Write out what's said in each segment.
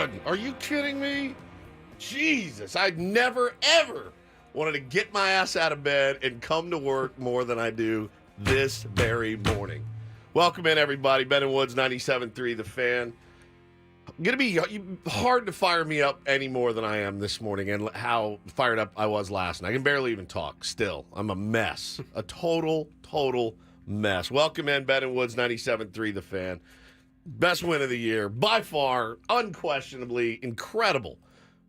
on. Are you kidding me? Jesus, I'd never, ever wanted to get my ass out of bed and come to work more than I do this very morning. Welcome in, everybody. Ben and Woods, 97.3 The Fan. Going to be hard to fire me up any more than I am this morning and how fired up I was last night. I can barely even talk still. I'm a mess. A total mess. Welcome in, Ben and Woods, 97.3 The Fan. Best win of the year. By far, unquestionably, incredible.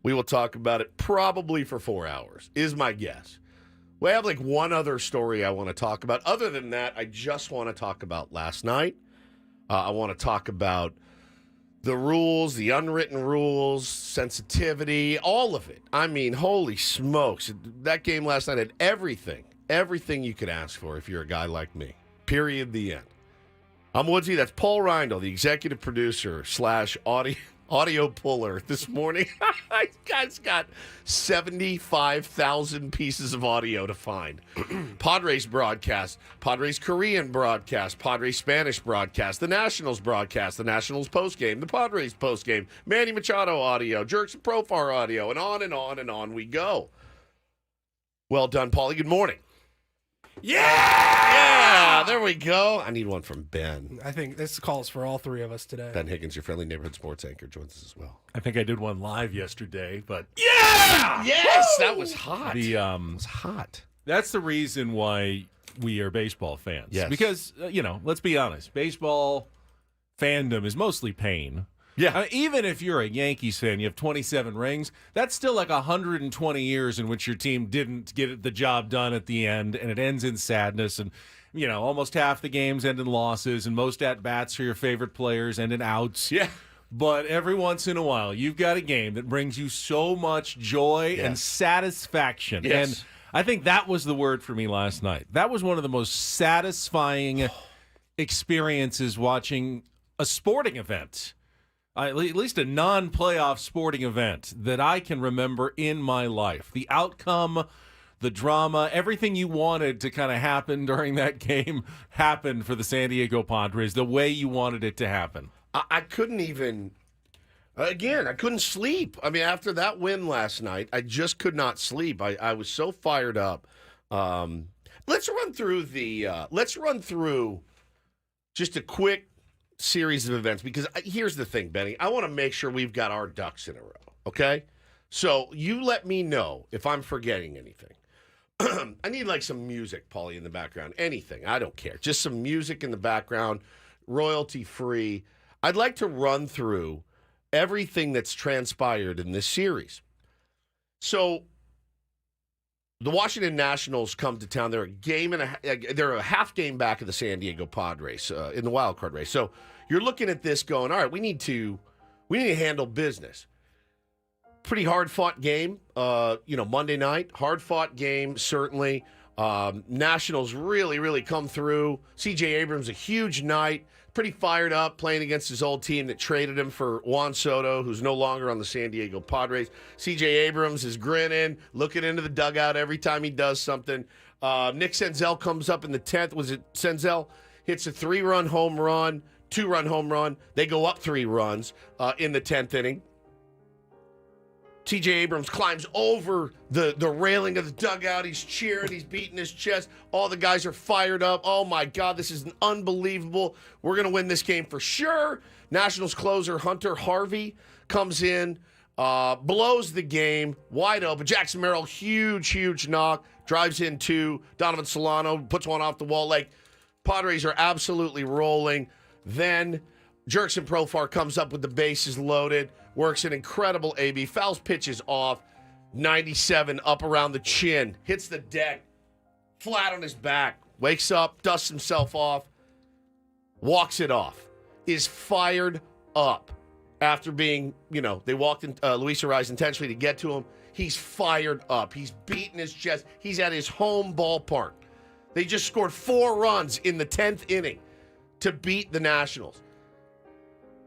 We will talk about it probably for 4 hours, is my guess. We have like one other story I want to talk about. Other than that, I just want to talk about last night. I want to talk about the rules, the unwritten rules, sensitivity, all of it. I mean, holy smokes. That game last night had everything you could ask for if you're a guy like me. Period, the end. I'm Woodsy. That's Paul Reindl, the executive producer / audio puller this morning. Guy's got 75,000 pieces of audio to find. Padres broadcast, Padres Korean broadcast, Padres Spanish broadcast, the Nationals broadcast, the Nationals postgame, the Padres postgame, Manny Machado audio, Jurickson Profar audio, and on we go. Well done, Paulie. Good morning. Yeah, there we go. I need one from Ben. I think this calls for all three of us today. Ben Higgins, your friendly neighborhood sports anchor, joins us as well. I think I did one live yesterday, but yeah, yes, that was hot. it was hot. That's the reason why we are baseball fans. Yes. Because, let's be honest, baseball fandom is mostly pain. Yeah. Even if you're a Yankees fan, you have 27 rings, that's still like 120 years in which your team didn't get the job done at the end, and it ends in sadness. And, almost half the games end in losses, and most at-bats for your favorite players end in outs. Yeah. But every once in a while, you've got a game that brings you so much joy and satisfaction. Yes. And I think that was the word for me last night. That was one of the most satisfying experiences watching a sporting event. At least a non-playoff sporting event that I can remember in my life. The outcome, the drama, everything you wanted to kind of happen during that game happened for the San Diego Padres the way you wanted it to happen. I couldn't even, I couldn't sleep. I mean, after that win last night, I just could not sleep. I was so fired up. Let's run through just a quick series of events, because here's the thing, Benny. I want to make sure we've got our ducks in a row, okay? So you let me know if I'm forgetting anything. I need like some music, Paulie, in the background. Anything. I don't care. Just some music in the background, royalty-free. I'd like to run through everything that's transpired in this series. So the Washington Nationals come to town. They're they're a half game back of the San Diego Padres in the wild card race. So you're looking at this going, all right, we need to handle business. Pretty hard fought game, Monday night. Hard fought game, certainly. Nationals really come through. C.J. Abrams, a huge night. Pretty fired up, playing against his old team that traded him for Juan Soto, who's no longer on the San Diego Padres. C.J. Abrams is grinning, looking into the dugout every time he does something. Nick Senzel comes up in the 10th. Was it Senzel? Hits a 3-run home run, 2-run home run. They go up 3 runs in the 10th inning. T.J. Abrams climbs over the railing of the dugout. He's cheering. He's beating his chest. All the guys are fired up. Oh, my God, this is unbelievable. We're going to win this game for sure. Nationals closer Hunter Harvey comes in, blows the game, wide open. Jackson Merrill, huge knock, drives in 2. Donovan Solano puts one off the wall. Like, Padres are absolutely rolling. Then Jurickson Profar comes up with the bases loaded. Works an incredible AB. Fouls pitches off. 97 up around the chin. Hits the deck. Flat on his back. Wakes up. Dusts himself off. Walks it off. Is fired up. After being, they walked in Luis Ariz intentionally to get to him. He's fired up. He's beating his chest. He's at his home ballpark. They just scored 4 runs in the 10th inning to beat the Nationals.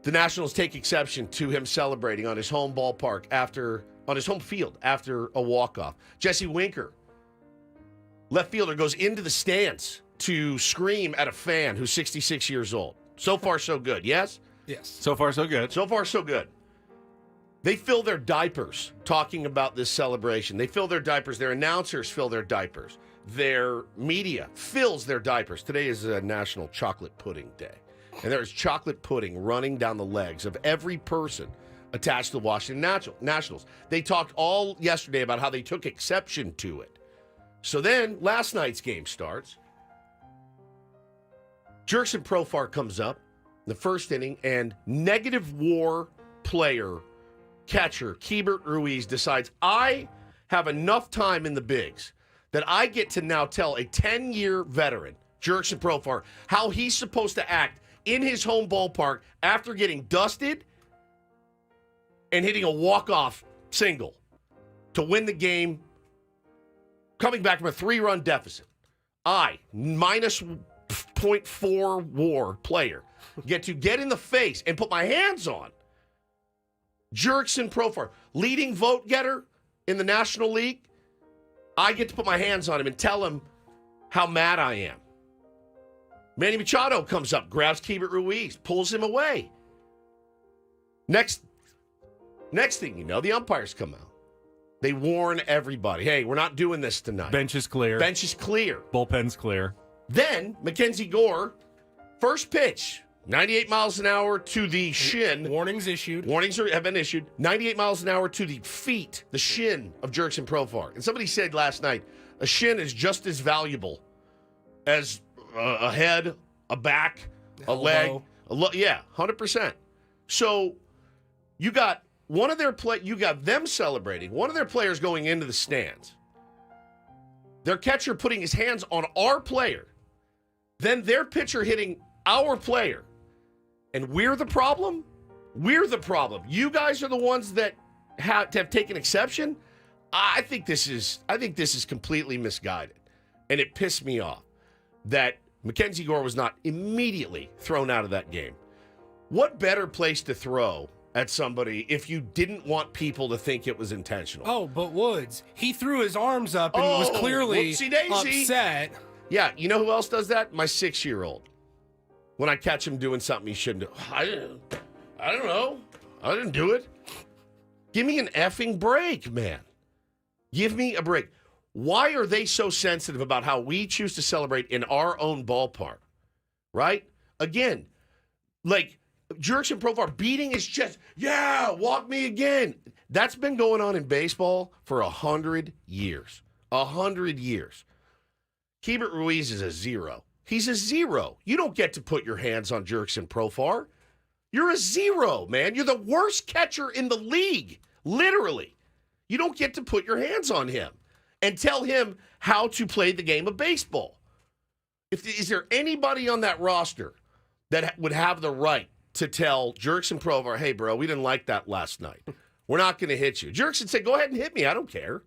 The Nationals take exception to him celebrating on his home ballpark on his home field after a walk-off. Jesse Winker, left fielder, goes into the stands to scream at a fan who's 66 years old. So far, so good, yes? Yes. So far, so good. So far, so good. They fill their diapers talking about this celebration. They fill their diapers. Their announcers fill their diapers. Their media fills their diapers. Today is National Chocolate Pudding Day. And there is chocolate pudding running down the legs of every person attached to the Washington Nationals. They talked all yesterday about how they took exception to it. So then last night's game starts. Jurickson Profar comes up in the first inning, and negative WAR player, catcher, Keibert Ruiz decides, I have enough time in the bigs that I get to now tell a 10-year veteran, Jurickson Profar, how he's supposed to act in his home ballpark after getting dusted and hitting a walk-off single to win the game, coming back from a 3-run deficit. I, minus 0.4 WAR player, get in the face and put my hands on Jurickson Profar, leading vote getter in the National League. I get to put my hands on him and tell him how mad I am. Manny Machado comes up, grabs Keibert Ruiz, pulls him away. Next thing you know, the umpires come out. They warn everybody, hey, we're not doing this tonight. Bench is clear. Bench is clear. Bullpen's clear. Then, Mackenzie Gore, first pitch, 98 miles an hour to the shin. Warnings issued. Warnings have been issued. 98 miles an hour to the feet, the shin of Jurickson Profar. And somebody said last night, a shin is just as valuable as a head, a back, a leg. Yeah, 100%. So you got you got them celebrating. One of their players going into the stands. Their catcher putting his hands on our player. Then their pitcher hitting our player. And we're the problem? We're the problem. You guys are the ones that have taken exception. I think this is completely misguided. And it pissed me off that Mackenzie Gore was not immediately thrown out of that game. What better place to throw at somebody if you didn't want people to think it was intentional? Oh, but Woods, he threw his arms up and was clearly upset. Yeah, you know who else does that? My 6-year-old. When I catch him doing something he shouldn't do. I don't know. I didn't do it. Give me an effing break, man. Give me a break. Why are they so sensitive about how we choose to celebrate in our own ballpark? Right? Again, like Jurickson Profar beating his chest. Yeah, walk me again. That's been going on in baseball for 100 years. 100 years. Keibert Ruiz is a 0. He's a 0. You don't get to put your hands on Jurickson Profar. You're a 0, man. You're the worst catcher in the league, literally. You don't get to put your hands on him and tell him how to play the game of baseball. Is there anybody on that roster that would have the right to tell Jurickson Profar, hey, bro, we didn't like that last night. We're not going to hit you. Jurickson said, go ahead and hit me. I don't care.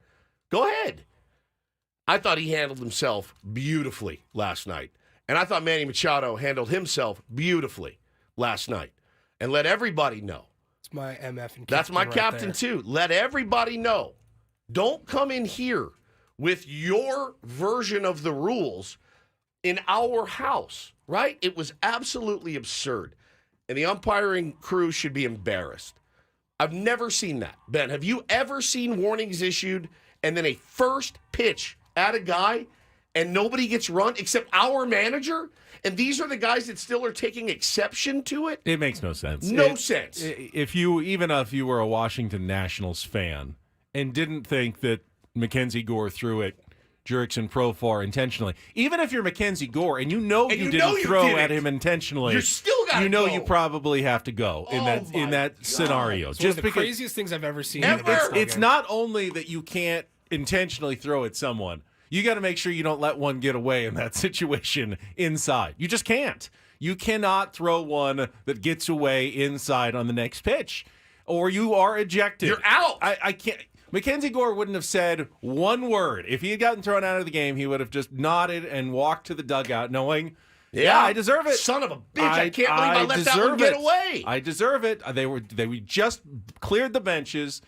Go ahead. I thought he handled himself beautifully last night. And I thought Manny Machado handled himself beautifully last night. And let everybody know. It's my MF and that's my right captain, there. too. Let everybody know. Don't come in here with your version of the rules in our house, right? It was absolutely absurd. And the umpiring crew should be embarrassed. I've never seen that. Ben, have you ever seen warnings issued and then a first pitch at a guy and nobody gets run except our manager? And these are the guys that still are taking exception to it? It makes no sense. No sense. If you were a Washington Nationals fan and didn't think that Mackenzie Gore threw it Jurickson Profar intentionally, even if you're Mackenzie Gore and you didn't throw at him intentionally, you still got to go. You probably have to go in that scenario. It's one of the craziest things I've ever seen. It's not only that you can't intentionally throw at someone. You got to make sure you don't let one get away in that situation inside. You just can't. You cannot throw one that gets away inside on the next pitch, or you are ejected. You're out. I can't. Mackenzie Gore wouldn't have said one word. If he had gotten thrown out of the game, he would have just nodded and walked to the dugout knowing, yeah, I deserve it. Son of a bitch, I can't believe I let that one get away. I deserve it. We just cleared the benches.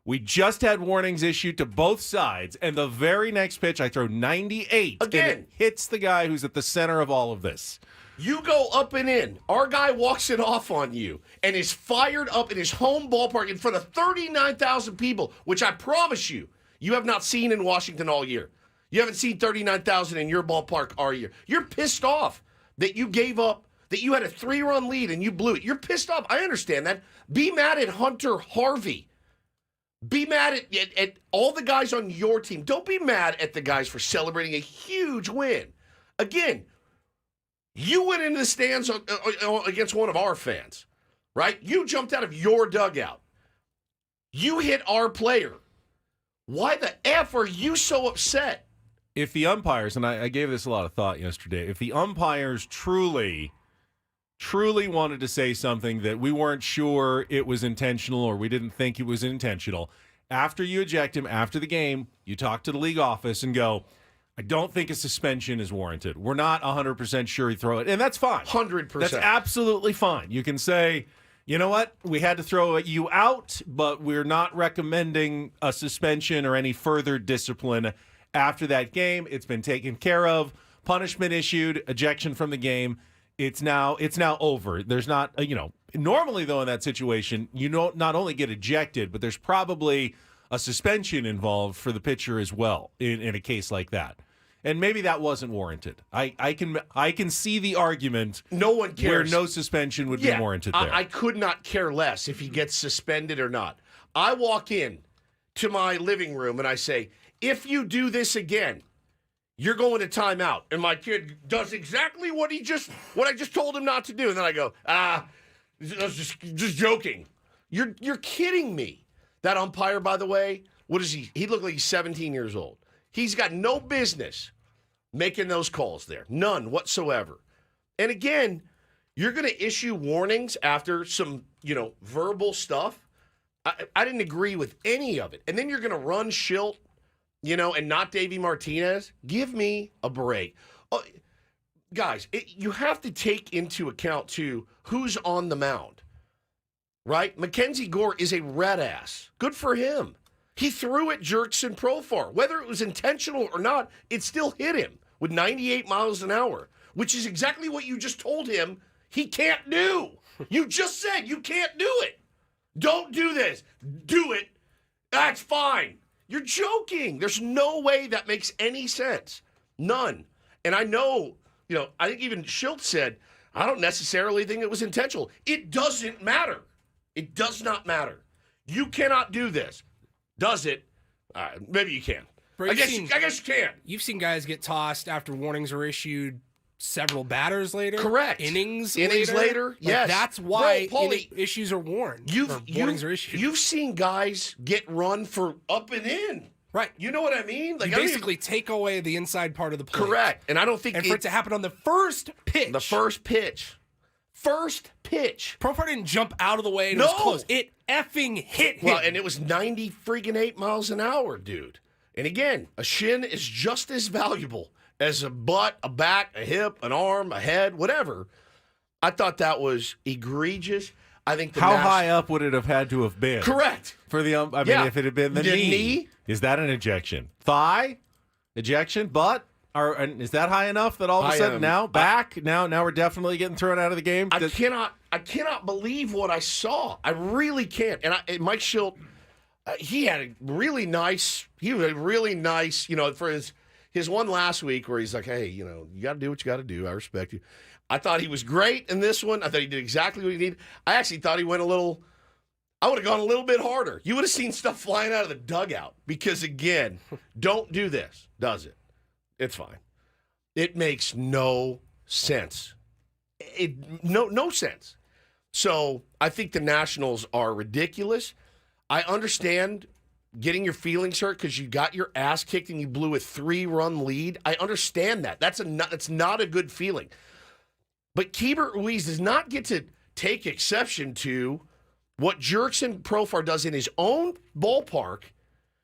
We just had warnings issued to both sides, and the very next pitch, I throw 98 again. And it hits the guy who's at the center of all of this. You go up and in. Our guy walks it off on you and is fired up in his home ballpark in front of 39,000 people, which I promise you have not seen in Washington all year. You haven't seen 39,000 in your ballpark all year. You're pissed off that you gave up, that you had a 3-run lead and you blew it. You're pissed off. I understand that. Be mad at Hunter Harvey. Be mad at all the guys on your team. Don't be mad at the guys for celebrating a huge win. Again, you went into the stands against one of our fans, right? You jumped out of your dugout. You hit our player. Why the F are you so upset? If the umpires, and I gave this a lot of thought yesterday, if the umpires truly wanted to say something that we weren't sure it was intentional or we didn't think it was intentional, after you eject him after the game, you talk to the league office and go, I don't think a suspension is warranted. We're not 100% sure he throw it. And that's fine. 100%. That's absolutely fine. You can say, you know what? We had to throw you out, but we're not recommending a suspension or any further discipline after that game. It's been taken care of. Punishment issued, ejection from the game. It's now over. There's not, normally though in that situation, not only get ejected, but there's probably a suspension involved for the pitcher as well in a case like that. And maybe that wasn't warranted. I can see the argument. No one cares. Where no suspension would be warranted there. I could not care less if he gets suspended or not. I walk in to my living room and I say, if you do this again, you're going to timeout. And my kid does exactly what I just told him not to do. And then I go, just joking. You're kidding me. That umpire, by the way, what is he? He looked like he's 17 years old. He's got no business making those calls there. None whatsoever. And again, you're going to issue warnings after some, verbal stuff. I didn't agree with any of it. And then you're going to run Schilt, and not Davey Martinez. Give me a break. Guys, you have to take into account, too, who's on the mound. Right? Mackenzie Gore is a red ass. Good for him. He threw at Jurickson Profar. Whether it was intentional or not, it still hit him with 98 miles an hour, which is exactly what you just told him he can't do. You just said you can't do it. Don't do this. Do it. That's fine. You're joking. There's no way that makes any sense. None. And I know, I think even Schilt said, I don't necessarily think it was intentional. It doesn't matter. It does not matter. You cannot do this. Does it? Maybe you can. I guess you can. You've seen guys get tossed after warnings are issued several batters later. Correct. Innings later. Yes. That's why Paulie, issues are warned. Warnings are issued. You've seen guys get run for up and in. Right. You know what I mean? Like, you basically take away the inside part of the plate. Correct. And I don't think... And for it to happen on the first pitch. The first pitch. First pitch. Profar didn't jump out of the way and it was close. It effing hit him. Well, and it was 98 miles an hour, dude. And again, a shin is just as valuable as a butt, a back, a hip, an arm, a head, whatever. I thought that was egregious. I think how high up would it have had to have been? Correct. For the mean, if it had been the knee, is that an ejection? Thigh, ejection, butt. Is that high enough that all of a sudden now we're definitely getting thrown out of the game? I cannot believe what I saw. I really can't. And Mike Schilt, he was really nice, for his one last week where he's like, hey, you got to do what you got to do. I respect you. I thought he was great in this one. I thought he did exactly what he needed. I actually thought he went I would have gone a little bit harder. You would have seen stuff flying out of the dugout because, again, don't do this, does it? It's fine. It makes no sense. No sense. So I think the Nationals are ridiculous. I understand getting your feelings hurt because you got your ass kicked and you blew a 3-run lead. I understand that. That's not a good feeling. But Keibert Ruiz does not get to take exception to what Jurickson Profar does in his own ballpark.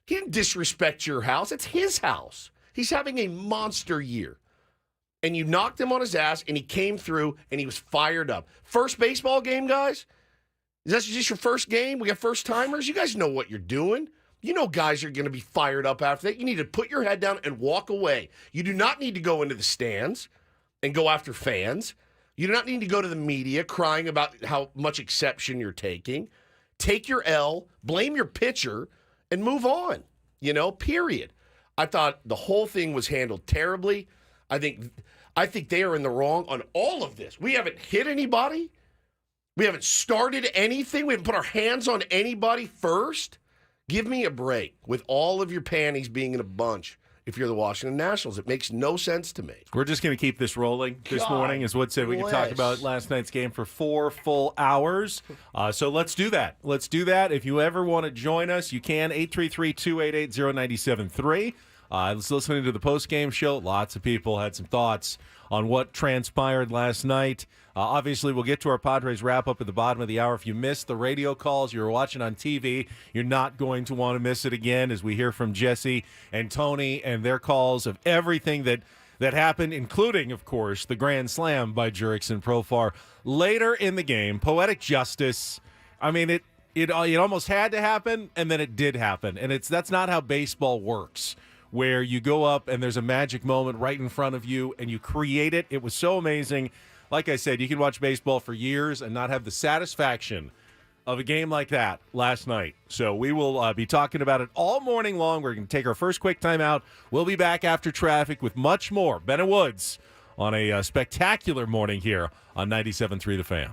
He didn't disrespect your house. It's his house. He's having a monster year. And you knocked him on his ass, and he came through, and he was fired up. First baseball game, guys? Is that just your first game? We got first-timers? You guys know what you're doing. You know guys are going to be fired up after that. You need to put your head down and walk away. You do not need to go into the stands and go after fans. You do not need to go to the media crying about how much exception you're taking. Take your L, blame your pitcher, and move on. Period. I thought the whole thing was handled terribly. I think they are in the wrong on all of this. We haven't hit anybody. We haven't started anything. We haven't put our hands on anybody first. Give me a break with all of your panties being in a bunch. If you're the Washington Nationals, it makes no sense to me. We're just going to keep this rolling this morning. As Wood said, we can talk about last night's game for 4 full hours. So let's do that. If you ever want to join us, you can. 833-288-0973. I was listening to the post-game show. Lots of people had some thoughts on what transpired last night. Obviously, we'll get to our Padres wrap-up at the bottom of the hour. If you missed the radio calls you were watching on TV, you're not going to want to miss it again as we hear from Jesse and Tony and their calls of everything that happened, including, of course, the grand slam by Jurickson Profar later in the game. Poetic justice. I mean, it almost had to happen, and then it did happen. And that's not how baseball works, where you go up and there's a magic moment right in front of you and you create it. It was so amazing. Like I said, you can watch baseball for years and not have the satisfaction of a game like that last night. So we will be talking about it all morning long. We're going to take our first quick timeout. We'll be back after traffic with much more. Ben and Woods on a spectacular morning here on 97.3 The Fan.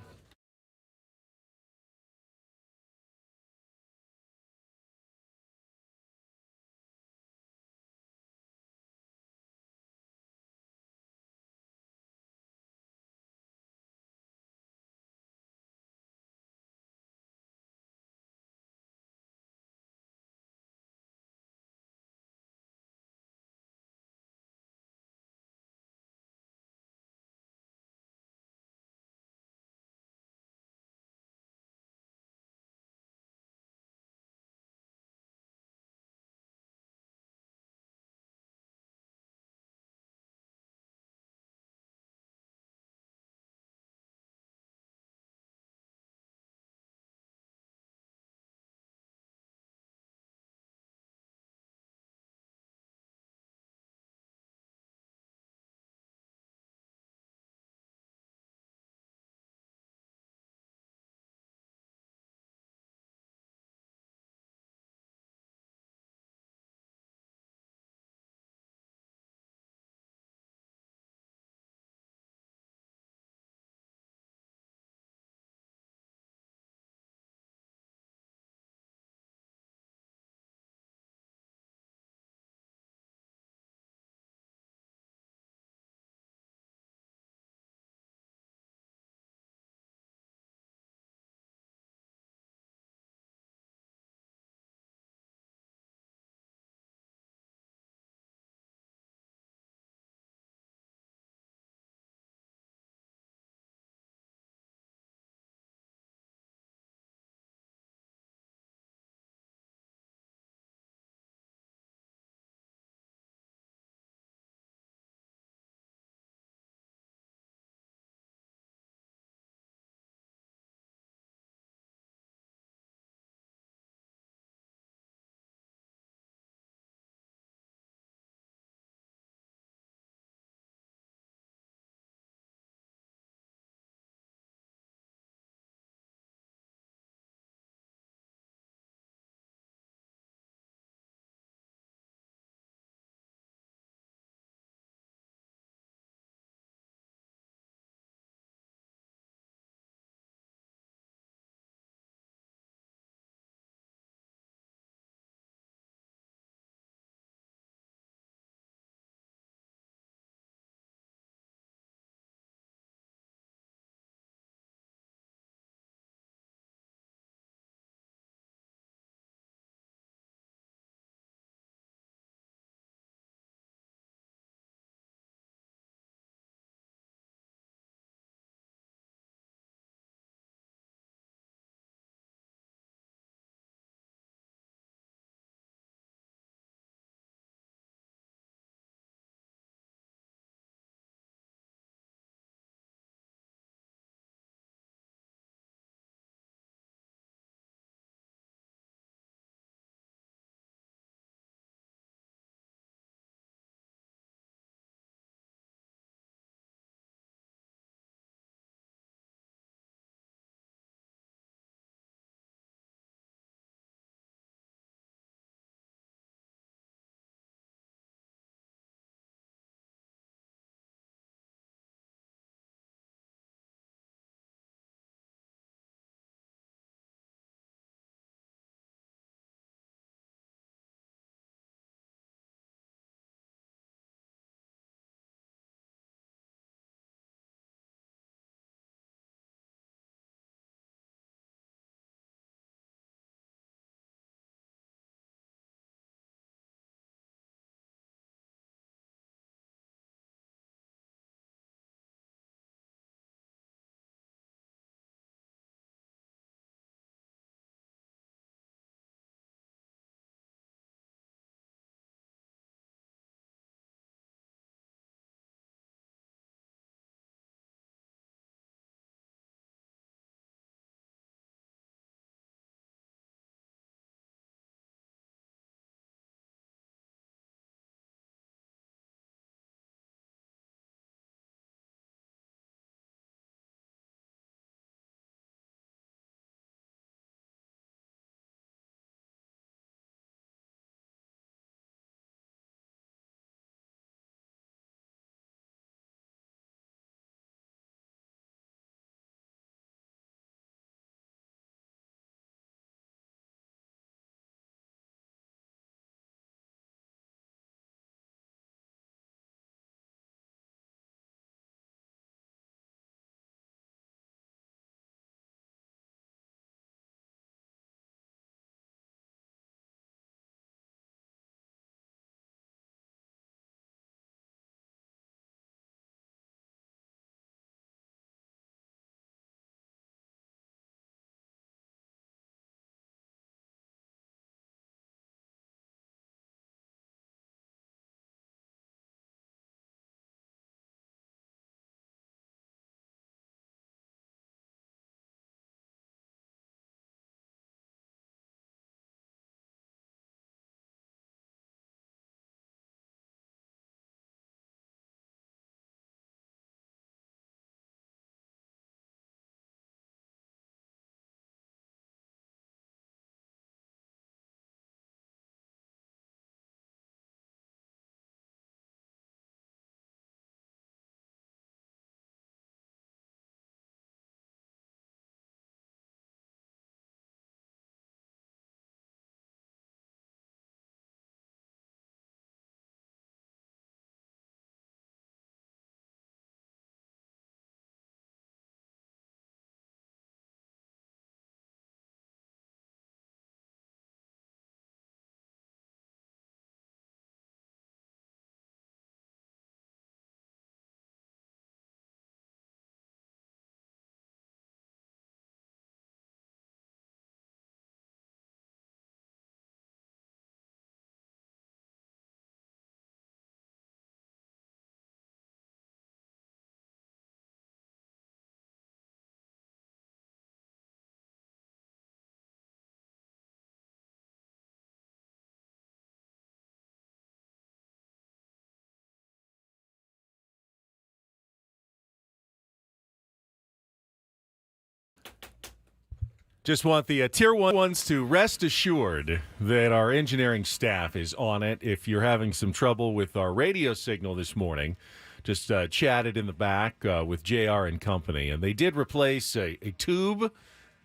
Just want the Tier 1 ones to rest assured that our engineering staff is on it. If you're having some trouble with our radio signal this morning, just chatted in the back with JR and company. And they did replace a tube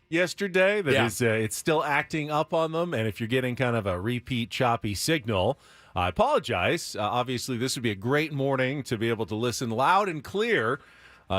yesterday that is it's still acting up on them. And if you're getting kind of a repeat choppy signal, I apologize. Obviously, this would be a great morning to be able to listen loud and clear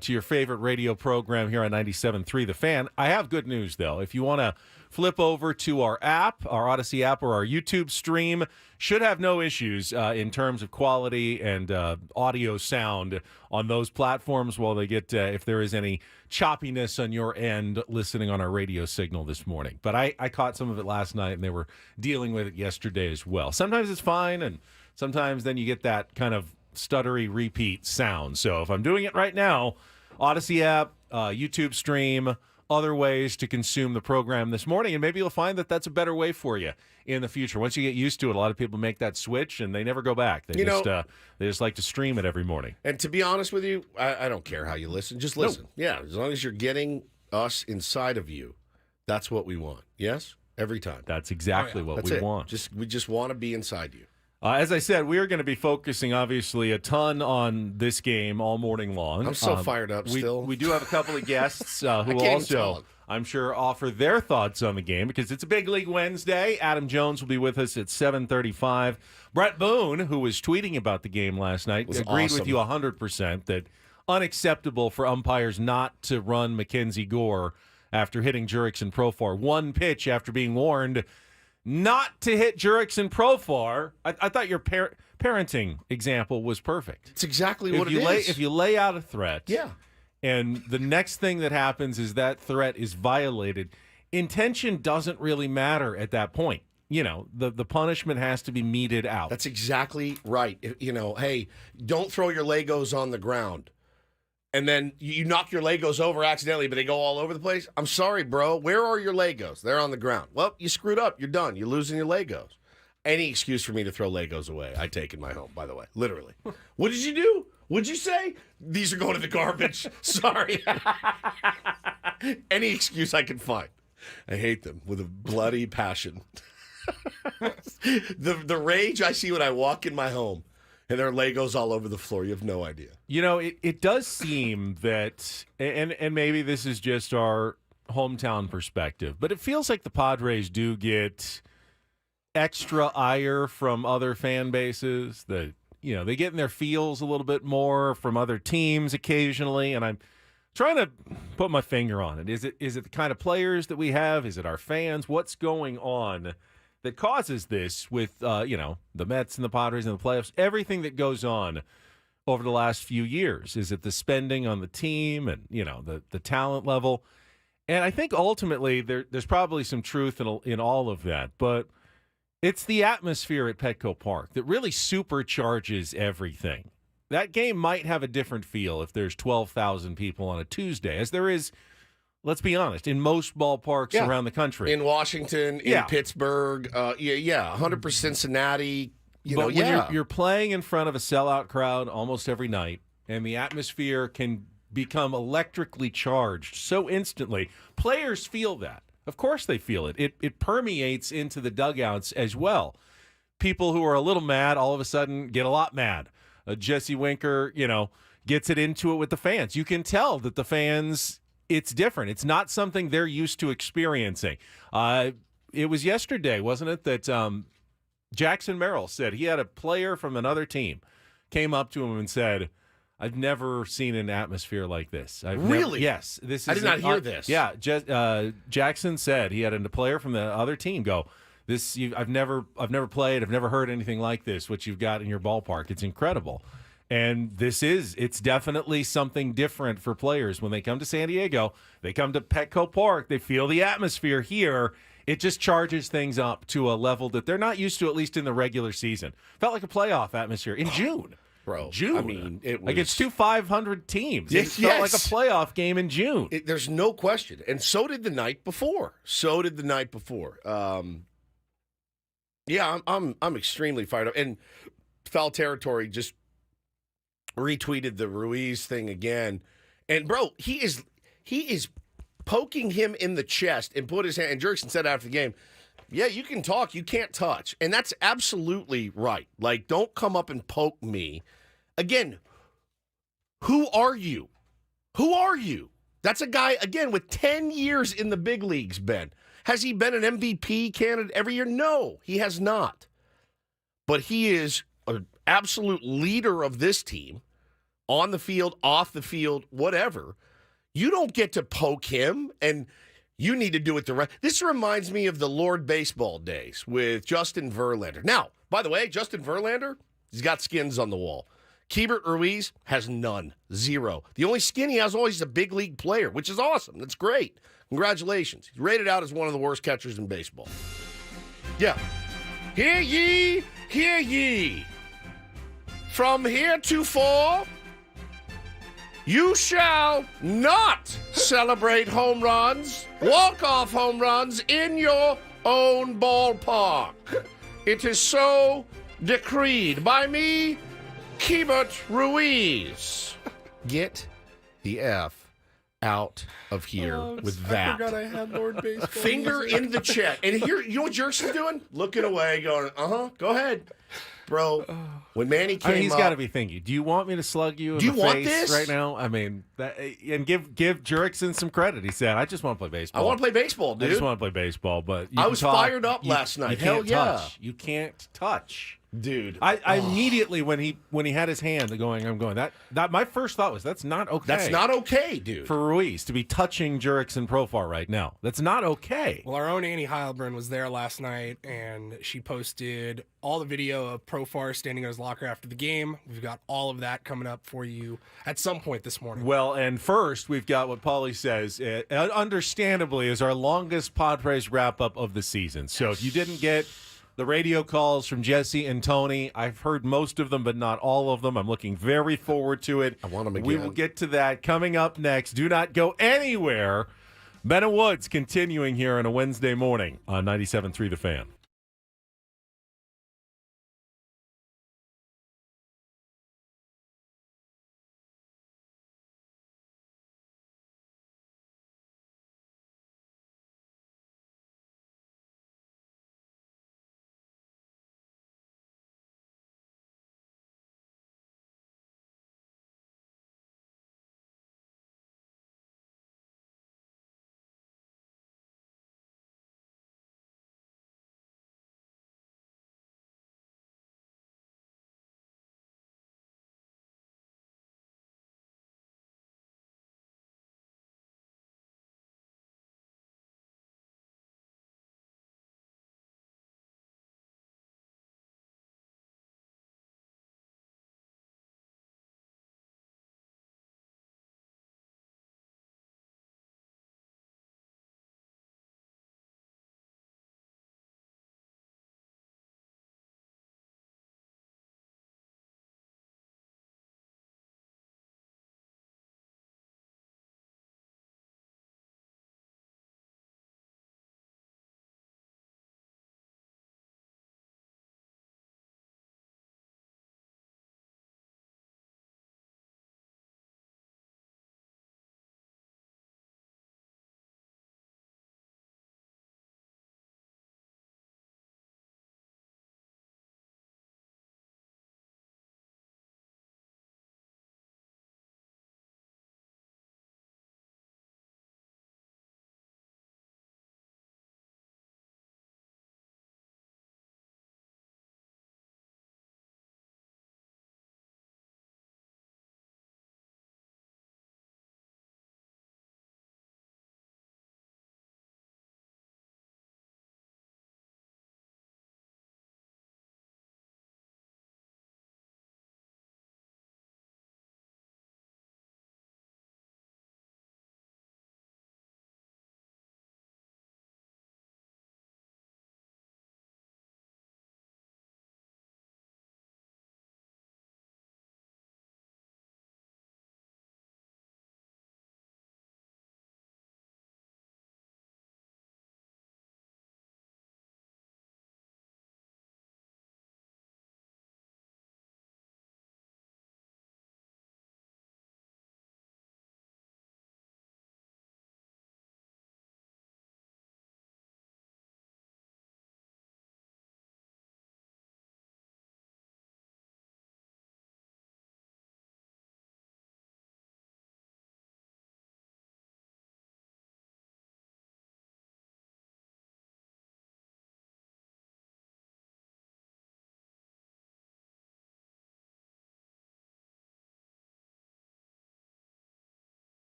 to your favorite radio program here on 97.3 The Fan. I have good news, though. If you want to flip over to our app, our Odyssey app, or our YouTube stream, should have no issues in terms of quality and audio sound on those platforms while they get, if there is any choppiness on your end listening on our radio signal this morning. But I caught some of it last night, and they were dealing with it yesterday as well. Sometimes it's fine, and sometimes then you get that kind of stuttery repeat sound. So if I'm doing it right now, Odyssey app, YouTube stream, other ways to consume the program this morning, and maybe you'll find that that's a better way for you in the future. Once you get used to it, a lot of people make that switch and they never go back. They just like to stream it every morning. And to be honest with you, I don't care how you listen. Just listen. No. Yeah, as long as you're getting us inside of you, that's what we want. Yes? Every time. That's exactly what we want. We just want to be inside you. As I said, we are going to be focusing, obviously, a ton on this game all morning long. I'm so fired up still. We do have a couple of guests who will also, I'm sure, offer their thoughts on the game because it's a Big League Wednesday. Adam Jones will be with us at 7:35. Bret Boone, who was tweeting about the game last night, agreed with you 100% that unacceptable for umpires not to run Mackenzie Gore after hitting Jurickson Profar. One pitch after being warned not to hit Jurickson Profar. I thought your parenting example was perfect. It's exactly what it is. If you lay out a threat, and the next thing that happens is that threat is violated, intention doesn't really matter at that point. You know, the punishment has to be meted out. That's exactly right. You know, hey, don't throw your Legos on the ground. And then you knock your Legos over accidentally, but they go all over the place. I'm sorry, bro. Where are your Legos? They're on the ground. Well, you screwed up. You're done. You're losing your Legos. Any excuse for me to throw Legos away, I take in my home, by the way. Literally. What did you do? What'd you say? These are going to the garbage. Sorry. Any excuse I can find. I hate them with a bloody passion. The rage I see when I walk in my home. And there are Legos all over the floor. You have no idea. You know, it does seem that, and maybe this is just our hometown perspective, but it feels like the Padres do get extra ire from other fan bases. That, you know, they get in their feels a little bit more from other teams occasionally, and I'm trying to put my finger on it. Is it the kind of players that we have? Is it our fans? What's going on that causes this with, the Mets and the Padres and the playoffs, everything that goes on over the last few years? Is it the spending on the team and, the talent level? And I think ultimately there's probably some truth in all of that. But it's the atmosphere at Petco Park that really supercharges everything. That game might have a different feel if there's 12,000 people on a Tuesday, as there is, let's be honest, in most ballparks around the country. In Washington, in Pittsburgh, 100% Cincinnati. When you're playing in front of a sellout crowd almost every night, and the atmosphere can become electrically charged so instantly, players feel that. Of course they feel it. It permeates into the dugouts as well. People who are a little mad all of a sudden get a lot mad. Jesse Winker, gets it into it with the fans. You can tell that the fans, it's different. It's not something they're used to experiencing. It was yesterday, wasn't it, that Jackson Merrill said he had a player from another team came up to him and said, "I've never seen an atmosphere like this." Really? Yes. I did not hear this. Yeah. Jackson said he had a player from the other team go, I've never played. I've never heard anything like this, what you've got in your ballpark. It's incredible. And it's definitely something different for players. When they come to San Diego, they come to Petco Park, they feel the atmosphere here. It just charges things up to a level that they're not used to, at least in the regular season. Felt like a playoff atmosphere in June. Bro, June. I mean, it was against two 500 teams. It felt like a playoff game in June. There's no question. And so did the night before. I'm extremely fired up. And Foul Territory just retweeted the Ruiz thing again. And bro, he is poking him in the chest and put his hand, and Jurickson said after the game, yeah, you can talk, you can't touch. And that's absolutely right. Like, don't come up and poke me. Again, who are you? Who are you? That's a guy, again, with 10 years in the big leagues, Ben. Has he been an MVP candidate every year? No, he has not. But he is an absolute leader of this team, on the field, off the field, whatever. You don't get to poke him, and you need to do it the right. This reminds me of the Lord Baseball days with Justin Verlander. Now, by the way, Justin Verlander, he's got skins on the wall. Keibert Ruiz has none, zero. The only skin he has always is a big league player, which is awesome. That's great. Congratulations. He's rated out as one of the worst catchers in baseball. Yeah. Hear ye, hear ye. From heretofore, you shall not celebrate home runs, walk-off home runs in your own ballpark. It is so decreed by me, Keibert Ruiz. Get the F out of here with that. I forgot I had Lord Baseball. Finger in the chat. And here, you know what Jurickson's doing? Looking away, going, go ahead. Bro, when Manny came he's got to be thinking, do you want me to slug you in the face right now? I mean, and give Jurickson some credit. He said, I just want to play baseball. I want to play baseball, dude. I just want to play baseball, but I was fired up last night. Hell yeah. You can't touch. Dude. I immediately, when he had his hand going, that my first thought was, that's not okay. That's not okay, dude. For Ruiz to be touching Jurickson Profar right now. That's not okay. Well, our own Annie Heilbrunn was there last night, and she posted all the video of Profar standing in his locker after the game. We've got all of that coming up for you at some point this morning. Well, and first, we've got what Paulie says, understandably, is our longest Padres wrap-up of the season. So if you didn't get the radio calls from Jesse and Tony, I've heard most of them, but not all of them. I'm looking very forward to it. I want them again. We will get to that coming up next. Do not go anywhere. Ben and Woods continuing here on a Wednesday morning on 97.3 The Fan.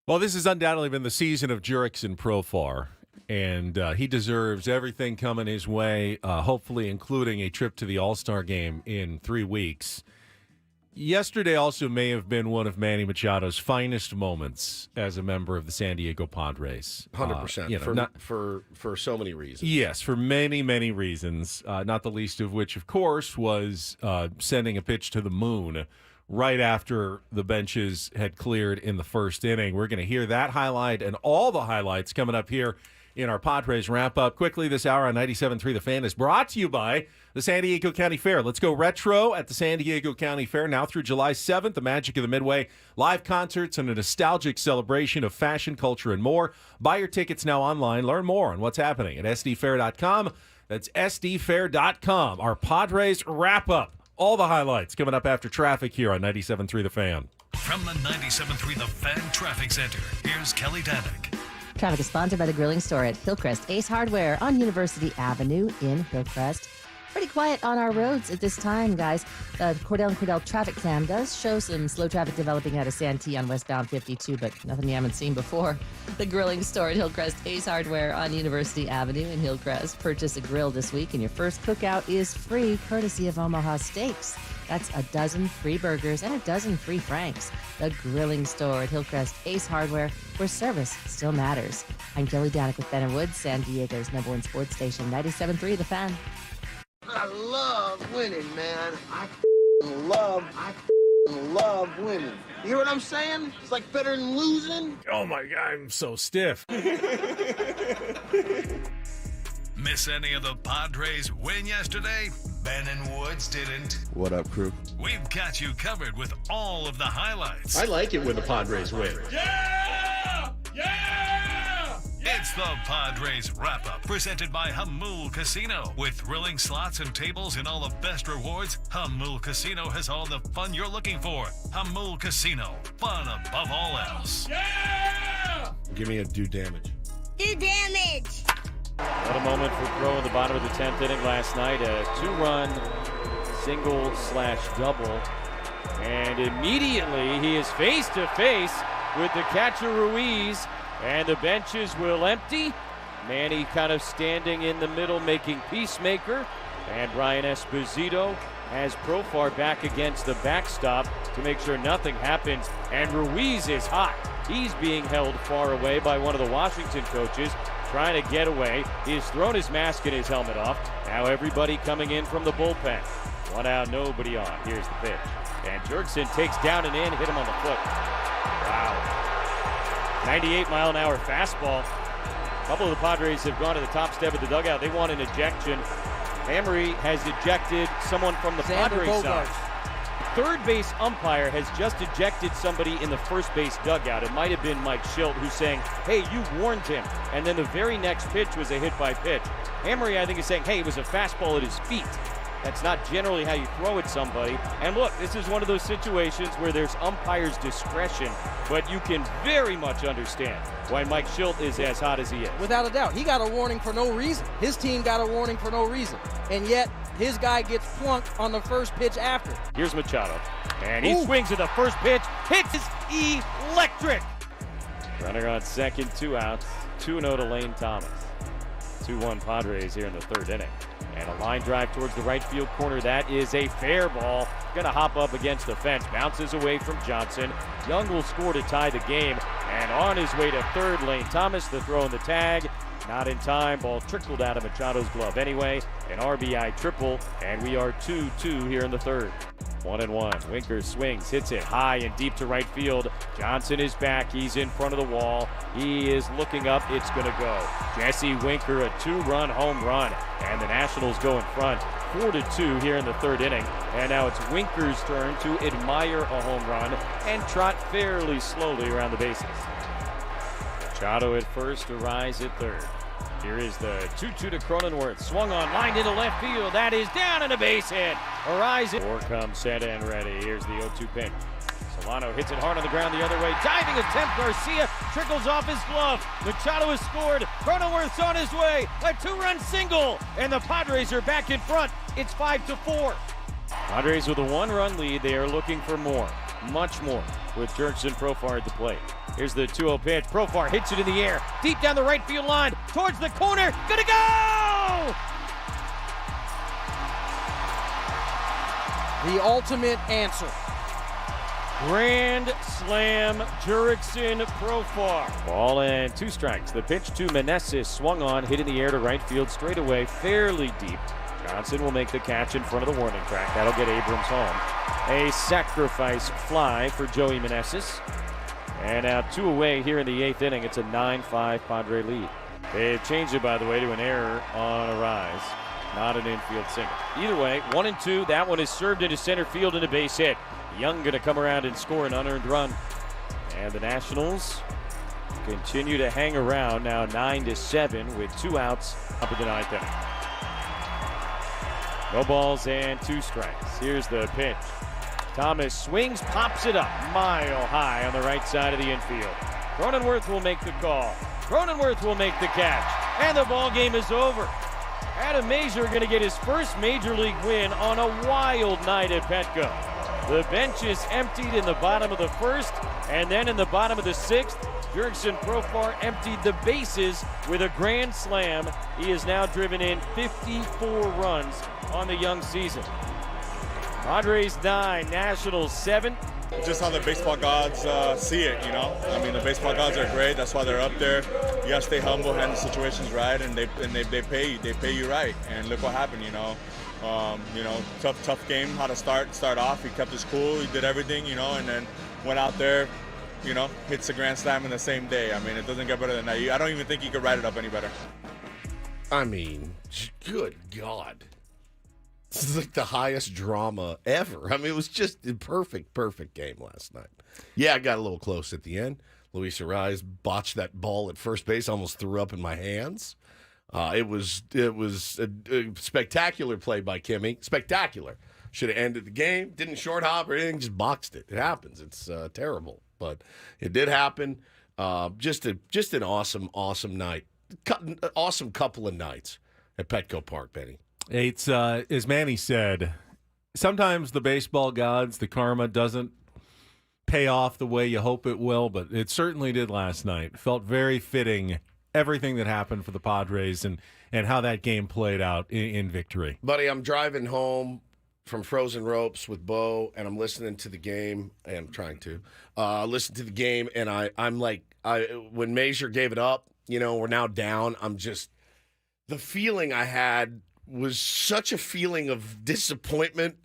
Well, this has undoubtedly been the season of Jurickson Profar, and he deserves everything coming his way, hopefully including a trip to the All-Star game in 3 weeks. Yesterday also may have been one of Manny Machado's finest moments as a member of the San Diego Padres. 100%. For so many reasons. Yes, for many, many reasons, not the least of which, of course, was sending a pitch to the moon right after the benches had cleared in the first inning. We're going to hear that highlight and all the highlights coming up here in our Padres Wrap-Up. Quickly this hour on 97.3 The Fan is brought to you by the San Diego County Fair. Let's go retro at the San Diego County Fair now through July 7th. The magic of the Midway. Live concerts and a nostalgic celebration of fashion, culture, and more. Buy your tickets now online. Learn more on what's happening at sdfair.com. That's sdfair.com. Our Padres Wrap-Up. All the highlights coming up after traffic here on 97.3 The Fan. From the 97.3 The Fan Traffic Center, here's Kelly Danick. Traffic is sponsored by the Grilling Store at Hillcrest Ace Hardware on University Avenue in Hillcrest. Pretty quiet on our roads at this time, guys. The Cordell and Cordell traffic cam does show some slow traffic developing out of Santee on westbound 52, but nothing you haven't seen before. The Grilling Store at Hillcrest Ace Hardware on University Avenue in Hillcrest. Purchase a grill this week and your first cookout is free, courtesy of Omaha Steaks. That's a dozen free burgers and a dozen free franks. The Grilling Store at Hillcrest Ace Hardware, where service still matters. I'm Kelly Danick with Ben & Woods, San Diego's #1 sports station, 97.3 The Fan. I love winning, man. I love winning. You hear what I'm saying? It's like better than losing. Oh, my God, I'm so stiff. Miss any of the Padres win yesterday? Ben and Woods didn't. What up, crew? We've got you covered with all of the highlights. I like it when the Padres win. Yeah! It's the Padres Wrap-Up, presented by Hamul Casino. With thrilling slots and tables and all the best rewards, Hamul Casino has all the fun you're looking for. Hamul Casino, fun above all else. Yeah! Give me a do damage. Do damage! What a moment for Crow in the bottom of the 10th inning last night. A 2-run single/double. And immediately he is face to face with the catcher Ruiz. And the benches will empty. Manny kind of standing in the middle making peacemaker. And Brian Esposito has Profar back against the backstop to make sure nothing happens. And Ruiz is hot. He's being held far away by one of the Washington coaches, trying to get away. He has thrown his mask and his helmet off. Now everybody coming in from the bullpen. 1 out, nobody on. Here's the pitch. And Jurickson takes down and in, hit him on the foot. Wow. 98-mile-an-hour fastball. A couple of the Padres have gone to the top step of the dugout. They want an ejection. Emery has ejected someone from the Padres side. Third base umpire has just ejected somebody in the first base dugout. It might have been Mike Schilt who's saying, hey, you warned him. And then the very next pitch was a hit-by-pitch. Emery, I think, is saying, hey, it was a fastball at his feet. That's not generally how you throw at somebody. And look, this is one of those situations where there's umpire's discretion, but you can very much understand why Mike Schilt is as hot as he is. Without a doubt. He got a warning for no reason. His team got a warning for no reason. And yet, his guy gets plunked on the first pitch after. Here's Machado. And he swings at the first pitch. Hits is electric. Runner on second, 2 outs. 2-0 to Lane Thomas. 2-1 Padres here in the third inning. And a line drive towards the right field corner. That is a fair ball. Going to hop up against the fence. Bounces away from Johnson. Young will score to tie the game. And on his way to third, Lane Thomas, the throw in the tag. Not in time. Ball trickled out of Machado's glove anyway. An RBI triple. And we are 2-2 here in the third. 1-1. Winker swings, hits it high and deep to right field. Johnson is back. He's in front of the wall. He is looking up. It's going to go. Jesse Winker, a 2-run home run. And the Nationals go in front. 4-2 here in the third inning. And now it's Winker's turn to admire a home run and trot fairly slowly around the bases. Machado at first, Arise at third. Here is the 2-2 to Cronenworth. Swung on, lined into left field. That is down and a base hit. Horizon. Here comes set and ready. Here's the 0-2 pitch. Solano hits it hard on the ground the other way. Diving attempt. Garcia trickles off his glove. Machado has scored. Cronenworth's on his way. A 2-run single. And the Padres are back in front. It's 5-4. Padres with a 1-run lead. They are looking for more. Much more with Jurickson Profar at the plate. Here's the 2-0 pitch. Profar hits it in the air, deep down the right field line, towards the corner. Gonna go! The ultimate answer. Grand slam, Jurickson, Profar. Ball and 2 strikes. The pitch to Meneses, swung on, hit in the air to right field, straight away, fairly deep. Johnson will make the catch in front of the warning track. That'll get Abrams home. A sacrifice fly for Joey Meneses. And now 2 away here in the 8th inning. It's a 9-5 Padre lead. They've changed it, by the way, to an error on a rise, not an infield single. Either way, 1 and 2. That one is served into center field and a base hit. Young going to come around and score an unearned run. And the Nationals continue to hang around, now 9-7 with 2 outs up in the 9th inning. No balls and 2 strikes. Here's the pitch. Thomas swings, pops it up mile high on the right side of the infield. Cronenworth will make the call. Cronenworth will make the catch. And the ball game is over. Adam Mazur going to get his first major league win on a wild night at Petco. The bench is emptied in the bottom of the 1st, and then in the bottom of the 6th, Jurickson Profar emptied the bases with a grand slam. He has now driven in 54 runs on the young season. Padres 9, Nationals 7. Just how the baseball gods see it, you know. I mean, the baseball gods are great. That's why they're up there. You gotta stay humble, handle situations right, and they pay you right. And look what happened, you know. Tough game. How to start off. He kept his cool. He did everything, you know, and then went out there, you know, hits a grand slam in the same day. I mean, it doesn't get better than that. I don't even think you could write it up any better. I mean, good God. This is like the highest drama ever. I mean, it was just a perfect game last night. Yeah, I got a little close at the end. Luis Ariz botched that ball at first base, almost threw up in my hands. It was a spectacular play by Kimmy. Spectacular. Should have ended the game. Didn't short hop or anything. Just boxed it. It happens. It's terrible, but it did happen. Just an awesome night. Awesome couple of nights at Petco Park, Benny. It's as Manny said, sometimes the baseball gods, the karma doesn't pay off the way you hope it will, but it certainly did last night. Felt very fitting, everything that happened for the Padres and how that game played out in victory. Buddy, I'm driving home from Frozen Ropes with Bo, and I'm listening to the game, and I'm trying to listen to the game, and I'm like, when Mazur gave it up, you know, we're now down, the feeling I had was such a feeling of disappointment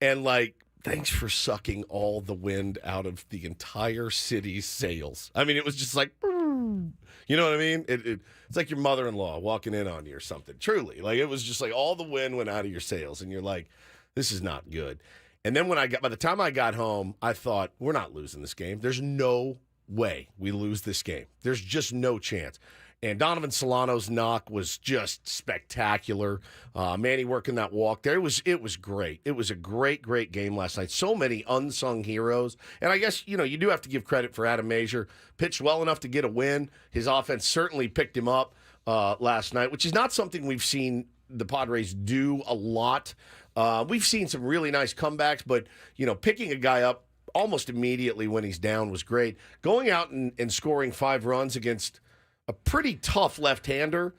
and like, thanks for sucking all the wind out of the entire city's sails. I mean, it was just like, you know what I mean? It's like your mother-in-law walking in on you or something. Truly. Like, it was just like all the wind went out of your sails, and you're like, this is not good. And then by the time I got home, I thought, we're not losing this game. There's no way we lose this game. There's just no chance. And Donovan Solano's knock was just spectacular. Manny working that walk there. It was great. It was a great game last night. So many unsung heroes. And I guess, you know, you do have to give credit for Adam Mazur. Pitched well enough to get a win. His offense certainly picked him up last night, which is not something we've seen the Padres do a lot. We've seen some really nice comebacks, but, you know, picking a guy up almost immediately when he's down was great. Going out and scoring 5 runs against a pretty tough left-hander,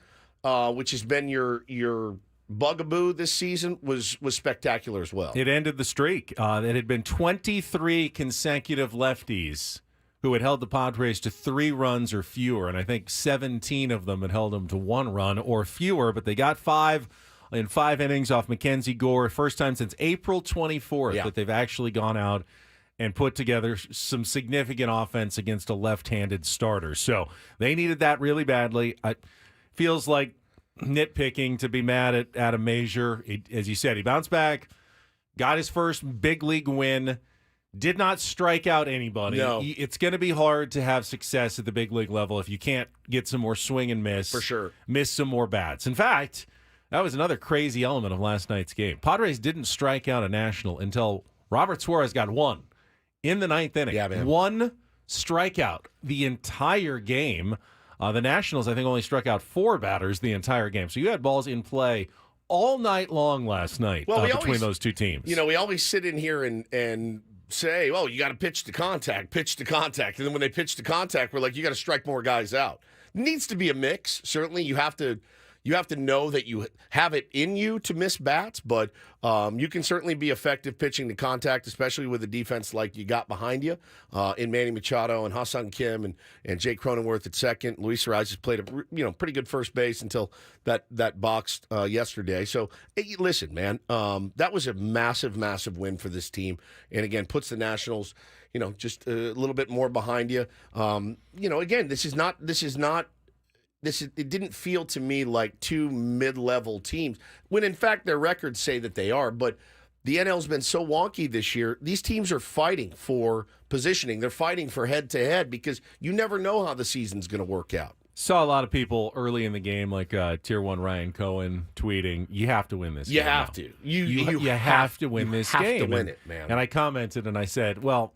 which has been your bugaboo this season, was spectacular as well. It ended the streak. It had been 23 consecutive lefties who had held the Padres to 3 runs or fewer, and I think 17 of them had held them to 1 run or fewer, but they got 5 in 5 innings off Mackenzie Gore. First time since April 24th that they've actually gone out and put together some significant offense against a left-handed starter. So they needed that really badly. It feels like nitpicking to be mad at Adam Mazur. As you said, he bounced back, got his first big league win, did not strike out anybody. No. It's going to be hard to have success at the big league level if you can't get some more swing and miss. For sure. Miss some more bats. In fact, that was another crazy element of last night's game. Padres didn't strike out a National until Robert Suarez got 1. In the 9th inning, yeah, man. 1 strikeout the entire game. The Nationals, I think, only struck out 4 batters the entire game. So you had balls in play all night long last night between those two teams. You know, we always sit in here and say, "Oh, you got to pitch to contact," and then when they pitch to contact, we're like, "You got to strike more guys out." Needs to be a mix. Certainly, you have to know that you have it in you to miss bats, but you can certainly be effective pitching to contact, especially with a defense like you got behind you in Manny Machado and Ha-Seong Kim and Jake Cronenworth at second. Luis Arias played a pretty good first base until that boxed yesterday. So hey, listen, man, that was a massive, massive win for this team, and again puts the Nationals, just a little bit more behind you. Again, it didn't feel to me like two mid-level teams, when in fact their records say that they are. But the NL's been so wonky this year. These teams are fighting for positioning. They're fighting for head-to-head because you never know how the season's going to work out. Saw a lot of people early in the game, like Tier 1 Ryan Cohen tweeting, you have to win this game. You have to. You have to win this game. You have to win it, man. And I commented and I said, well,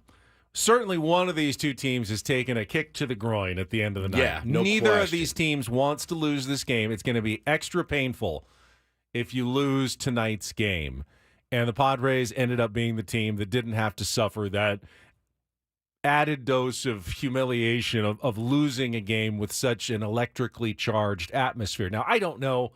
certainly one of these two teams has taken a kick to the groin at the end of the night. Yeah, Neither question. of these teams wants to lose this game. It's going to be extra painful if you lose tonight's game. And the Padres ended up being the team that didn't have to suffer that added dose of humiliation of losing a game with such an electrically charged atmosphere. Now, I don't know.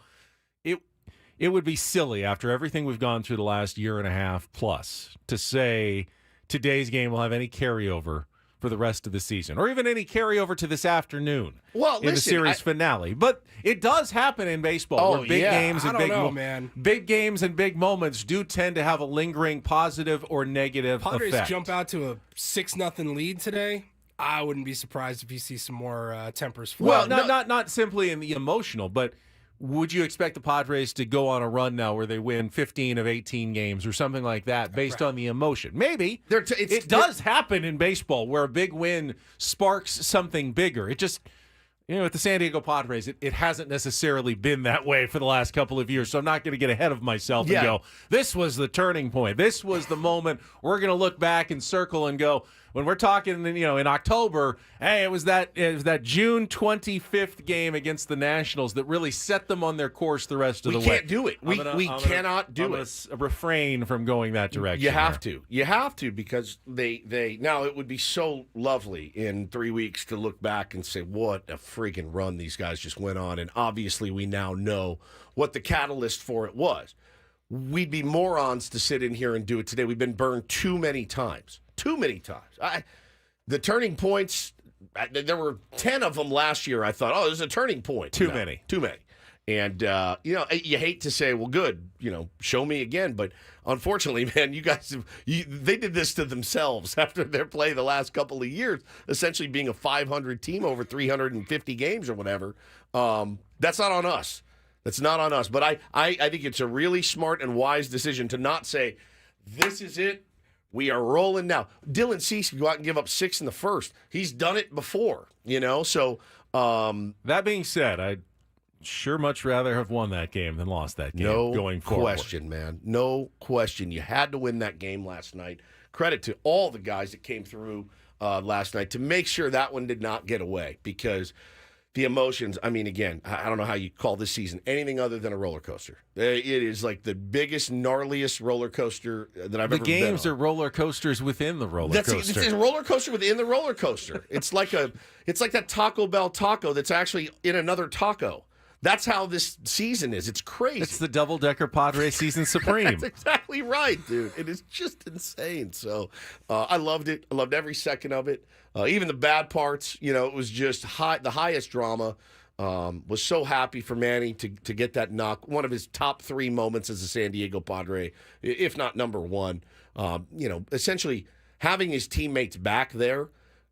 It would be silly after everything we've gone through the last year and a half plus to say today's game will have any carryover for the rest of the season, or even any carryover to this afternoon in the series finale. But it does happen in baseball. Where big games and big games and big moments do tend to have a lingering positive or negative Padres effect. Jump out to a 6-0 lead today. I wouldn't be surprised if you see some more tempers fly. Well, not simply in the emotional, but would you expect the Padres to go on a run now where they win 15 of 18 games or something like that based on the emotion? Maybe. It does happen in baseball where a big win sparks something bigger. It just, at the San Diego Padres, it hasn't necessarily been that way for the last couple of years, so I'm not going to get ahead of myself and go, this was the turning point. This was the moment we're going to look back and circle and go, when we're talking, in October, hey, it was that June 25th game against the Nationals that really set them on their course the rest of the way. We can't do it. We cannot do it. Refrain from going that direction. You have to. You have to, because they now it would be so lovely in 3 weeks to look back and say, what a freaking run these guys just went on. And obviously we now know what the catalyst for it was. We'd be morons to sit in here and do it today. We've been burned too many times. Too many times. The turning points, there were 10 of them last year. I thought, there's a turning point. Too many. And, you hate to say, well, good, show me again. But unfortunately, man, you guys, they did this to themselves after their play the last couple of years, essentially being a 500 team over 350 games or whatever. That's not on us. That's not on us. But I think it's a really smart and wise decision to not say, this is it. We are rolling now. Dylan Cease can go out and give up 6 in the first. He's done it before, So that being said, I'd sure much rather have won that game than lost that game going forward. No question, man. No question. You had to win that game last night. Credit to all the guys that came through last night to make sure that one did not get away, because the emotions, again, I don't know how you call this season anything other than a roller coaster. It is like the biggest, gnarliest roller coaster that I've ever been on. The games are roller coasters within the roller coaster. It's a roller coaster within the roller coaster. It's like that Taco Bell taco that's actually in another taco. That's how this season is. It's crazy. It's the double-decker Padres season supreme. That's exactly right, dude. It is just insane. So I loved it. I loved every second of it. Even the bad parts, it was just the highest drama. Was so happy for Manny to get that knock. One of his top 3 moments as a San Diego Padre, if not number 1. Essentially having his teammates back there,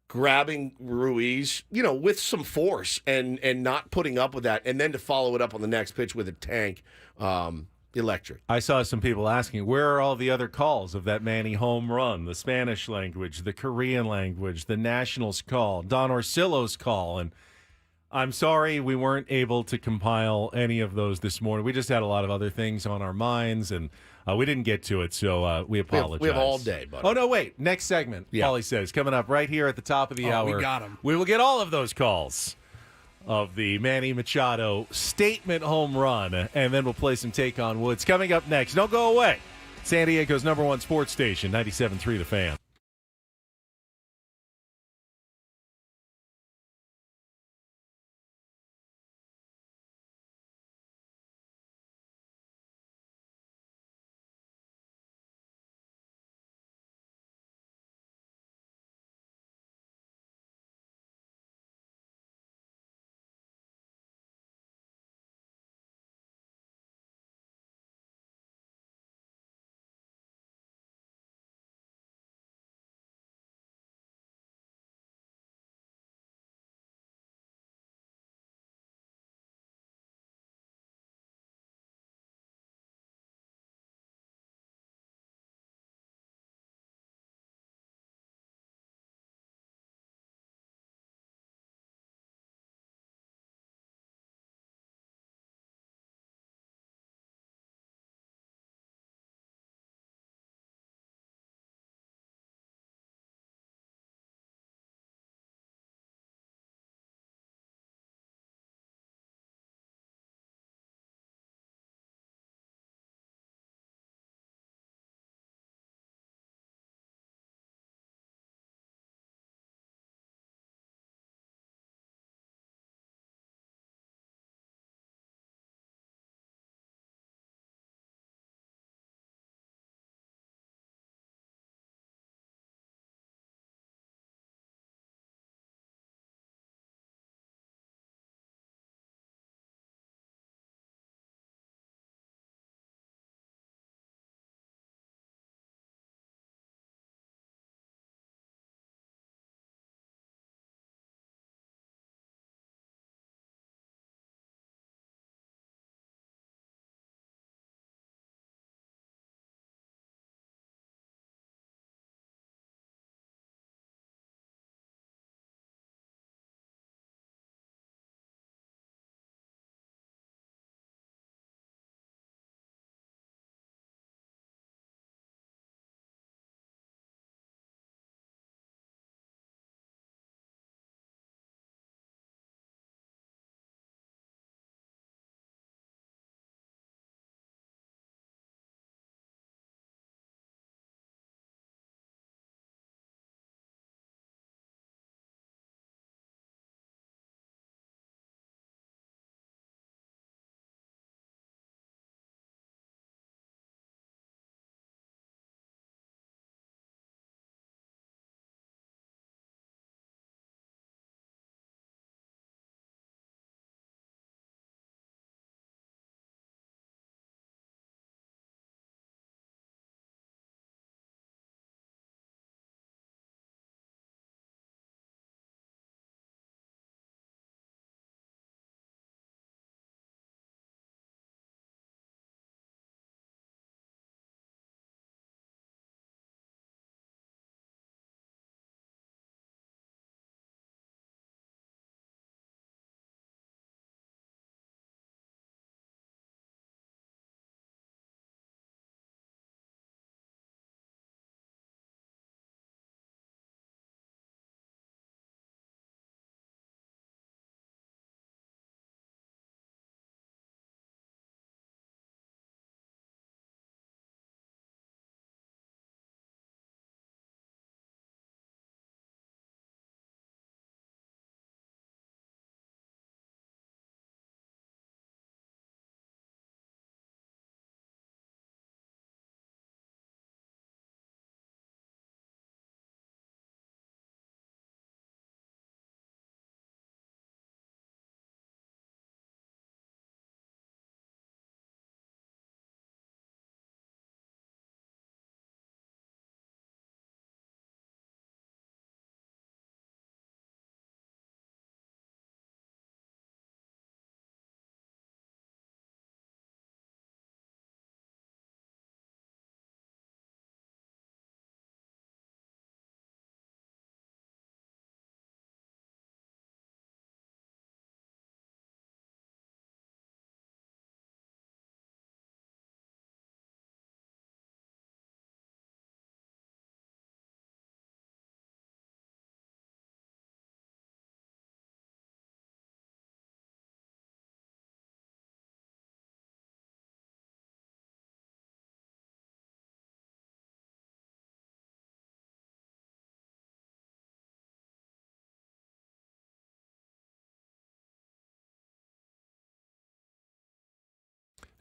grabbing Ruiz, with some force and not putting up with that, and then to follow it up on the next pitch with a tank. Electric. I saw some people asking, where are all the other calls of that Manny home run? The Spanish language, the Korean language, the Nationals call, Don Orsillo's call. And I'm sorry we weren't able to compile any of those this morning. We just had a lot of other things on our minds, and we didn't get to it, so we apologize. We have all day, buddy. Oh, no, wait. Next segment, Paulie says, coming up right here at the top of the hour. We got him. We will get all of those calls of the Manny Machado statement home run, and then we'll play some Take on Woods. Coming up next, don't go away. San Diego's #1 sports station, 97.3 The Fan.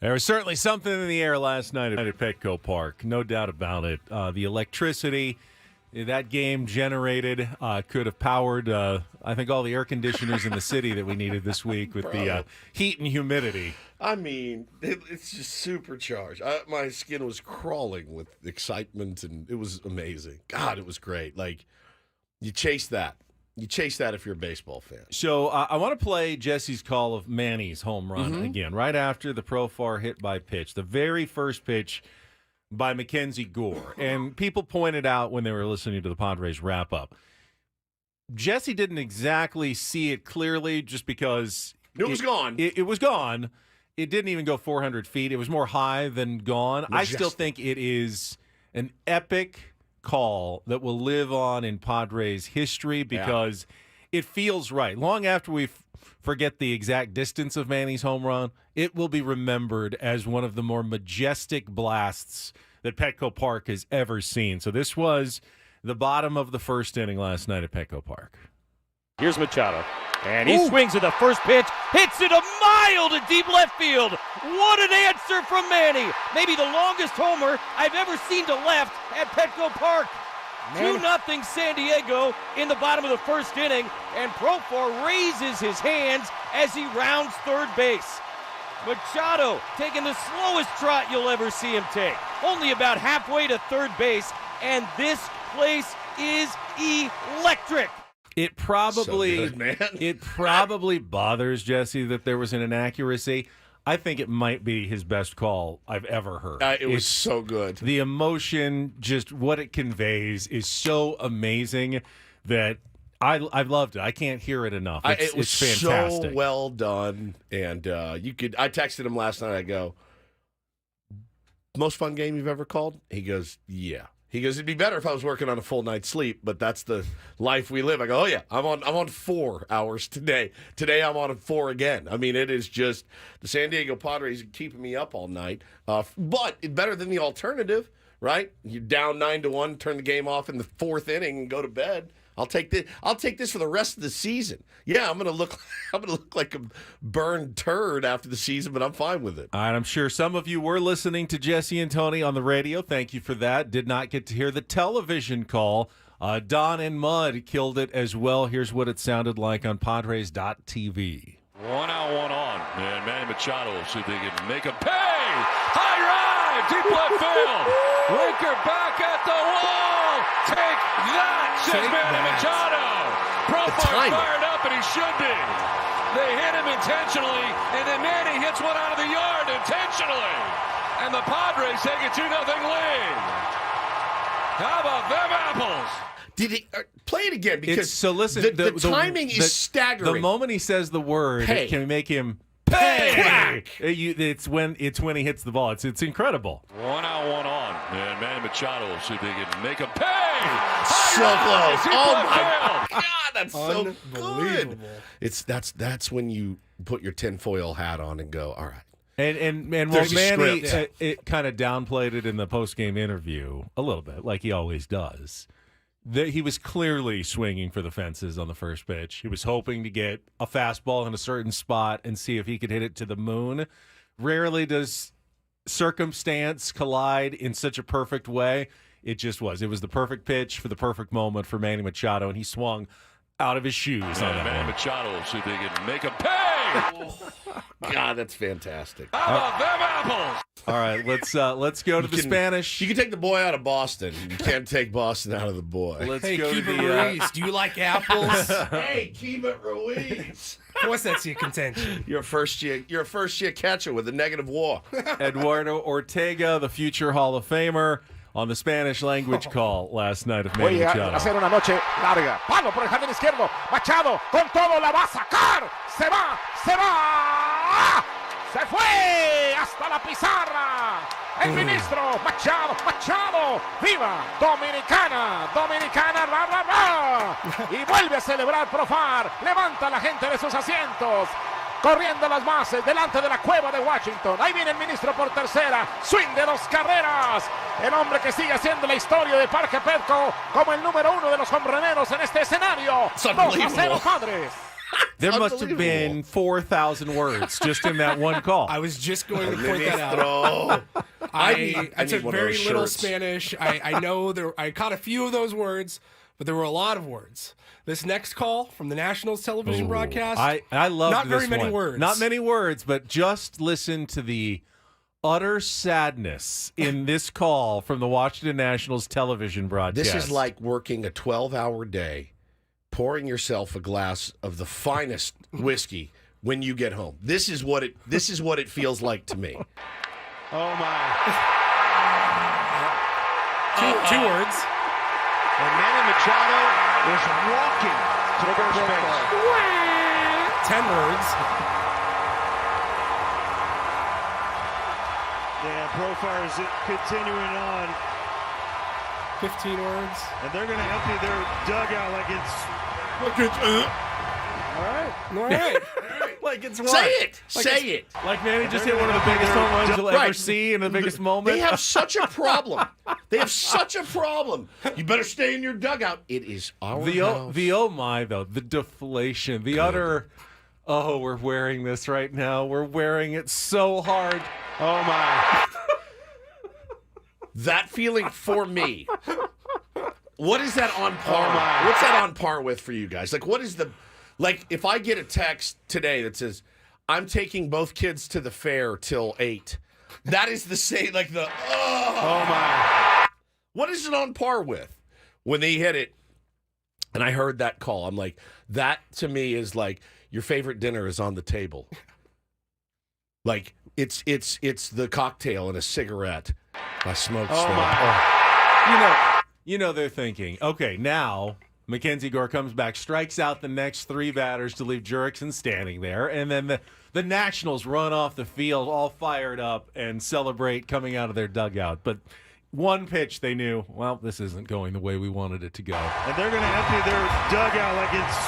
There was certainly something in the air last night at Petco Park, no doubt about it. The electricity that game generated could have powered, I think, all the air conditioners in the city that we needed this week with the heat and humidity. I mean, it's just supercharged. My skin was crawling with excitement, and it was amazing. God, it was great. Like, you chase that. You chase that if you're a baseball fan. So I want to play Jesse's call of Manny's home run again, right after the Profar hit by pitch, the very first pitch by Mackenzie Gore. And people pointed out when they were listening to the Padres wrap-up, Jesse didn't exactly see it clearly just because it was gone. It was gone. It didn't even go 400 feet. It was more high than gone. Majestic. I still think it is an epic call that will live on in Padres history because it feels right. Long after we forget the exact distance of Manny's home run, it will be remembered as one of the more majestic blasts that Petco Park has ever seen. So this was the bottom of the first inning last night at Petco Park. Here's Machado, and he swings at the first pitch, hits it a mile to deep left field. What an answer from Manny. Maybe the longest homer I've ever seen to left at Petco Park. 2-0 San Diego in the bottom of the first inning, and Profar raises his hands as he rounds third base. Machado taking the slowest trot you'll ever see him take, only about halfway to third base, and this place is electric. It probably So good, man. It probably bothers Jesse that there was an inaccuracy. I think it might be his best call I've ever heard. It was so good. The emotion, just what it conveys, is so amazing that I've loved it. I can't hear it enough. It was it's fantastic. so well done, and you could. I texted him last night. I go, most fun game you've ever called? He goes, yeah. He goes, it'd be better if I was working on a full night's sleep, but that's the life we live. I go, oh yeah, I'm on 4 hours today. Today I'm on 4 again. I mean, it is just the San Diego Padres are keeping me up all night. But it's better than the alternative, right? You're down 9-1, turn the game off in the 4th inning and go to bed. I'll take this for the rest of the season. Yeah, I'm gonna look like a burned turd after the season, but I'm fine with it. All right, I'm sure some of you were listening to Jesse and Tony on the radio. Thank you for that. Did not get to hear the television call. Don and Mud killed it as well. Here's what it sounded like on Padres.tv. 1 out, 1 on, and Manny Machado will see if they can make a pay. High ride, deep left field. Winker back at the wall. Take that, says Manny Machado. Profar fired up, and he should be. They hit him intentionally, and then Manny hits one out of the yard intentionally. And the Padres take a 2-0 lead. How about them apples? Did he play it again? Because listen, the timing is staggering. The moment he says the word, pay. it can make him pay. Crack. It's when he hits the ball. It's incredible. 1 out, 1 on, and Manny Machado will see if they can make a pay. So close. Oh my God, that's so Unbelievable. good. That's when you put your tinfoil hat on and go, all right. And while There's a Manny script. it kind of downplayed it in the postgame interview a little bit, like he always does. He was clearly swinging for the fences on the first pitch. He was hoping to get a fastball in a certain spot and see if he could hit it to the moon. Rarely does circumstance collide in such a perfect way. It just was. It was the perfect pitch for the perfect moment for Manny Machado, and he swung out of his shoes. On that Manny one. Machado will see if they can make a pay. God, that's fantastic. How about them apples? All right, let's go to the Spanish. You can take the boy out of Boston. You can't take Boston out of the boy. Let's Hey, go to Keeper the Ruiz, do you like apples? Hey, Keeper Ruiz. Of course, that's your contention. You're a first year catcher with a negative WAR. Eduardo Ortega, the future Hall of Famer, on the Spanish language call last night of Manny Machado. hacer una noche larga. Palo por el jardín izquierdo. Machado con todo la va a sacar. Se va. Se fue hasta la pizarra. El ministro Machado. Viva Dominicana. Ra, ra, ra. Y vuelve a celebrar Profar. Levanta a la gente de sus asientos. Corriendo las bases delante de la cueva de Washington. Ahí viene el ministro por tercera. Swing de 2 carreras. El hombre que sigue haciendo la historia de Parque Petco como el número 1 de los hombreneros en este escenario. 2-0 Padres. There must have been 4,000 words just in that one call. I was just going to point that out. I took very little Spanish. I know I caught a few of those words, but there were a lot of words. This next call from the Nationals television broadcast. I love not this very many one. words. Not many words, but just listen to the utter sadness in this call from the Washington Nationals television broadcast. This is like working a 12-hour day, pouring yourself a glass of the finest whiskey when you get home. This is what it feels like to me. Oh my. Two words. And Manny Machado is walking to first base. 10 words. Yeah, Profar is continuing on. 15 words. And they're going to empty their dugout like it's... All right. Like it's what? Say it. Say it. Like Manny just hit one of the biggest home runs you'll ever see in the biggest moment. They have such a problem. You better stay in your dugout. It is our house. The deflation, the utter, we're wearing this right now. We're wearing it so hard. Oh, my. That feeling for me. What is that on par with? What's that on par with for you guys? Like, what is the... Like, if I get a text today that says, I'm taking both kids to the fair till 8, that is the same, like the, oh my. What is it on par with? When they hit it, and I heard that call, I'm like, that to me is like, your favorite dinner is on the table. Like, it's the cocktail and a cigarette. I smoked stuff. Oh. You know they're thinking, okay, now... Mackenzie Gore comes back, strikes out the next 3 batters to leave Jurickson standing there, and then the Nationals run off the field all fired up and celebrate coming out of their dugout. But one pitch, they knew, well, this isn't going the way we wanted it to go. And they're going to empty their dugout like it's...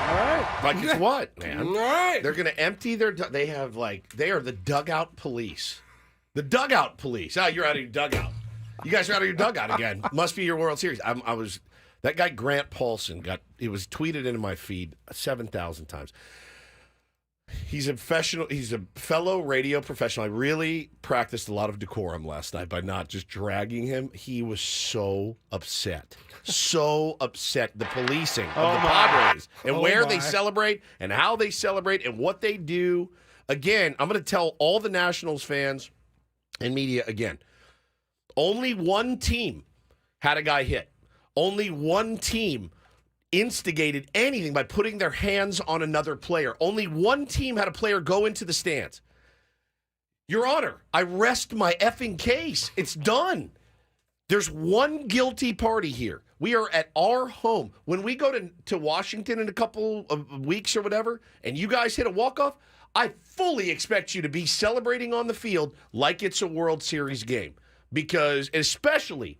All right. Like it's what, man? All right. They're going to empty their... They are the dugout police. The dugout police. Oh, you're out of your dugout. You guys are out of your dugout again. Must be your World Series. That guy Grant Paulson it was tweeted into my feed 7,000 times. He's a professional. He's a fellow radio professional. I really practiced a lot of decorum last night by not just dragging him. He was so upset. The policing of the Padres and where they celebrate and how they celebrate and what they do. Again, I'm going to tell all the Nationals fans and media again. Only one team had a guy hit. Only one team instigated anything by putting their hands on another player. Only one team had a player go into the stands. Your Honor, I rest my effing case. It's done. There's one guilty party here. We are at our home. When we go to Washington in a couple of weeks or whatever, and you guys hit a walk-off, I fully expect you to be celebrating on the field like it's a World Series game. Because especially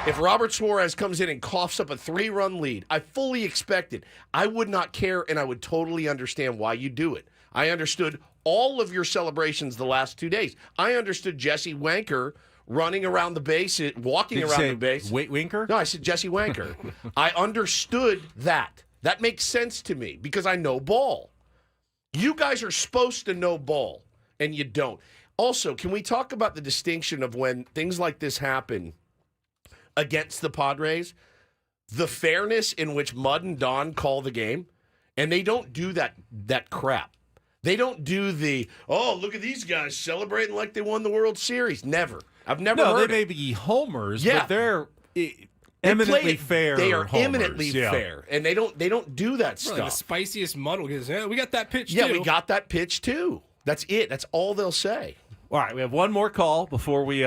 if Robert Suarez comes in and coughs up a 3-run lead, I fully expect it. I would not care, and I would totally understand why you do it. I understood all of your celebrations the last 2 days. I understood Jesse Wanker running around the base, walking around the base. Winker? No, I said Jesse Wanker. I understood that. That makes sense to me because I know ball. You guys are supposed to know ball, and you don't. Also, can we talk about the distinction of when things like this happen against the Padres, the fairness in which Mudd and Don call the game, and they don't do that crap. They don't do look at these guys celebrating like they won the World Series. Never. I've never heard they may be homers, Yeah. but they're eminently fair. They are homers. eminently fair, and they don't do that stuff. The spiciest Mudd will get, we got that pitch too. Yeah, we got that pitch too. That's it. That's all they'll say. All right, we have one more call before we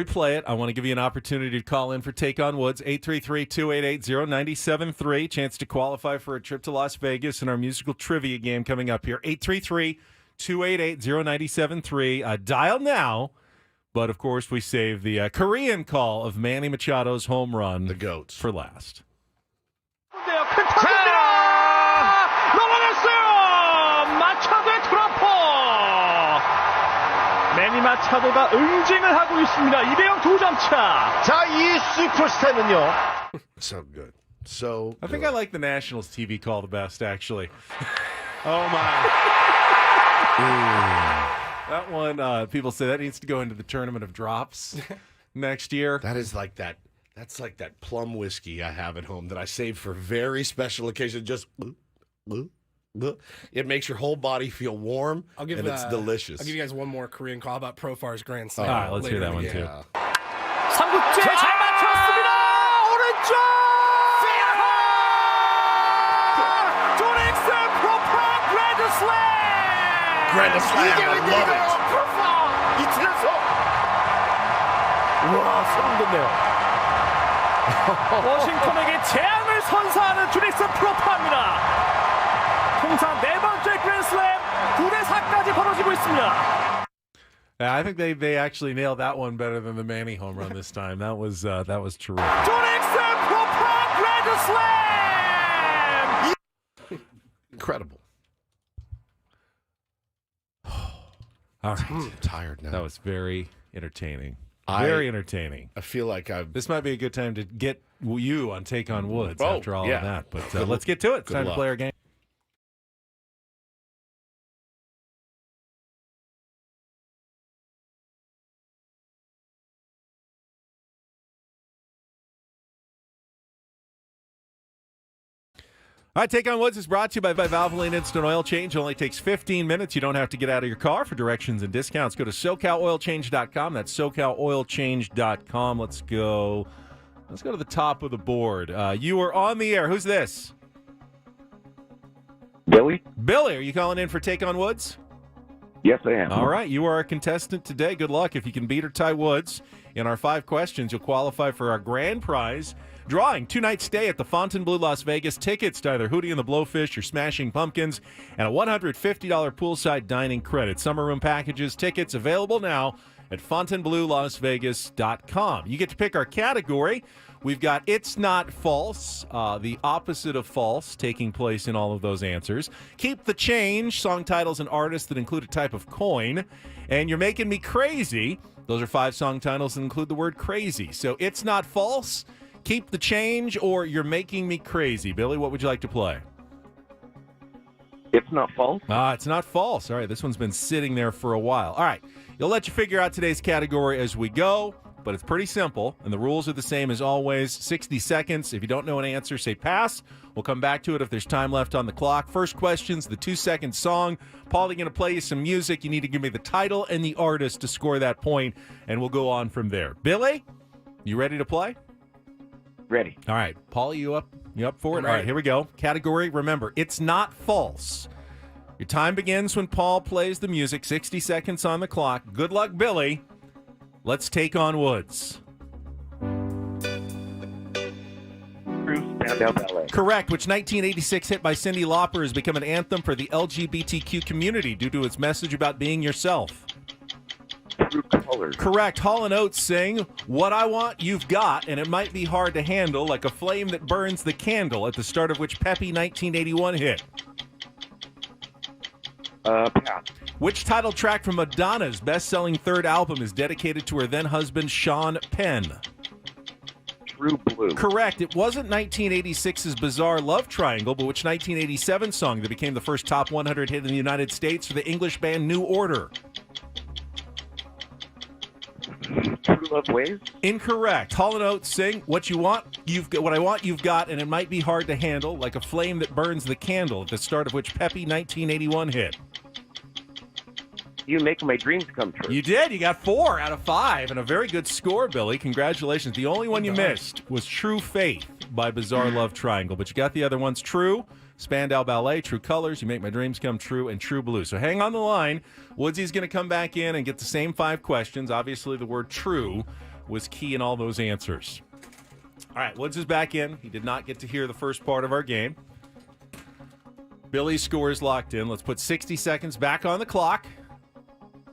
play it. I want to give you an opportunity to call in for Take on Woods, 833-288-0973. Chance to qualify for a trip to Las Vegas in our musical trivia game coming up here. 833-288-0973. Dial now. But, of course, we save the Korean call of Manny Machado's home run, the GOATs, for last. 매니 마차도가 응징을 하고 있습니다. 2대0 2점 차. 자, 이 슈퍼스타는요. So good. So I think I like the Nationals TV call the best, actually. Oh, my. That one, people say that needs to go into the tournament of drops next year. That's like that plum whiskey I have at home that I save for very special occasions. Just it makes your whole body feel warm, and it's delicious. I'll give you guys one more Korean call about Profar's Grand Slam. All right, let's hear that one, too. 삼국지 잘 맞췄습니다. 오른쪽. 조릭슨 프로파 그랜드 슬램. Grand Slam, I love it. 프로파 이틀에서 와 소름 돋네요. 워싱턴에게 재앙을 선사하는 주릭슨 프로파입니다. 통산 네 번째 그랜드슬램 9대4까지 벌어지고 있습니다. Yeah, I think they actually nailed that one better than the Manny home run this time. That was terrific. 조릭슨 프로파 그랜드슬램. Incredible. All right. I'm tired now. That was very entertaining. I feel like This might be a good time to get you on Take on Woods after all of that. But let's get to it. It's time to play our game. All right, Take on Woods is brought to you by Valvoline Instant Oil Change. It only takes 15 minutes. You don't have to get out of your car. For directions and discounts, go to SoCalOilChange.com. That's SoCalOilChange.com. Let's go to the top of the board. You are on the air. Who's this? Billy? Billy, are you calling in for Take on Woods? Yes, I am. All right, you are our contestant today. Good luck. If you can beat or tie Woods in our 5 questions, you'll qualify for our grand prize drawing 2-night stay at the Fontainebleau Las Vegas, tickets to either Hootie and the Blowfish or Smashing Pumpkins, and a $150 poolside dining credit. Summer room packages, tickets available now at FontainebleauLasVegas.com. You get to pick our category. We've got It's Not False, the opposite of false, taking place in all of those answers. Keep the Change, song titles and artists that include a type of coin. And You're Making Me Crazy. Those are 5 song titles that include the word crazy. So It's Not False, Keep the Change, or You're Making Me Crazy. Billy, what would you like to play? It's Not False. It's not false. All right, this one's been sitting there for a while. All right, you'll let you figure out today's category as we go, but it's pretty simple, and the rules are the same as always. 60 seconds. If you don't know an answer, say pass. We'll come back to it if there's time left on the clock. First question's the 2-second song. Paul, I'm going to play you some music. You need to give me the title and the artist to score that point, and we'll go on from there. Billy, you ready to play? Ready. All right. Paul, you up for it? I'm All right, ready. here we go. Category, remember, it's not false. Your time begins when Paul plays the music. 60 seconds on the clock. Good luck, Billy. Let's take on Woods. Spandau Ballet. Correct. Which 1986 hit by Cyndi Lauper has become an anthem for the LGBTQ community due to its message about being yourself. True Colors. Correct. Hall & Oates sing, What I Want, You've Got, and it might be hard to handle, like a flame that burns the candle, at the start of which peppy 1981 hit. Pass. Which title track from Madonna's best-selling 3rd album is dedicated to her then-husband, Sean Penn? True Blue. Correct. It wasn't 1986's Bizarre Love Triangle, but which 1987 song that became the first top 100 hit in the United States for the English band New Order? True Love Waves. Incorrect. Hall & Oates sing, What You Want, You've Got, What I Want, You've Got, and it might be hard to handle, like a flame that burns the candle, at the start of which peppy 1981 hit. You Make My Dreams Come True. You did. You got 4 out of 5, and a very good score, Billy. Congratulations. The only one you missed was True Faith by Bizarre Love Triangle, but you got the other ones. True, Spandau Ballet, True Colors, You Make My Dreams Come True, and True Blue. So hang on the line. Woodsy's going to come back in and get the same 5 questions. Obviously, the word true was key in all those answers. All right, Woods is back in. He did not get to hear the first part of our game. Billy's score is locked in. Let's put 60 seconds back on the clock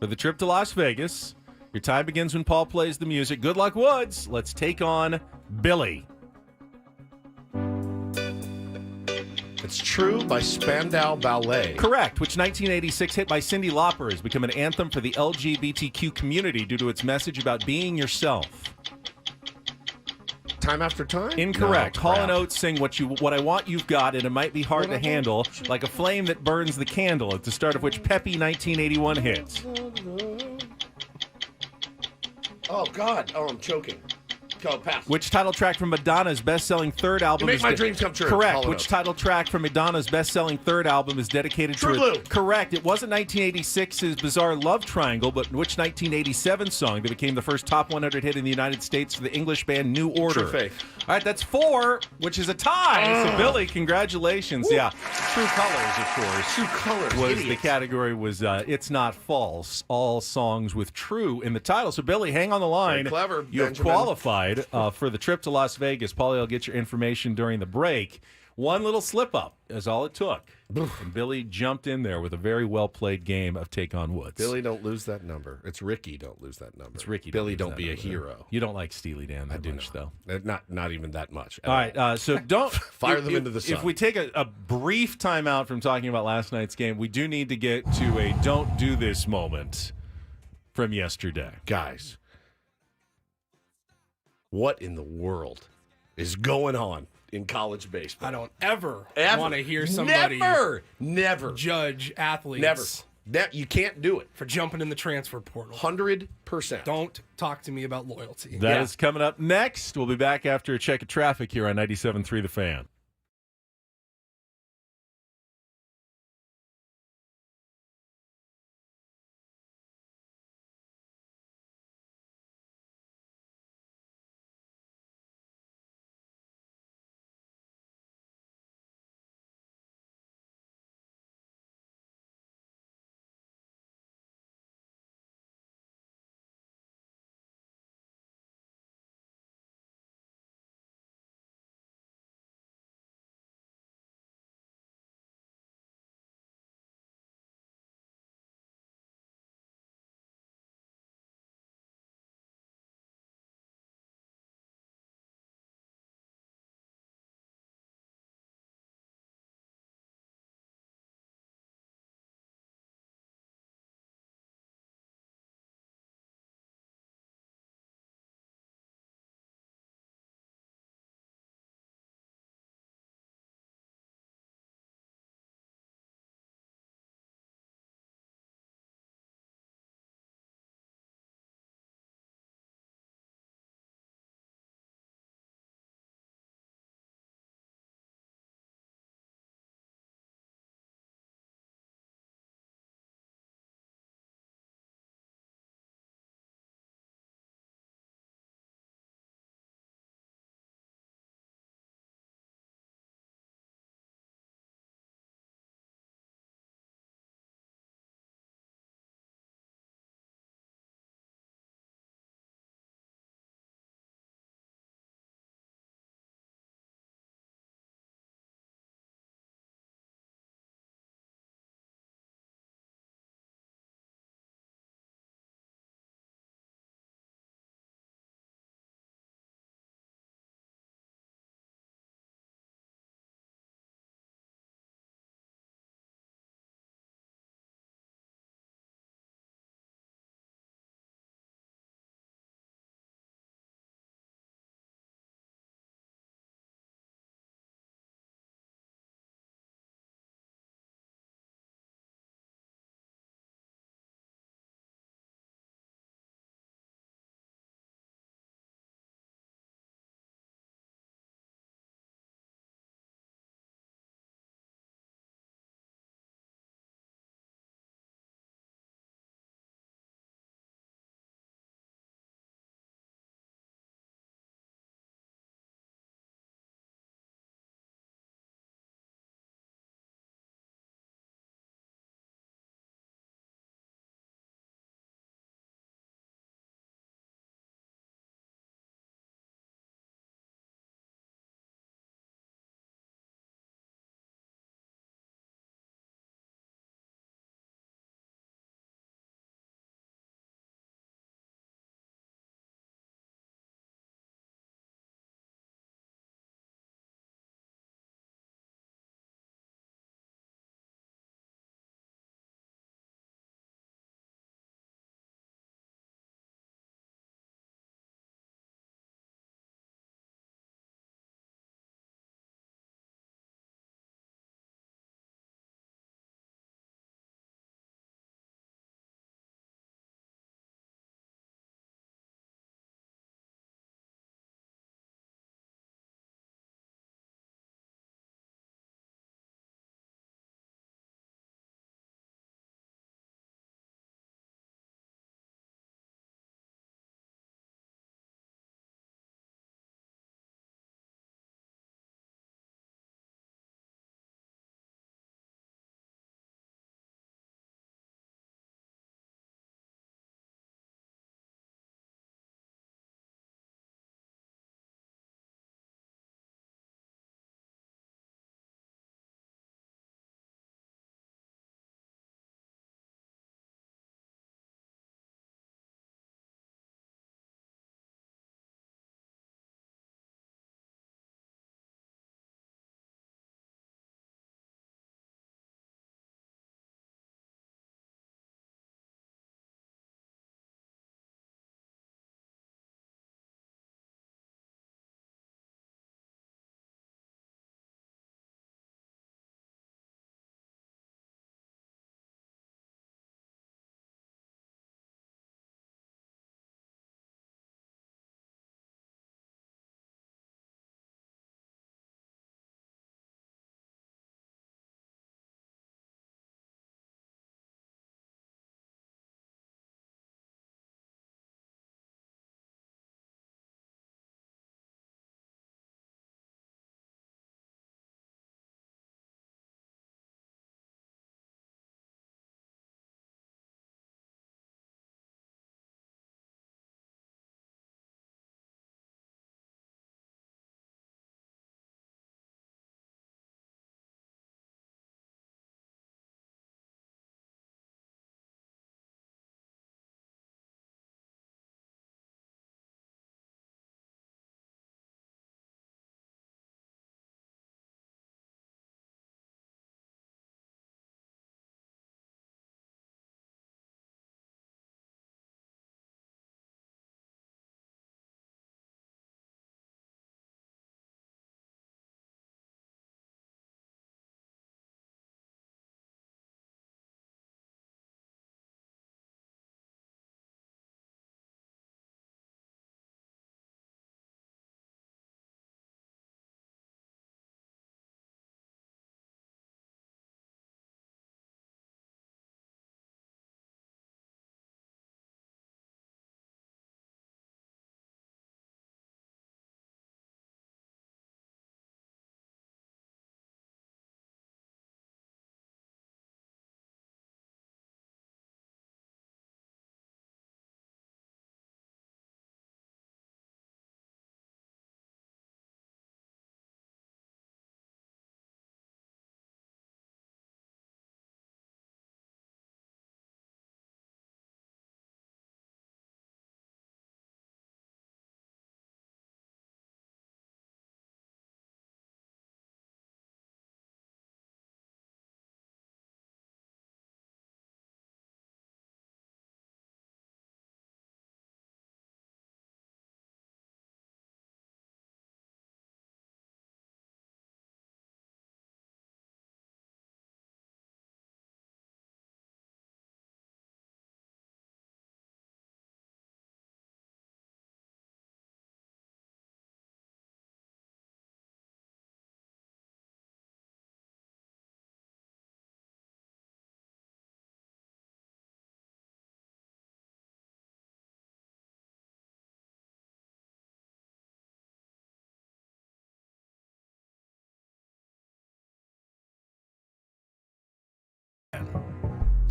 for the trip to Las Vegas. Your time begins when Paul plays the music. Good luck, Woods. Let's take on Billy. It's True by Spandau Ballet. Correct. Which 1986 hit by Cyndi Lauper has become an anthem for the LGBTQ community due to its message about being yourself. Time After Time? Incorrect. No, Hall crap. & Oates sing what I Want You've Got, and it might be hard to handle, like a flame that burns the candle, at the start of which peppy 1981 hit. Oh, God. Oh, I'm choking. Go, pass. Which title track from Madonna's best-selling third album You Make My Dreams Come True. Correct. Hall & Which Oates. title track from Madonna's best-selling third album is dedicated True to Blue. Correct. It wasn't 1986's Bizarre Love Triangle, but which 1987 song that became the first top 100 hit in the United States for the English band New Order? True Faith. All right, that's 4, which is a tie. So, Billy, congratulations. Woo. Yeah. True Colors, of course. True Colors. Was Idiot. the category was It's Not False, all songs with true in the title. So, Billy, hang on the line. Very clever, You have Benjamin. qualified for the trip to Las Vegas. Paulie will get your information during the break. One little slip-up is all it took. And Billy jumped in there with a very well-played game of Take on Woods. Billy, don't lose that number. It's Ricky, don't lose that number. It's Ricky. Billy, lose don't that be a number. hero. You don't like Steely Dan that much, though. Not even that much. All right, so don't Fire them into the sun. If we take a brief timeout from talking about last night's game, we do need to get to a don't do this moment from yesterday. Guys, what in the world is going on in college baseball? I don't ever want to hear somebody never judge athletes. You can't do it for jumping in the transfer portal. 100%. Don't talk to me about loyalty. That is coming up next. We'll be back after a check of traffic here on 97.3 The Fan.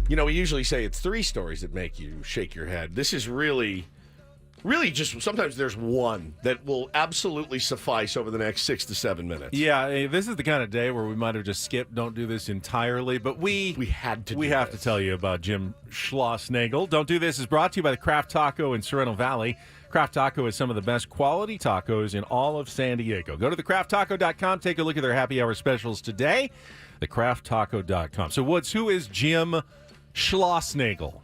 You know, we usually say it's 3 stories that make you shake your head. This is really just sometimes there's one that will absolutely suffice over the next 6 to 7 minutes. Yeah, this is the kind of day where we might have just skipped, don't do this entirely, but we have to tell you about Jim Schlossnagel. Don't Do This is brought to you by the Craft Taco in Sorrento Valley. Craft Taco is some of the best quality tacos in all of San Diego. Go to thecrafttaco.com, take a look at their happy hour specials today, thecrafttaco.com. So, Woods, who is Jim Schlossnagel?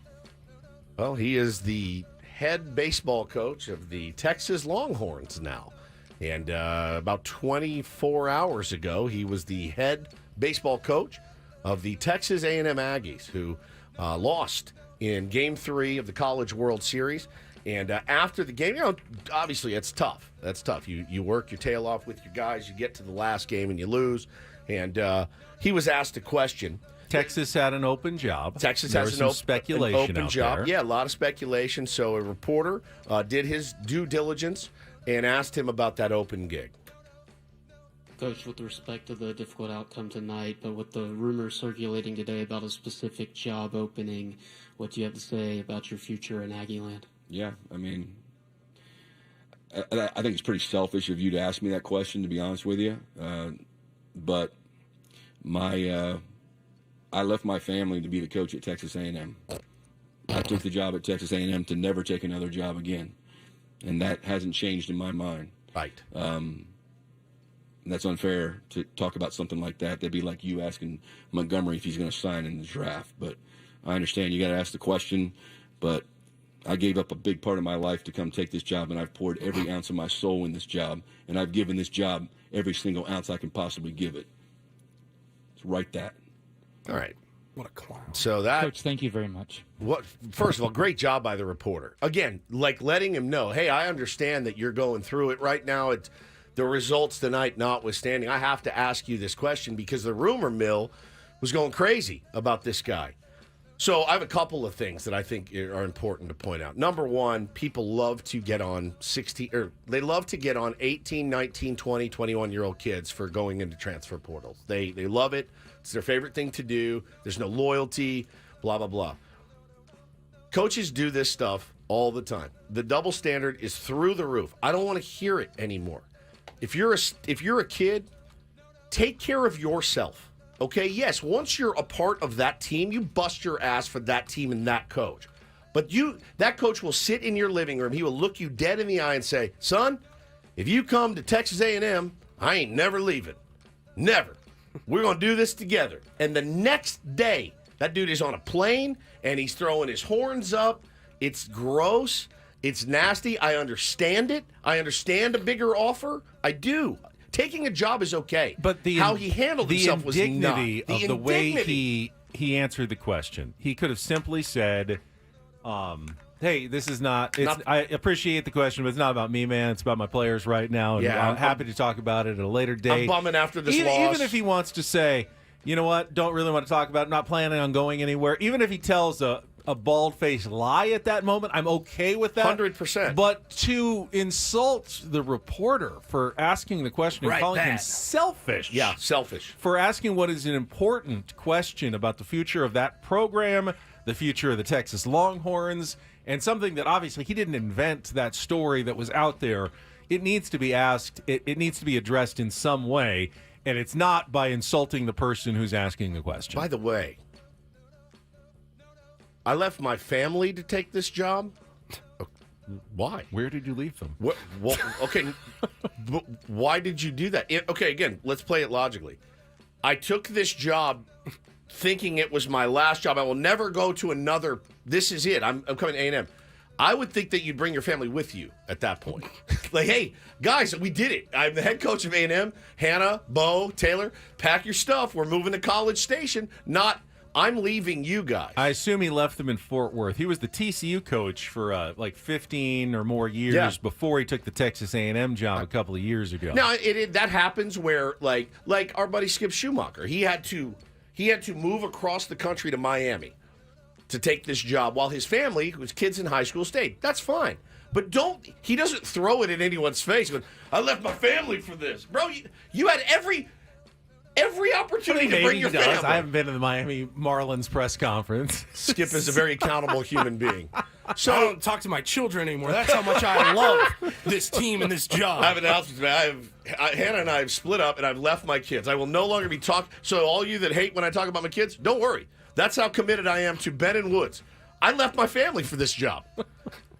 Well, he is the head baseball coach of the Texas Longhorns now. And about 24 hours ago, he was the head baseball coach of the Texas A&M Aggies, who lost in Game 3 of the College World Series. And after the game, obviously it's tough. That's tough. You work your tail off with your guys. You get to the last game and you lose. And he was asked a question. Texas had an open job. Texas there has an open job. There. Yeah, a lot of speculation. So a reporter did his due diligence and asked him about that open gig. Coach, with respect to the difficult outcome tonight, but with the rumors circulating today about a specific job opening, what do you have to say about your future in Aggieland? Yeah, I mean, I think it's pretty selfish of you to ask me that question, to be honest with you. But I left my family to be the coach at Texas A&M. I took the job at Texas A&M to never take another job again, and that hasn't changed in my mind. Right. That's unfair to talk about something like that. That'd be like you asking Montgomery if he's going to sign in the draft. But I understand you got to ask the question, but I gave up a big part of my life to come take this job, and I've poured every ounce of my soul in this job, and I've given this job every single ounce I can possibly give it. So write that. All right. What a clown. So that Coach, thank you very much. First of all, great job by the reporter. Again, like letting him know, hey, I understand that you're going through it right now. It's the results tonight notwithstanding. I have to ask you this question because the rumor mill was going crazy about this guy. So I have a couple of things that I think are important to point out. Number one, people love to get on 18, 19, 20, 21-year-old kids for going into transfer portals. They love it. It's their favorite thing to do. There's no loyalty, blah, blah, blah. Coaches do this stuff all the time. The double standard is through the roof. I don't want to hear it anymore. If you're a kid, take care of yourself. Okay, yes, once you're a part of that team, you bust your ass for that team and that coach. But that coach will sit in your living room. He will look you dead in the eye and say, son, if you come to Texas A&M, I ain't never leaving. Never. We're going to do this together. And the next day, that dude is on a plane, and he's throwing his horns up. It's gross. It's nasty. I understand it. I understand a bigger offer. I do. Taking a job is okay, but how he handled himself was not. The indignity of the way he answered the question. He could have simply said, hey, this is not I appreciate the question, but it's not about me, man. It's about my players right now, and I'm happy to talk about it at a later date. I'm bumming after this loss. Even if he wants to say, you know what, don't really want to talk about it, not planning on going anywhere, even if he tells a bald-faced lie at that moment, I'm okay with that. 100%. But to insult the reporter for asking the question and calling him selfish. Yeah, selfish. For asking what is an important question about the future of that program, the future of the Texas Longhorns, and something that obviously he didn't invent, that story that was out there. It needs to be asked. It needs to be addressed in some way, and it's not by insulting the person who's asking the question. By the way, I left my family to take this job. Why? Where did you leave them? Okay, why did you do that? Okay, again, let's play it logically. I took this job thinking it was my last job. I will never go to another. This is it. I'm coming to A&M. I would think that you'd bring your family with you at that point. Like, hey, guys, we did it. I'm the head coach of A&M. Hannah, Bo, Taylor, pack your stuff. We're moving to College Station. Not, I'm leaving you guys. I assume he left them in Fort Worth. He was the TCU coach for like 15 or more years before he took the Texas A&M job a couple of years ago. Now, that happens where, like our buddy Skip Schumacher, he had to move across the country to Miami to take this job while his family, whose kids in high school, stayed. That's fine. But he doesn't throw it in anyone's face. Going, I left my family for this. Bro, you had every every opportunity to Maybe bring your he does. family. I haven't been to the Miami Marlins press conference. Skip is a very accountable human being. So I don't talk to my children anymore. That's how much I love this team and this job. I have an announcement. Hannah and I have split up, and I've left my kids. I will no longer be talking. So all you that hate when I talk about my kids, don't worry. That's how committed I am to Ben and Woods. I left my family for this job.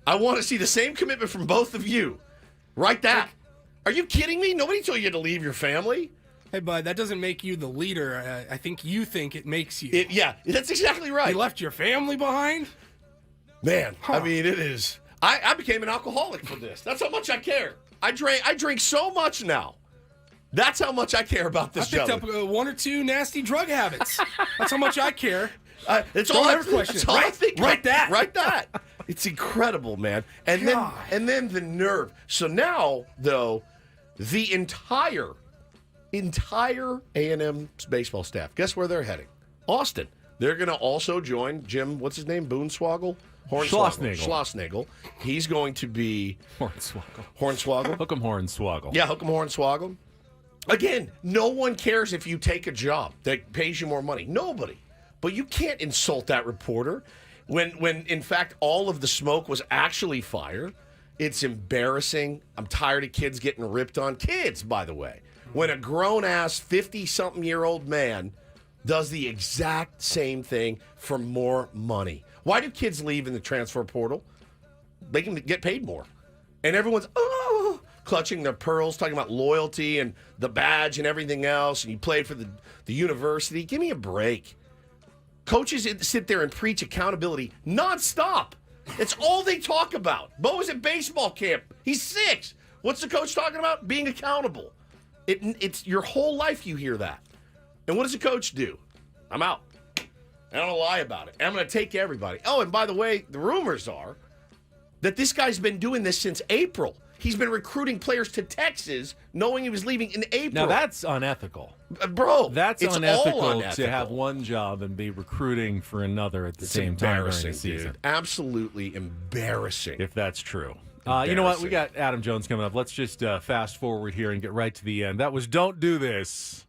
I want to see the same commitment from both of you. Write that. Are you kidding me? Nobody told you to leave your family. Hey, bud, that doesn't make you the leader. I think you think it makes you. Yeah, that's exactly right. You left your family behind? Man, I mean, it is. I became an alcoholic for this. That's how much I care. I drink so much now. That's how much I care about this job. I picked up one or two nasty drug habits. That's how much I care. It's Don't all ever question it's it. all I Write- think. write that. Write that. It's incredible, man. And then the nerve. So now, though, the entire A&M baseball staff, guess where they're heading? Austin. They're going to also join Jim, what's his name? Boonswoggle? Schlossnagel. He's going to be... Hornswoggle. Hook 'em Hornswoggle. Yeah, Hook 'em Hornswoggle. Again, no one cares if you take a job that pays you more money. Nobody. But you can't insult that reporter when in fact, all of the smoke was actually fire. It's embarrassing. I'm tired of kids getting ripped on. Kids, by the way. When a grown-ass 50-something-year-old man does the exact same thing for more money. Why do kids leave in the transfer portal? They can get paid more. And everyone's, clutching their pearls, talking about loyalty and the badge and everything else, and you played for the university. Give me a break. Coaches sit there and preach accountability nonstop. It's all they talk about. Bo was at baseball camp. He's 6. What's the coach talking about? Being accountable. It's your whole life you hear that. And what does the coach do? I'm out. I don't lie about it. I'm going to take everybody. Oh, and by the way, the rumors are that this guy's been doing this since April. He's been recruiting players to Texas knowing he was leaving in April. Now, that's unethical. Bro, That's it's unethical, all unethical to have one job and be recruiting for another at the same time during the season. Dude. Absolutely embarrassing. If that's true. You know what? We got Adam Jones coming up. Let's just fast forward here and get right to the end. That was Don't Do This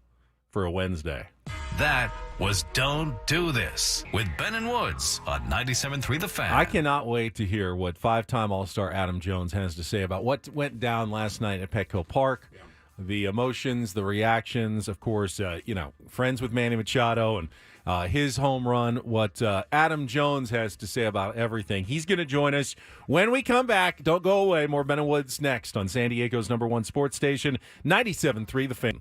for a Wednesday. That was Don't Do This with Ben and Woods on 97.3 The Fan. I cannot wait to hear what 5-time All-Star Adam Jones has to say about what went down last night at Petco Park. Yeah. The emotions, the reactions, of course, friends with Manny Machado and his home run, what Adam Jones has to say about everything. He's going to join us when we come back. Don't go away. More Ben and Woods next on San Diego's #1 sports station, 97.3 The Fan.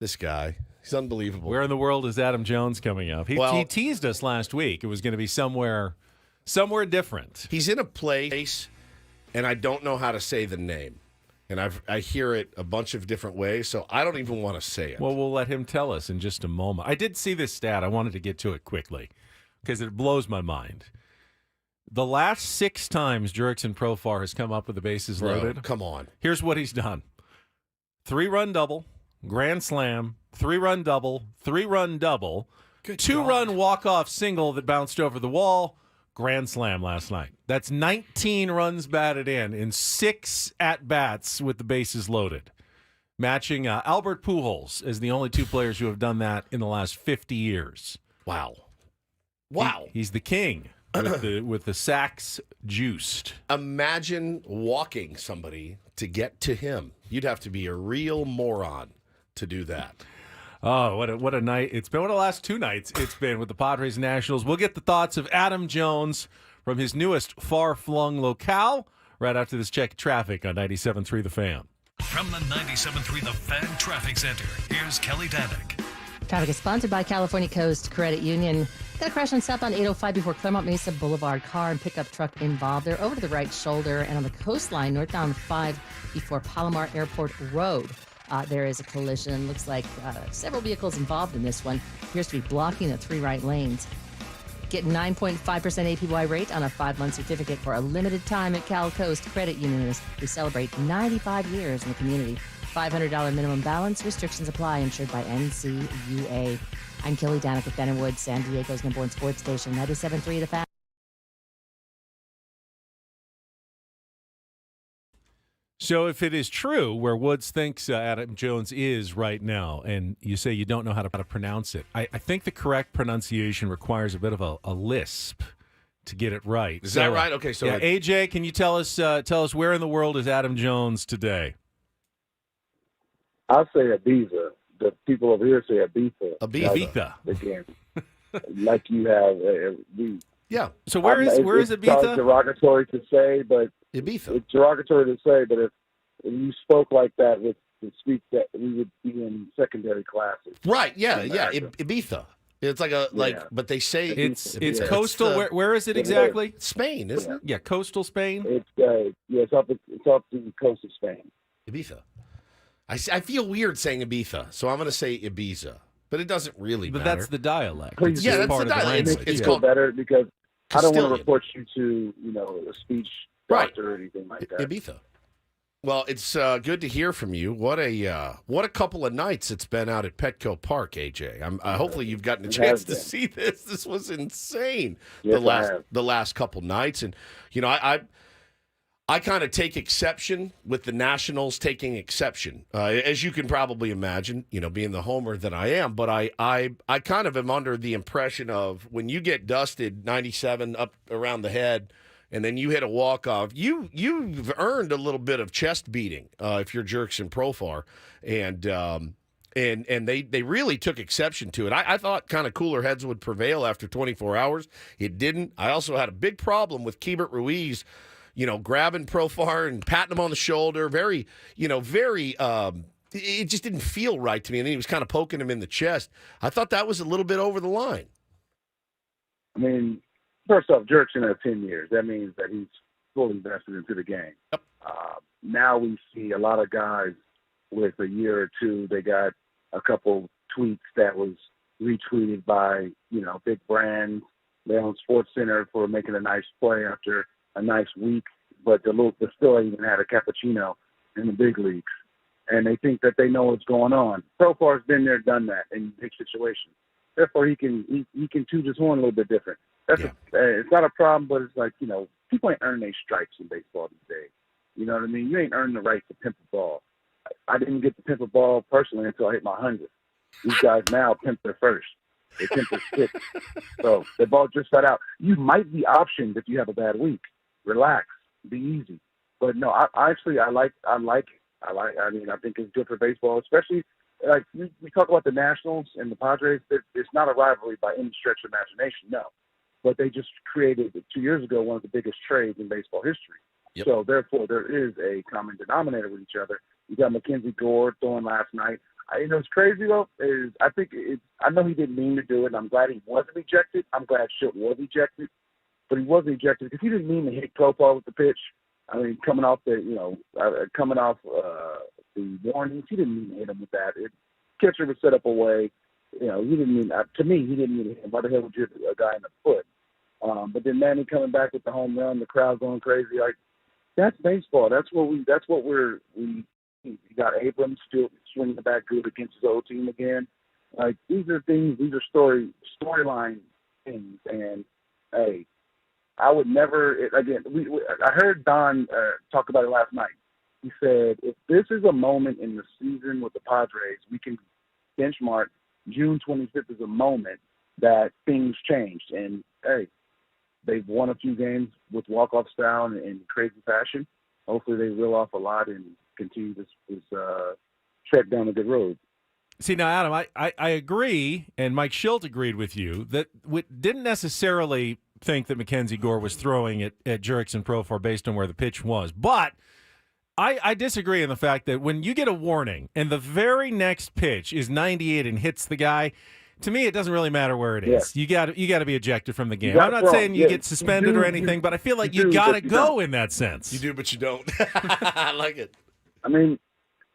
This guy. He's unbelievable. Where in the world is Adam Jones coming up? He teased us last week. It was going to be somewhere different. He's in a place, and I don't know how to say the name. And I hear it a bunch of different ways, so I don't even want to say it. Well, we'll let him tell us in just a moment. I did see this stat. I wanted to get to it quickly because it blows my mind. The last 6 times Jurickson Profar has come up with the bases loaded. Come on. Here's what he's done. 3-run double, grand slam, 3-run double, 3-run double, 2-run walk-off single that bounced over the wall, grand slam last night. That's 19 runs batted in 6 at-bats with the bases loaded, matching Albert Pujols as the only 2 players who have done that in the last 50 years. Wow. He's the king with the sacks juiced. Imagine walking somebody to get to him. You'd have to be a real moron to do that. Oh, what a night. It's been one of the last 2 nights it's been with the Padres Nationals. We'll get the thoughts of Adam Jones from his newest far-flung locale right after this check of traffic on 97.3 The Fan. From the 97.3 The Fan Traffic Center, here's Kelly Danick. Traffic is sponsored by California Coast Credit Union. Got a crash on southbound 805 before Claremont Mesa Boulevard. Car and pickup truck involved. They're over to the right shoulder. And on the coastline, northbound 5 before Palomar Airport Road. There is a collision. Looks like several vehicles involved in this one. Appears to be blocking the 3 right lanes. Get 9.5% APY rate on a 5-month certificate for a limited time at Cal Coast Credit Union. We celebrate 95 years in the community. $500 minimum balance. Restrictions apply. Insured by NCUA. I'm Kelly Danick with Ben & Wood, San Diego's #1 sports station, 97.3 The Fan. So if it is true where Woods thinks Adam Jones is right now, and you say you don't know how to pronounce it, I think the correct pronunciation requires a bit of a lisp to get it right. Is that right? Okay, so AJ, can you tell us where in the world is Adam Jones today? I'll say Ibiza. The people over here say Ibiza. Ibiza. Again, like you have. Yeah. So where is Ibiza? It's derogatory to say, but Ibiza. It's derogatory to say, but if you spoke like that with the speak, that we would be in secondary classes. Right. Yeah. Yeah. Ibiza. It's but they say it's coastal. Where is it exactly? Spain, isn't it? Yeah, coastal Spain. It's up the coast of Spain. Ibiza. I feel weird saying Ibiza, so I'm going to say Ibiza, but it doesn't really matter. But that's the dialect. That's the dialect. It's called better because I don't want to report you to a speech doctor or anything like that. Ibiza. Well, it's good to hear from you. What a couple of nights it's been out at Petco Park, AJ. Hopefully you've gotten a chance to see this. This was insane. Yes, the last couple nights, and I kind of take exception with the Nationals taking exception, as you can probably imagine, being the homer that I am. But I kind of am under the impression of when you get dusted 97 up around the head, and then you hit a walk-off, you've earned a little bit of chest beating if you're Jurickson Profar, and they really took exception to it. I thought kind of cooler heads would prevail after 24 hours. It didn't. I also had a big problem with Keibert Ruiz, grabbing Profar and patting him on the shoulder. Very, it just didn't feel right to me. And then he was kind of poking him in the chest. I thought that was a little bit over the line. I mean, first off, Jurickson has 10 years. That means that he's fully invested into the game. Yep. Now we see a lot of guys with a year or two. They got a couple tweets that was retweeted by, big brands. They're on SportsCenter for making a nice play after a nice week, but they still ain't even had a cappuccino in the big leagues. And they think that they know what's going on. Profar's been there, done that in big situations. Therefore, he can toot his horn a little bit different. It's not a problem, but it's like, people ain't earning their stripes in baseball these days. You know what I mean? You ain't earned the right to pimp a ball. I didn't get to pimp a ball personally until I hit my 100. These guys now pimp their first. They pimp their sixth. So the ball just got out. You might be optioned if you have a bad week. Relax, be easy. But no, I like it. I think it's good for baseball, especially like we talk about the Nationals and the Padres. It's not a rivalry by any stretch of imagination, no. But they just created 2 years ago one of the biggest trades in baseball history. Yep. So therefore, there is a common denominator with each other. You got Mackenzie Gore throwing last night. you know, what's crazy though is I know he didn't mean to do it, and I'm glad he wasn't ejected. I'm glad Schilt was ejected, but he wasn't ejected because he didn't mean to hit Profar with the pitch. I mean, coming off the warnings, he didn't mean to hit him with that. Catcher was set up away. You know, he didn't mean to me. He didn't mean to hit him. Why the hell would you hit a guy in the foot? But then Manny coming back with the home run, the crowd going crazy. Like, that's baseball. That's what we got Abrams still swinging the bat good against his old team again. Like, these are storyline things. And hey, I would never again. I heard Don talk about it last night. He said, if this is a moment in the season with the Padres, we can benchmark June 25th as a moment that things changed. And hey, they've won a few games with walk-off style and in crazy fashion. Hopefully they reel off a lot and continue this trek down a good road. See, now, Adam, I agree, and Mike Schilt agreed with you, that we didn't necessarily think that Mackenzie Gore was throwing at Jurickson Profar based on where the pitch was. But I disagree in the fact that when you get a warning and the very next pitch is 98 and hits the guy, to me, it doesn't really matter where it is. Yeah. You got to be ejected from the game. I'm not saying you get suspended or anything, but I feel like you got to go in that sense. You do, but you don't. I like it. I mean,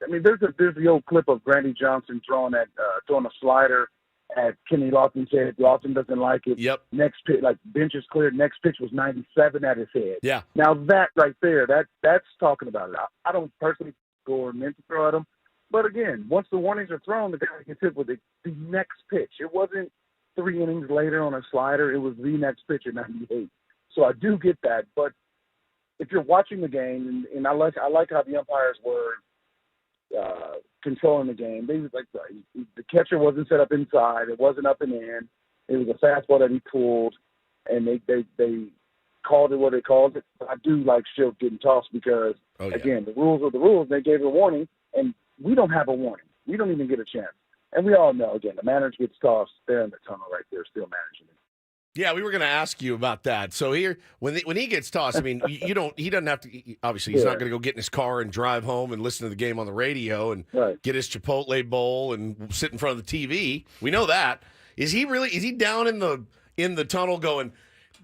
there's the old clip of Grandy Johnson throwing a slider at Kenny Lofton's head. Lofton doesn't like it. Yep. Next pitch, like bench is cleared. Next pitch was 97 at his head. Yeah. Now that right there, that's talking about it. I don't personally go or meant to throw at him. But again, once the warnings are thrown, the guy gets hit with the next pitch. It wasn't 3 innings later on a slider. It was the next pitch at 98. So I do get that. But if you're watching the game, and I like how the umpires were controlling the game. They was like the catcher wasn't set up inside. It wasn't up and in. It was a fastball that he pulled, and they called it what they called it. I do like Schilt getting tossed because again, the rules are the rules. They gave a warning, and we don't have a warning. We don't even get a chance. And we all know, again, the manager gets tossed. They're in the tunnel right there, still managing it. Yeah, we were going to ask you about that. So here, when he gets tossed, I mean, he doesn't have to. Obviously, he's not going to go get in his car and drive home and listen to the game on the radio and get his Chipotle bowl and sit in front of the TV. We know that. Is he down in the tunnel going,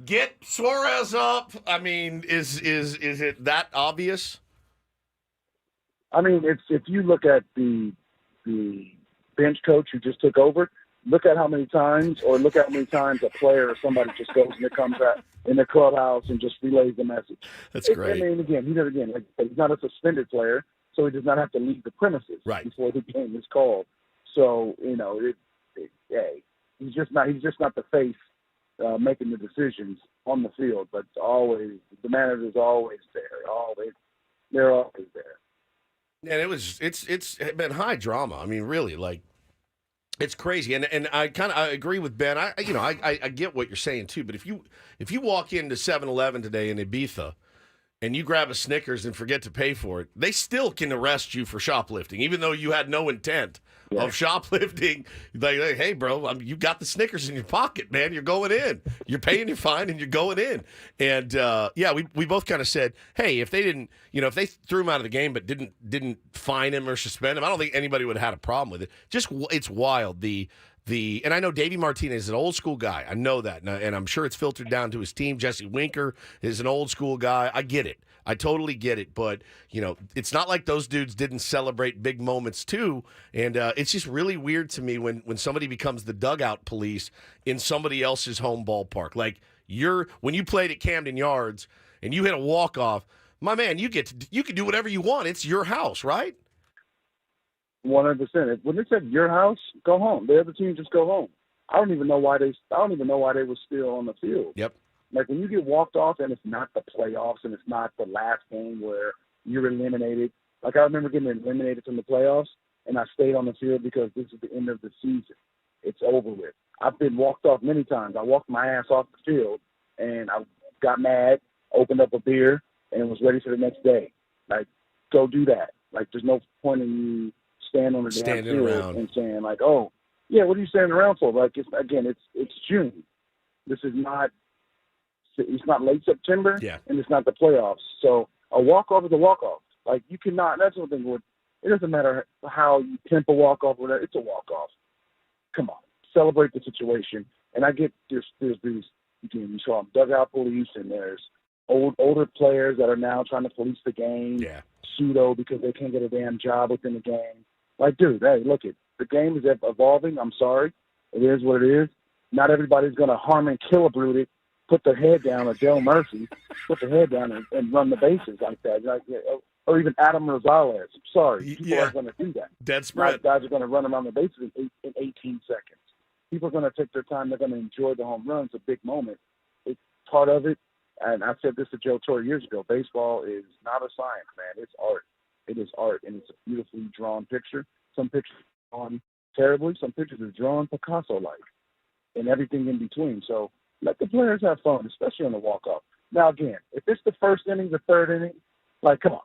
get Suarez up? I mean, is it that obvious? I mean, if you look at the bench coach who just took over, look at how many times a player or somebody just goes and comes out in the clubhouse and just relays the message. That's great. I mean, again, he's not a suspended player, so he does not have to leave the premises before the game is called. So, you know, he's just not the face making the decisions on the field, but always the manager's always there. They're always there. And it's been high drama. I mean, really, like, it's crazy. And I agree with Ben. I get what you're saying too. But if you walk into 7-Eleven today in Ibiza and you grab a Snickers and forget to pay for it, they still can arrest you for shoplifting, even though you had no intent of shoplifting. Like, hey, bro, you got the Snickers in your pocket, man. You're going in. You're paying your fine and you're going in. And we both kind of said, hey, if they didn't, if they threw him out of the game but didn't fine him or suspend him, I don't think anybody would have had a problem with it. Just it's wild. And I know Davey Martinez is an old school guy. I know that, and I'm sure it's filtered down to his team. Jesse Winker is an old school guy. I get it. I totally get it. But it's not like those dudes didn't celebrate big moments too. And it's just really weird to me when somebody becomes the dugout police in somebody else's home ballpark. Like when you played at Camden Yards and you hit a walk off, my man, you can do whatever you want. It's your house, right? 100%. When it said your house, go home. The other team just go home. I don't even know why they were still on the field. Yep. Like when you get walked off and it's not the playoffs and it's not the last game where you're eliminated. Like I remember getting eliminated from the playoffs and I stayed on the field because this is the end of the season. It's over with. I've been walked off many times. I walked my ass off the field and I got mad, opened up a beer, and was ready for the next day. Like, go do that. Like, there's no point in you standing on the damn field and saying like, "Oh, yeah, what are you standing around for?" Like, it's June. This is not. It's not late September, and it's not the playoffs. So a walk off is a walk off. Like you cannot. That's one thing. It doesn't matter how you pimp a walk-off or whatever. It's a walk-off. Come on. Celebrate the situation. And I get there's these, you saw them dugout police, and there's older players that are now trying to police the game. Yeah. Pseudo because they can't get a damn job within the game. Like, dude, hey, look, the game is evolving. I'm sorry. It is what it is. Not everybody's going to harm and kill a brute, put their head down, or Dale Murphy, put their head down and run the bases like that. Like, or even Adam Rosales. I'm sorry. People are going to do that. Dead spread. Guys are going to run around the bases in 18 seconds. People are going to take their time. They're going to enjoy the home run. It's a big moment. It's part of it. And I said this to Joe Torre years ago. Baseball is not a science, man. It's art. It is art, and it's a beautifully drawn picture. Some pictures are drawn terribly. Some pictures are drawn Picasso-like, and everything in between. So let the players have fun, especially on the walk-off. Now, again, if it's the first inning, the third inning, like, come on.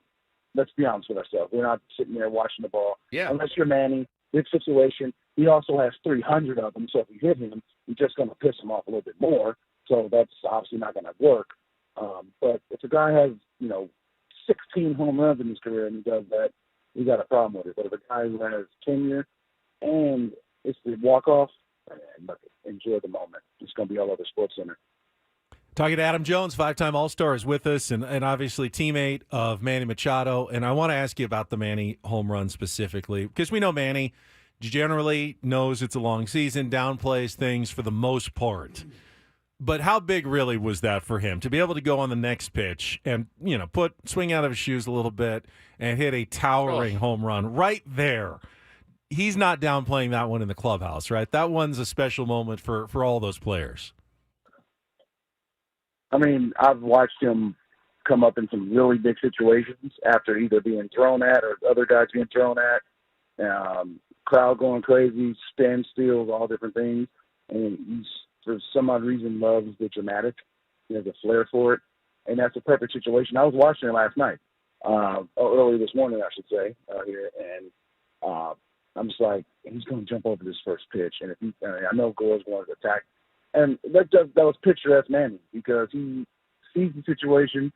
Let's be honest with ourselves. We're not sitting there watching the ball. Yeah. Unless you're Manny, big situation. He also has 300 of them, so if you hit him, you're just going to piss him off a little bit more. So that's obviously not going to work. But if a guy has, 16 home runs in his career and he does that, we got a problem with it. But if a guy who has tenure and it's the walk-off, man, enjoy the moment. It's going to be all over SportsCenter. Talking to Adam Jones, 5-time All-Star, is with us, and obviously teammate of Manny Machado. And I want to ask you about the Manny home run specifically, because we know Manny generally knows it's a long season, downplays things for the most part. But how big really was that for him to be able to go on the next pitch and, swing out of his shoes a little bit and hit a towering home run right there? He's not downplaying that one in the clubhouse, right? That one's a special moment for all those players. I mean, I've watched him come up in some really big situations after either being thrown at or other guys being thrown at. Crowd going crazy, stand steals, all different things. And he's, for some odd reason, loves the dramatic. He has a flair for it. And that's a perfect situation. I was watching it last night, early this morning, I should say, here. And I'm just like, he's going to jump over this first pitch. And I know Gore's going to attack. And that was picturesque Manny, because he sees the situation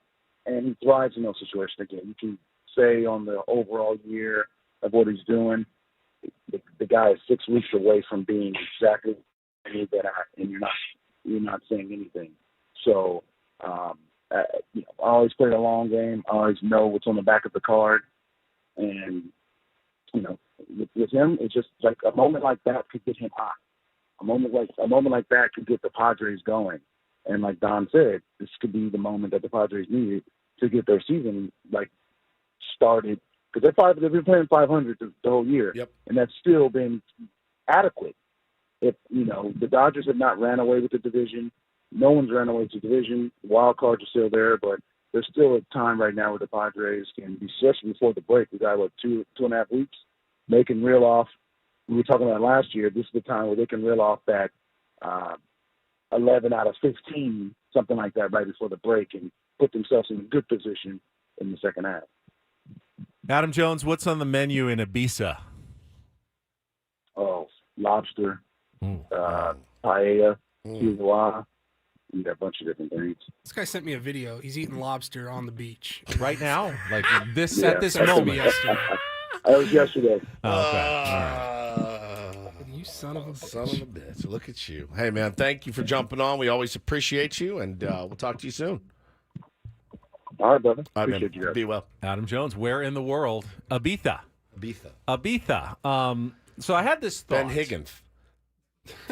and he thrives in those situations. Again, you can say on the overall year of what he's doing, the guy is 6 weeks away from being exactly that, and you're not saying anything. So, I always play the long game. I always know what's on the back of the card, and with him, it's just like a moment like that could get him hot. A moment like that could get the Padres going. And like Don said, this could be the moment that the Padres needed to get their season started, because they've been playing 500 the whole year, and that's still been adequate. If the Dodgers have not ran away with the division, no one's ran away with the division. The wild cards are still there, but there's still a time right now where the Padres can be, especially before the break. We got 2.5 weeks. They can reel off. We were talking about last year. This is the time where they can reel off that 11 out of 15, something like that, right before the break, and put themselves in a good position in the second half. Adam Jones, what's on the menu in Ibiza? Oh, lobster, paella, quinoa. You got a bunch of different things. This guy sent me a video. He's eating lobster on the beach right now, like this at this moment. That was yesterday. Oh, okay. All right. You son of a bitch. Son of a bitch. Look at you. Hey, man, thank you for jumping on. We always appreciate you, and we'll talk to you soon. All right, brother. All right, Appreciate you guys. Be well. Adam Jones, where in the world? Ibiza. So I had this thought. Ben Higgins.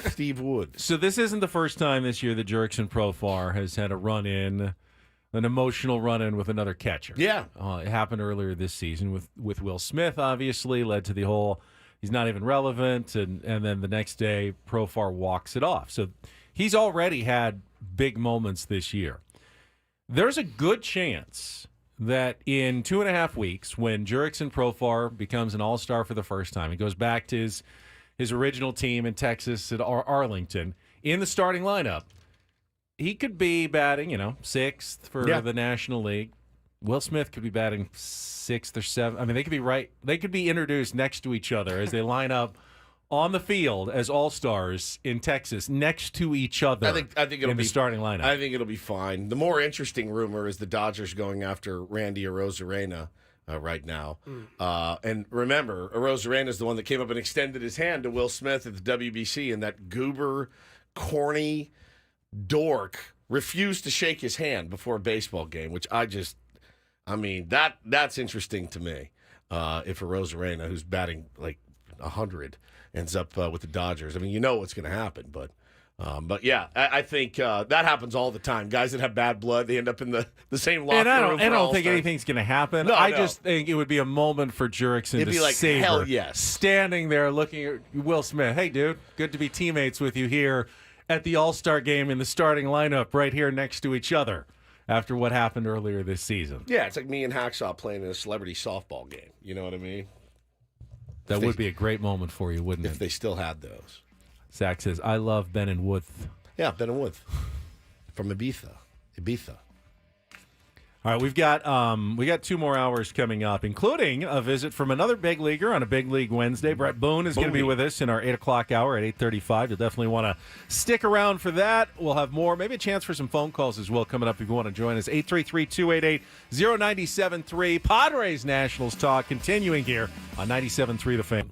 Steve Wood. So this isn't the first time this year that Jurickson Profar has had a run-in, an emotional run-in with another catcher. Yeah. It happened earlier this season with Will Smith, obviously, led to the whole he's not even relevant, and then the next day Profar walks it off. So he's already had big moments this year. There's a good chance that in 2.5 weeks, when Jurickson Profar becomes an all-star for the first time, he goes back to his original team in Texas at Arlington, in the starting lineup, he could be batting, 6th for the National League. Will Smith could be batting 6th or 7th. I mean, they could be introduced next to each other as they line up on the field as all-stars in Texas next to each other. I think it'll in be the starting lineup. I think it'll be fine. The more interesting rumor is the Dodgers going after Randy Arozarena, right now. And remember, Arozarena is the one that came up and extended his hand to Will Smith at the WBC, and that goober, corny dork refused to shake his hand before a baseball game, which that's interesting to me. If Arozarena, who's batting like 100, ends up with the Dodgers, I mean, you know what's going to happen, but yeah, I think that happens all the time. Guys that have bad blood, they end up in the same locker room. And I don't think anything's going to happen. No, I just think it would be a moment for Jurickson It'd to be like, savor. hell yes. Standing there looking at Will Smith. Hey, dude, good to be teammates with you here at the All-Star game in the starting lineup right here next to each other after what happened earlier this season. Yeah, it's like me and Hacksaw playing in a celebrity softball game. You know what I mean? That would be a great moment for you, wouldn't it? If they still had those. Zach says, I love Ben and Wood. Yeah, Ben and Wood from Ibiza. All right, we got 2 more hours coming up, including a visit from another big leaguer on a Big League Wednesday. Bret Boone is going to be with us in our 8 o'clock hour at 8:35. You'll definitely want to stick around for that. We'll have more, maybe a chance for some phone calls as well coming up if you want to join us. 833-288-0973. Padres Nationals talk continuing here on 97.3 The Fan.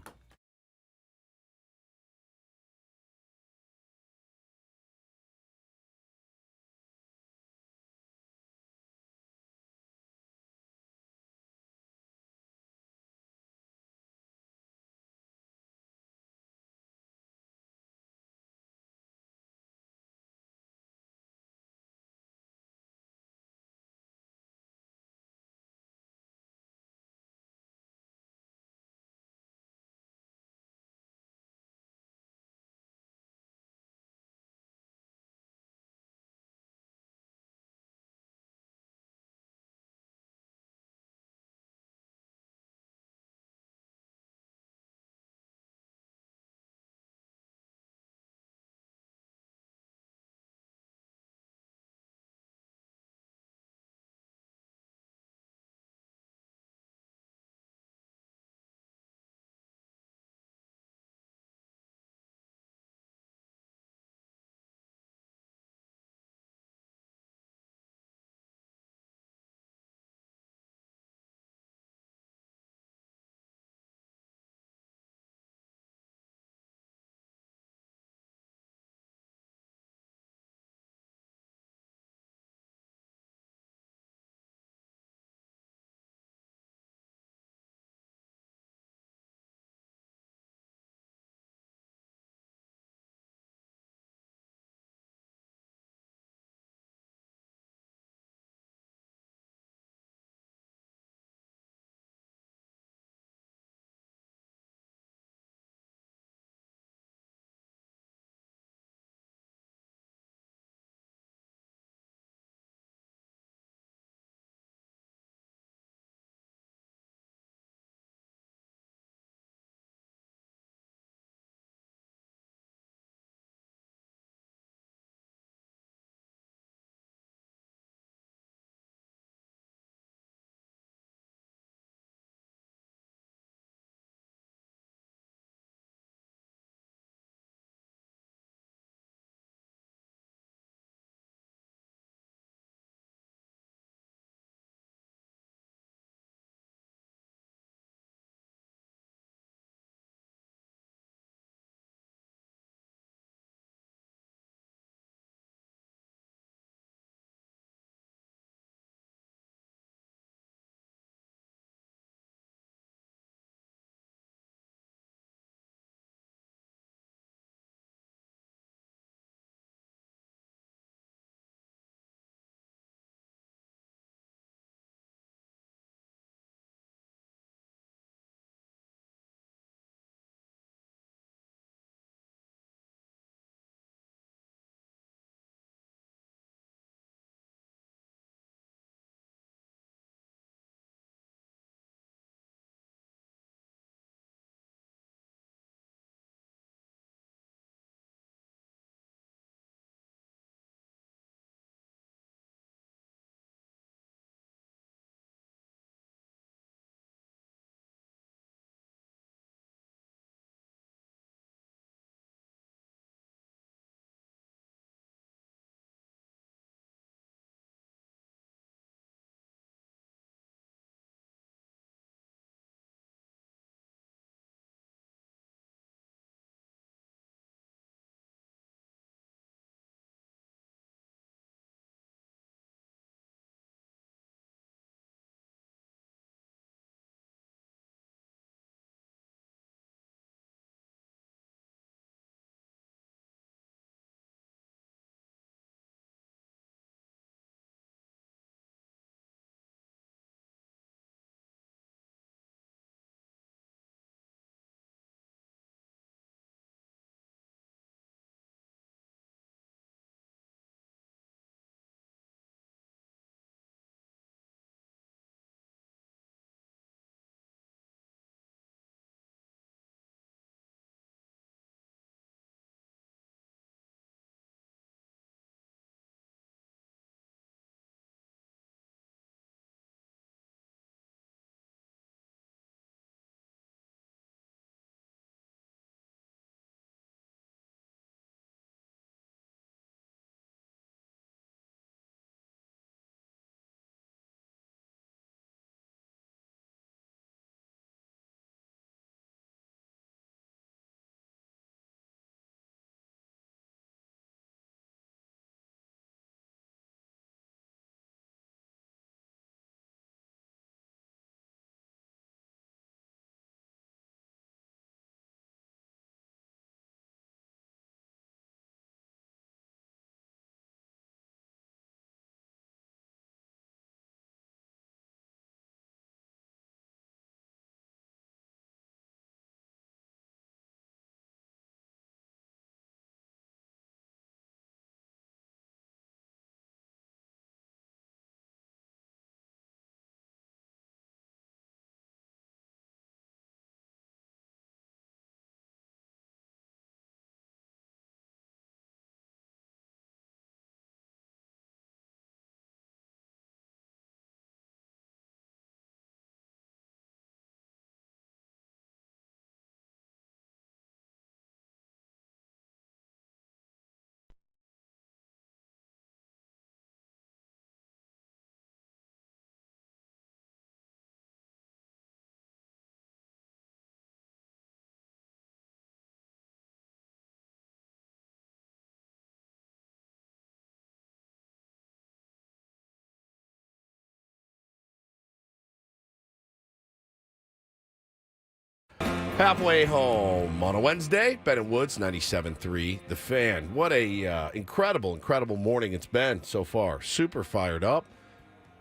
Halfway home on a Wednesday. Ben and Woods, 97.3 The Fan. What a incredible morning it's been so far. Super fired up.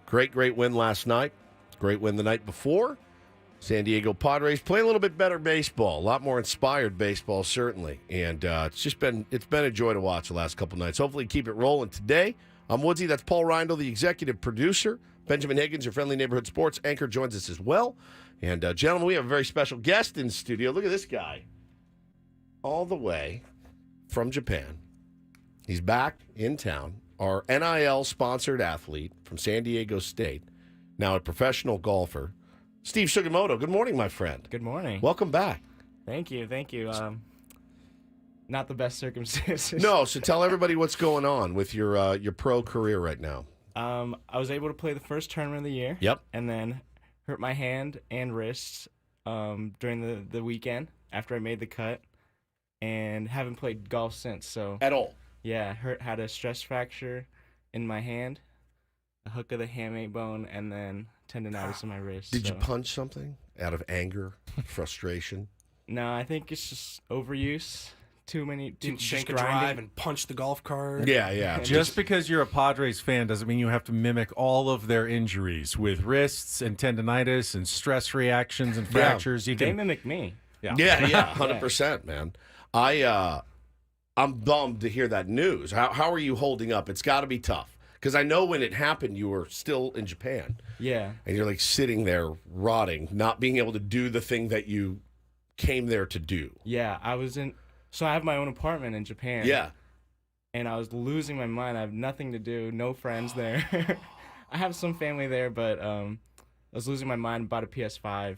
Great win last night. Great win the night before. San Diego Padres playing a little bit better baseball. A lot more inspired baseball, certainly. And it's been a joy to watch the last couple nights. Hopefully keep it rolling today. I'm Woodsy. That's Paul Reindl, the executive producer. Benjamin Higgins, your friendly neighborhood sports anchor, joins us as well. And, gentlemen, we have a very special guest in the studio. Look at this guy. All the way from Japan. He's back in town. Our NIL-sponsored athlete from San Diego State, now a professional golfer, Steve Sugimoto. Good morning, my friend. Good morning. Welcome back. Thank you. Not the best circumstances. No, so tell everybody what's going on with your pro career right now. I was able to play the first tournament of the year. Yep. And then hurt my hand and wrist during the weekend after I made the cut, and haven't played golf since. So at all? Yeah, had a stress fracture in my hand, a hook of the hamate bone, and then tendonitis in my wrist. Did you punch something out of anger, frustration? No, I think it's just overuse. Too many. Didn't shank a drive and punch the golf cart. Yeah. Just because you're a Padres fan doesn't mean you have to mimic all of their injuries with wrists and tendonitis and stress reactions and fractures. They mimic me. Yeah, 100%, man. I'm bummed to hear that news. How are you holding up? It's got to be tough. Because I know when it happened, you were still in Japan. Yeah. And you're like sitting there rotting, not being able to do the thing that you came there to do. Yeah, so I have my own apartment in Japan. Yeah. And I was losing my mind. I have nothing to do, no friends there. I have some family there, but I was losing my mind. Bought a PS5,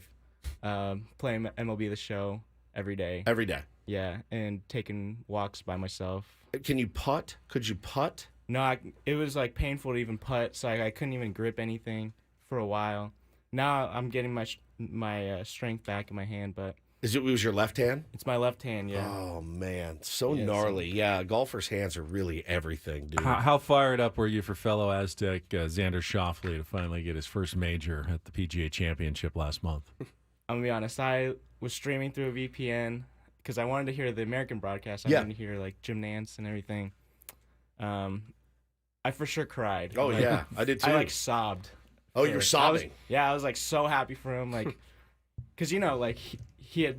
playing MLB The Show every day. Every day. Yeah, and taking walks by myself. Can you putt? Could you putt? No, it was like painful to even putt, so I couldn't even grip anything for a while. Now I'm getting my strength back in my hand, but... It was your left hand? It's my left hand, yeah. Oh, man. So gnarly. Yeah, golfers' hands are really everything, dude. How fired up were you for fellow Aztec Xander Schauffele to finally get his first major at the PGA Championship last month? I'm going to be honest. I was streaming through a VPN because I wanted to hear the American broadcast. I wanted to hear, like, Jim Nantz and everything. I for sure cried. Oh, yeah. I did, too. I, like, sobbed. Oh, you were sobbing? I was, like, so happy for him. Like, because, you know, like... He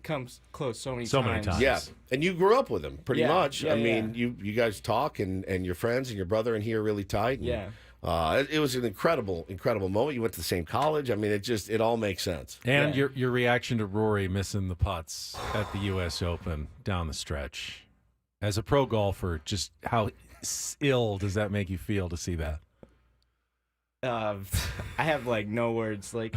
comes close so many times. Yeah, and you grew up with him pretty much. Yeah, I mean, you guys talk, and your friends and your brother and he are really tight. And, it was an incredible moment. You went to the same college. I mean, it all makes sense. And your reaction to Rory missing the putts at the U.S. Open down the stretch. As a pro golfer, just how ill does that make you feel to see that? I have like no words. Like.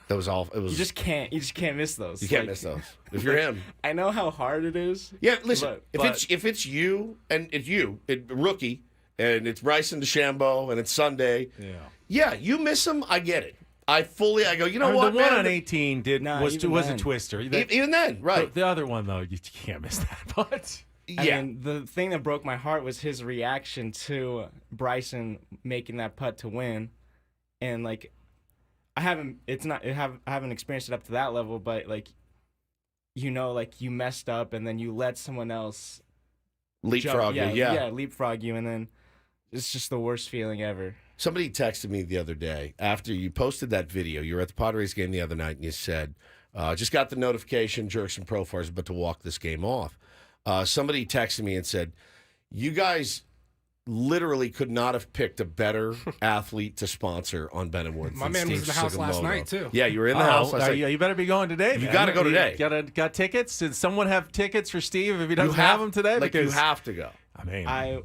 That was all. It was. You just can't miss those. You can't miss those if you're him. I know how hard it is. Yeah, listen. If it's you and it's you, rookie, and it's Bryson DeChambeau and it's Sunday. Yeah, you miss him. I get it. I go. You know what? The one on 18 was a twister. Even then, right? The other one though, you can't miss that. But I mean, the thing that broke my heart was his reaction to Bryson making that putt to win, and like. I haven't experienced it up to that level, but like, you know, like you messed up and then you let someone else leapfrog you. Yeah, leapfrog you, and then it's just the worst feeling ever. Somebody texted me the other day after you posted that video. You were at the Padres game the other night, and you said, "Just got the notification. Jurickson Profar is about to walk this game off." Somebody texted me and said, "You guys." Literally could not have picked a better athlete to sponsor on Ben and Woods. My man was in the house last night, too. Yeah, you were in the house last night. You better be going today, man. You got to go today. Got tickets? Did someone have tickets for Steve if he doesn't have them today? Like, you have to go. I mean, I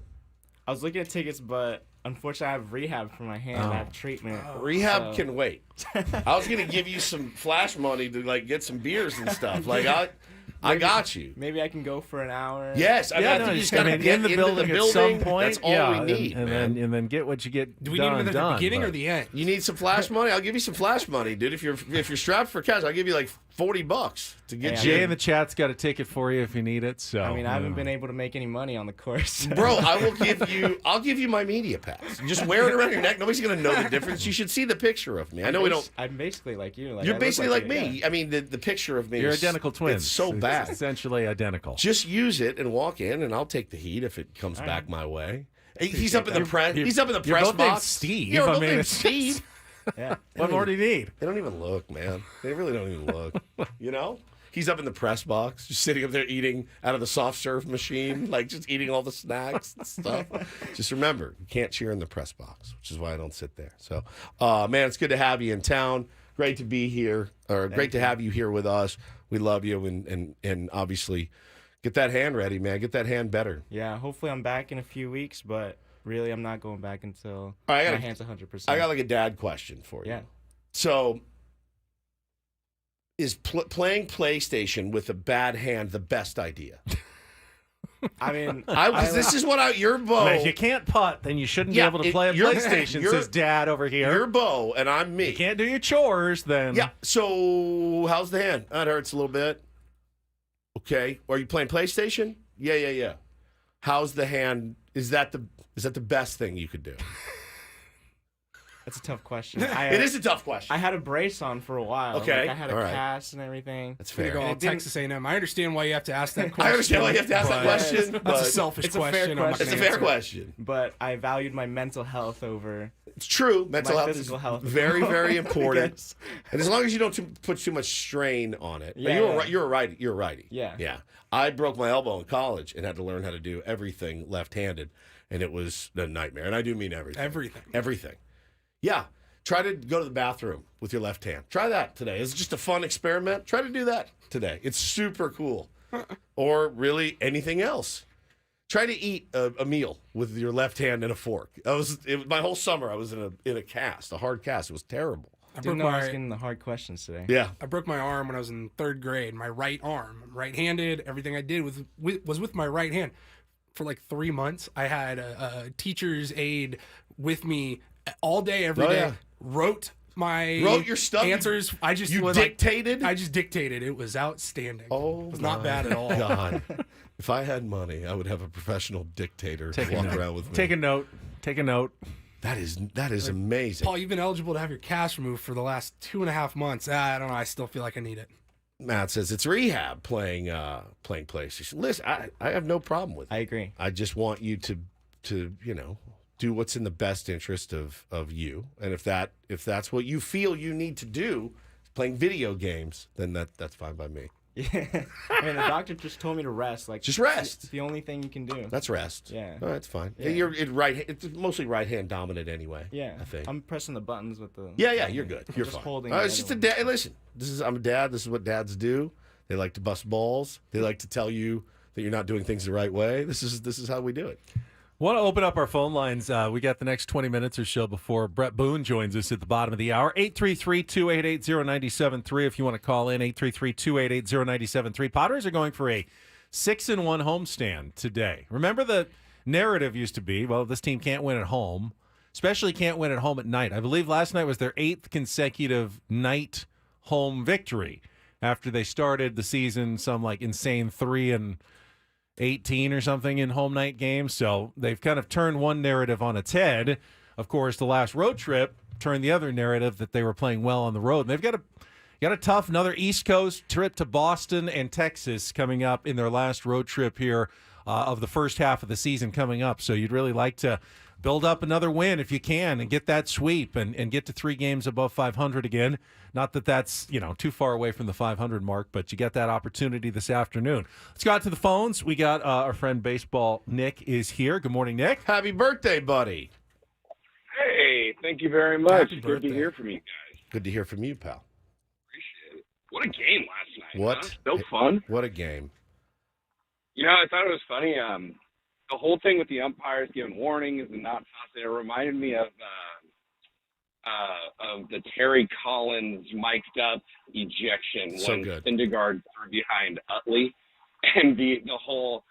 was looking at tickets, but unfortunately I have rehab for my hand. I have treatment. Rehab can wait. I was going to give you some flash money to like get some beers and stuff. Like I got you. Maybe I can go for an hour. Yes, I think you just got to get in the building at some point. That's all we need, and then get what you get. Do we need them at the beginning or the end? You need some flash money? I'll give you some flash money, dude. If you're strapped for cash, I'll give you like $40 to get Jay you. in the chat's got a ticket for you if you need it. So I mean, I haven't been able to make any money on the course. Bro, I'll give you my media pass. Just wear it around your neck. Nobody's gonna know the difference. You should see the picture of me. I know we don't. I'm basically like you. You're I basically look like me. you, yeah. I mean, the picture of me. You're is, identical twins. It's so bad. It's essentially identical. Just use it and walk in, and I'll take the heat if it comes back my way. He's up in the press. He's up in the You're press both named box. Steve. You're I both mean, named it's Steve. Yeah. What more do you need? They don't even look, man. They really don't even look. You know? He's up in the press box, just sitting up there eating out of the soft serve machine, like just eating all the snacks and stuff. Just remember, you can't cheer in the press box, which is why I don't sit there. So, man, it's good to have you in town. Great to be here, or great to have you here with us. We love you, and obviously, get that hand ready, man. Get that hand better. Yeah, hopefully I'm back in a few weeks, but really I'm not going back until my hand's 100%. I got like a dad question for you. Yeah. So, is playing PlayStation with a bad hand the best idea? I mean, this is what your bow. If you can't putt, then you shouldn't be able to play a PlayStation, says Dad over here. Your bow, and I'm me. You can't do your chores, then. Yeah, so how's the hand? That hurts a little bit. Okay. Are you playing PlayStation? Yeah. How's the hand? Is that the best thing you could do? That's a tough question. It is a tough question. I had a brace on for a while. Okay. Like, I had a cast and everything. That's fair. Go all Texas A&M. I understand why you have to ask that question. I understand why you have to ask that question. That's a selfish question. It's a fair question. But I valued my mental health over. It's true. Mental health physical is health. very, very important. And as long as you don't put too much strain on it. Yeah, you're a righty. You're a righty. Yeah. I broke my elbow in college and had to learn how to do everything left-handed, and it was a nightmare. And I do mean everything. Everything. Yeah. Try to go to the bathroom with your left hand. Try that today. It's just a fun experiment. Try to do that today. It's super cool. Or really anything else. Try to eat a meal with your left hand and a fork. My whole summer I was in a cast, a hard cast. It was terrible. I didn't know I was getting the hard questions today. Yeah. I broke my arm when I was in 3rd grade. My right arm. I'm right-handed. Everything I did was with my right hand. For like 3 months, I had a teacher's aide with me all day, every day. Yeah. Wrote your stuff. Answers. I just dictated. I just dictated. It was outstanding. Oh, it was not bad at all. God, if I had money, I would have a professional dictator walk around with me. Take a note. That is amazing. Paul, you've been eligible to have your cast removed for the last 2.5 months. I don't know. I still feel like I need it. Matt says it's rehab playing PlayStation. Listen, I have no problem with it. I agree. I just want you to do what's in the best interest of you. And if that's what you feel you need to do, playing video games, then that's fine by me. Yeah. I mean, the doctor just told me to rest. Like, just rest. It's the only thing you can do. That's rest. Yeah. Oh, that's fine. Yeah. It's mostly right hand dominant anyway. Yeah. I think. I'm pressing the buttons with the. Yeah, you're good. You're just fine. holding. It's just a dad. Hey, listen, I'm a dad. This is what dads do. They like to bust balls. They like to tell you that you're not doing things the right way. This is how we do it. Want to open up our phone lines. We got the next 20 minutes or so before Bret Boone joins us at the bottom of the hour. 833-288-0973 if you want to call in. 833-288-0973. Padres are going for a 6-1 homestand today. Remember the narrative used to be, well, this team can't win at home, especially can't win at home at night. I believe last night was their 8th consecutive night home victory after they started the season some like insane 3-18 or something in home night games. So they've kind of turned one narrative on its head. Of course, the last road trip turned the other narrative that they were playing well on the road. And they've got a tough another East Coast trip to Boston and Texas coming up in their last road trip here of the first half of the season coming up. So you'd really like to build up another win if you can and get that sweep and get to 3 games above 500 again. Not that that's, too far away from the 500 mark, but you get that opportunity this afternoon. Let's go out to the phones. We got our friend Baseball Nick is here. Good morning, Nick. Happy birthday, buddy. Hey, thank you very much. Happy Good birthday. to hear from you guys. Good to hear from you, pal. Appreciate it. What a game last night. What? Huh? So fun. What a game. I thought it was funny. The whole thing with the umpires giving warnings and not tossing, it reminded me of the Terry Collins mic'd up ejection So when good. Syndergaard threw behind Utley, and the whole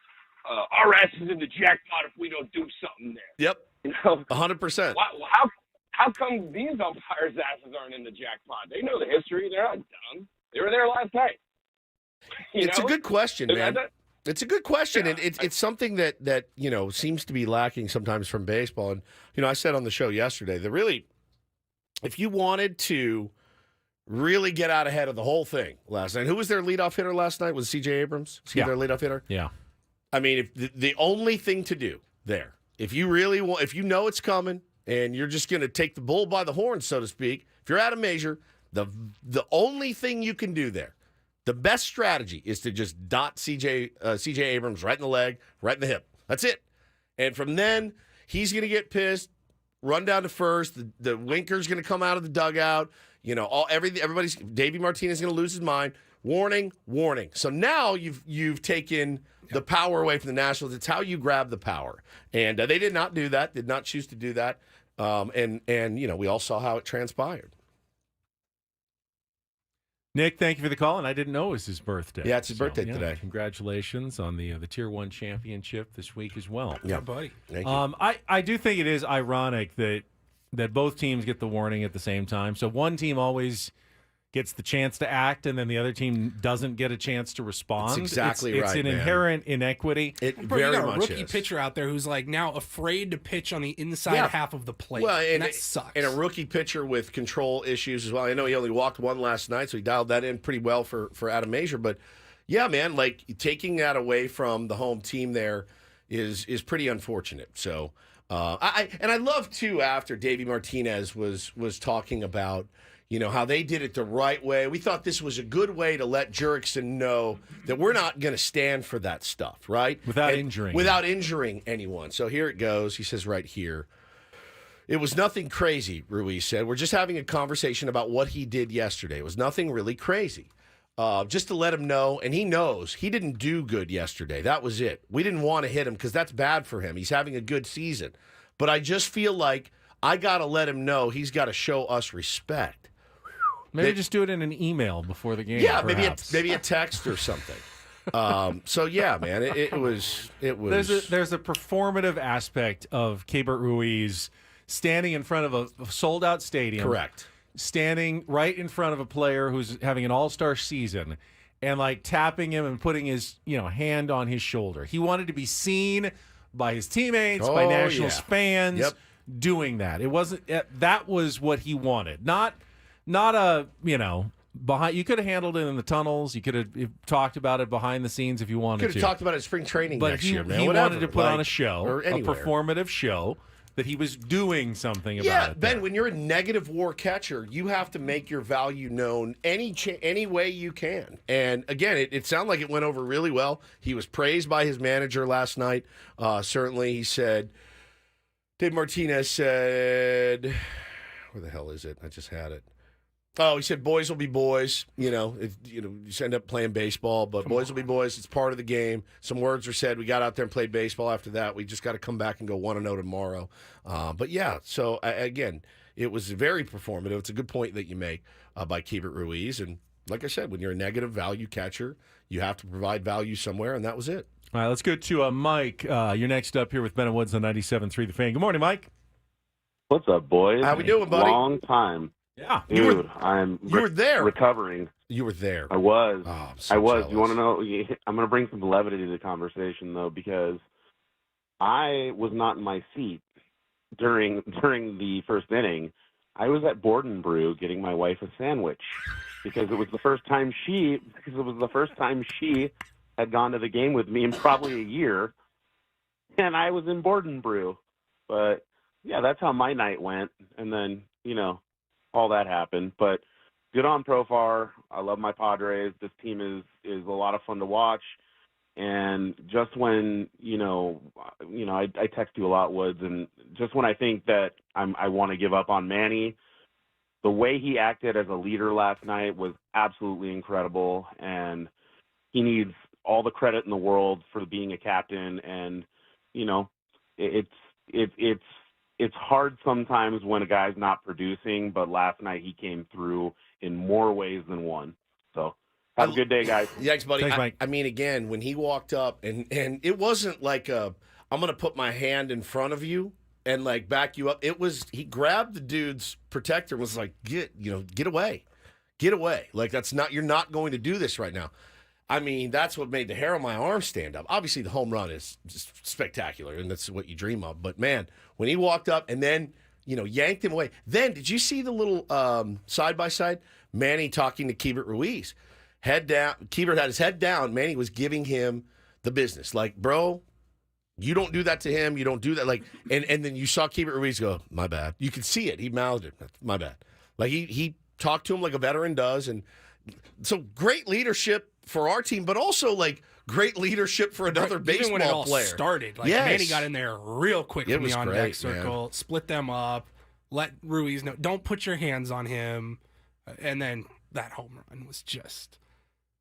our ass is in the jackpot if we don't do something there. Yep. 100%. How come these umpires' asses aren't in the jackpot? They know the history. They're not dumb. They were there last night. It's a good question, man. It's a good question, and it's something that seems to be lacking sometimes from baseball. And I said on the show yesterday that really, if you wanted to really get out ahead of the whole thing last night, who was their leadoff hitter last night? Was C.J. Abrams? Was he their leadoff hitter? Yeah. I mean, if the only thing to do there, if you really want, if you know it's coming, and you're just going to take the bull by the horn, so to speak, if you're out of measure, the only thing you can do there. The best strategy is to just dot C.J. Abrams right in the leg, right in the hip. That's it. And from then, he's going to get pissed, run down to first. The Winker's going to come out of the dugout. Everybody's Davey Martinez is going to lose his mind. Warning, warning. So now you've taken the power away from the Nationals. It's how you grab the power, and they did not do that. Did not choose to do that. And we all saw how it transpired. Nick, thank you for the call, and I didn't know it was his birthday. Yeah, it's his birthday today. Congratulations on the Tier 1 championship this week as well. Yeah, buddy. Thank you. I do think it is ironic that both teams get the warning at the same time. So one team always gets the chance to act, and then the other team doesn't get a chance to respond. That's exactly right, It's an man. inherent inequity. It Bro, you very got a much rookie is. pitcher out there who's like now afraid to pitch on the inside half of the plate. Well, and that sucks. And a rookie pitcher with control issues as well. I know he only walked one last night, so he dialed that in pretty well for Adam Mazur. But yeah, man, like taking that away from the home team there is pretty unfortunate. So I love too after Davey Martinez was talking about how they did it the right way. We thought this was a good way to let Jurickson know that we're not going to stand for that stuff, right? Without injuring anyone. So here it goes. He says right here, it was nothing crazy, Ruiz said. We're just having a conversation about what he did yesterday. It was nothing really crazy. Just to let him know, and he knows he didn't do good yesterday. That was it. We didn't want to hit him because that's bad for him. He's having a good season. But I just feel like I got to let him know he's got to show us respect. Maybe just do it in an email before the game. Yeah, perhaps. maybe a text or something. So yeah, man, it was. There's a performative aspect of Keibert Ruiz standing in front of a sold out stadium. Correct. Standing right in front of a player who's having an all-star season and like tapping him and putting his hand on his shoulder. He wanted to be seen by his teammates, by Nationals fans doing that. It wasn't that was what he wanted. Not a, behind. You could have handled it in the tunnels. You could have talked about it behind the scenes if you wanted to. Could have talked about it at spring training but next year, man. He Whatever, wanted to put on a show, or a anywhere. performative show that he was doing something about Yeah, it. Ben, when you're a negative WAR catcher, you have to make your value known any way you can. And again, it sounded like it went over really well. He was praised by his manager last night. Certainly, he said, Dave Martinez said, where the hell is it? I just had it. Oh, he said, boys will be boys. You just end up playing baseball, but boys will be boys. It's part of the game. Some words were said. We got out there and played baseball after that. We just got to come back and go 1-0 tomorrow. But yeah, so again, it was very performative. It's a good point that you make by Keibert Ruiz. And like I said, when you're a negative value catcher, you have to provide value somewhere, and that was it. All right, let's go to Mike. You're next up here with Ben and Woods on 97.3 The Fan. Good morning, Mike. What's up, boys? How we doing, buddy? Long time. Yeah. Dude, you were there. Recovering. You were there. I was. Oh, I'm so I was. jealous. You want to know? I'm going to bring some levity to the conversation, though, because I was not in my seat during the first inning. I was at Borden Brew getting my wife a sandwich because it was the first time she had gone to the game with me in probably a year, and I was in Borden Brew. But yeah, that's how my night went, and then all that happened. But good on Profar. I love my Padres. This team is a lot of fun to watch. And just when I text you a lot, Woods, and just when I think that I want to give up on Manny, the way he acted as a leader last night was absolutely incredible, and he needs all the credit in the world for being a captain. And it's hard sometimes when a guy's not producing, but last night he came through in more ways than one. So have a good day, guys. Thanks, buddy. Thanks, Mike. I mean, again, when he walked up, and it wasn't like I'm going to put my hand in front of you and like back you up. It was he grabbed the dude's protector and was like, get away. Get away. Like, you're not going to do this right now. I mean, that's what made the hair on my arm stand up. Obviously, the home run is just spectacular, and that's what you dream of. But, man, when he walked up and then, yanked him away. Then, did you see the little side-by-side? Manny talking to Keibert Ruiz. Head down. Keibert had his head down. Manny was giving him the business. Like, bro, you don't do that to him. You don't do that. Like, and then you saw Keibert Ruiz go, my bad. You could see it. He mouthed it. My bad. Like, he talked to him like a veteran does. And so great leadership for our team, but also like great leadership for another baseball player. Even when it all started, like Manny got in there real quick from the on-deck circle, split them up, let Ruiz know, don't put your hands on him, and then that home run was just...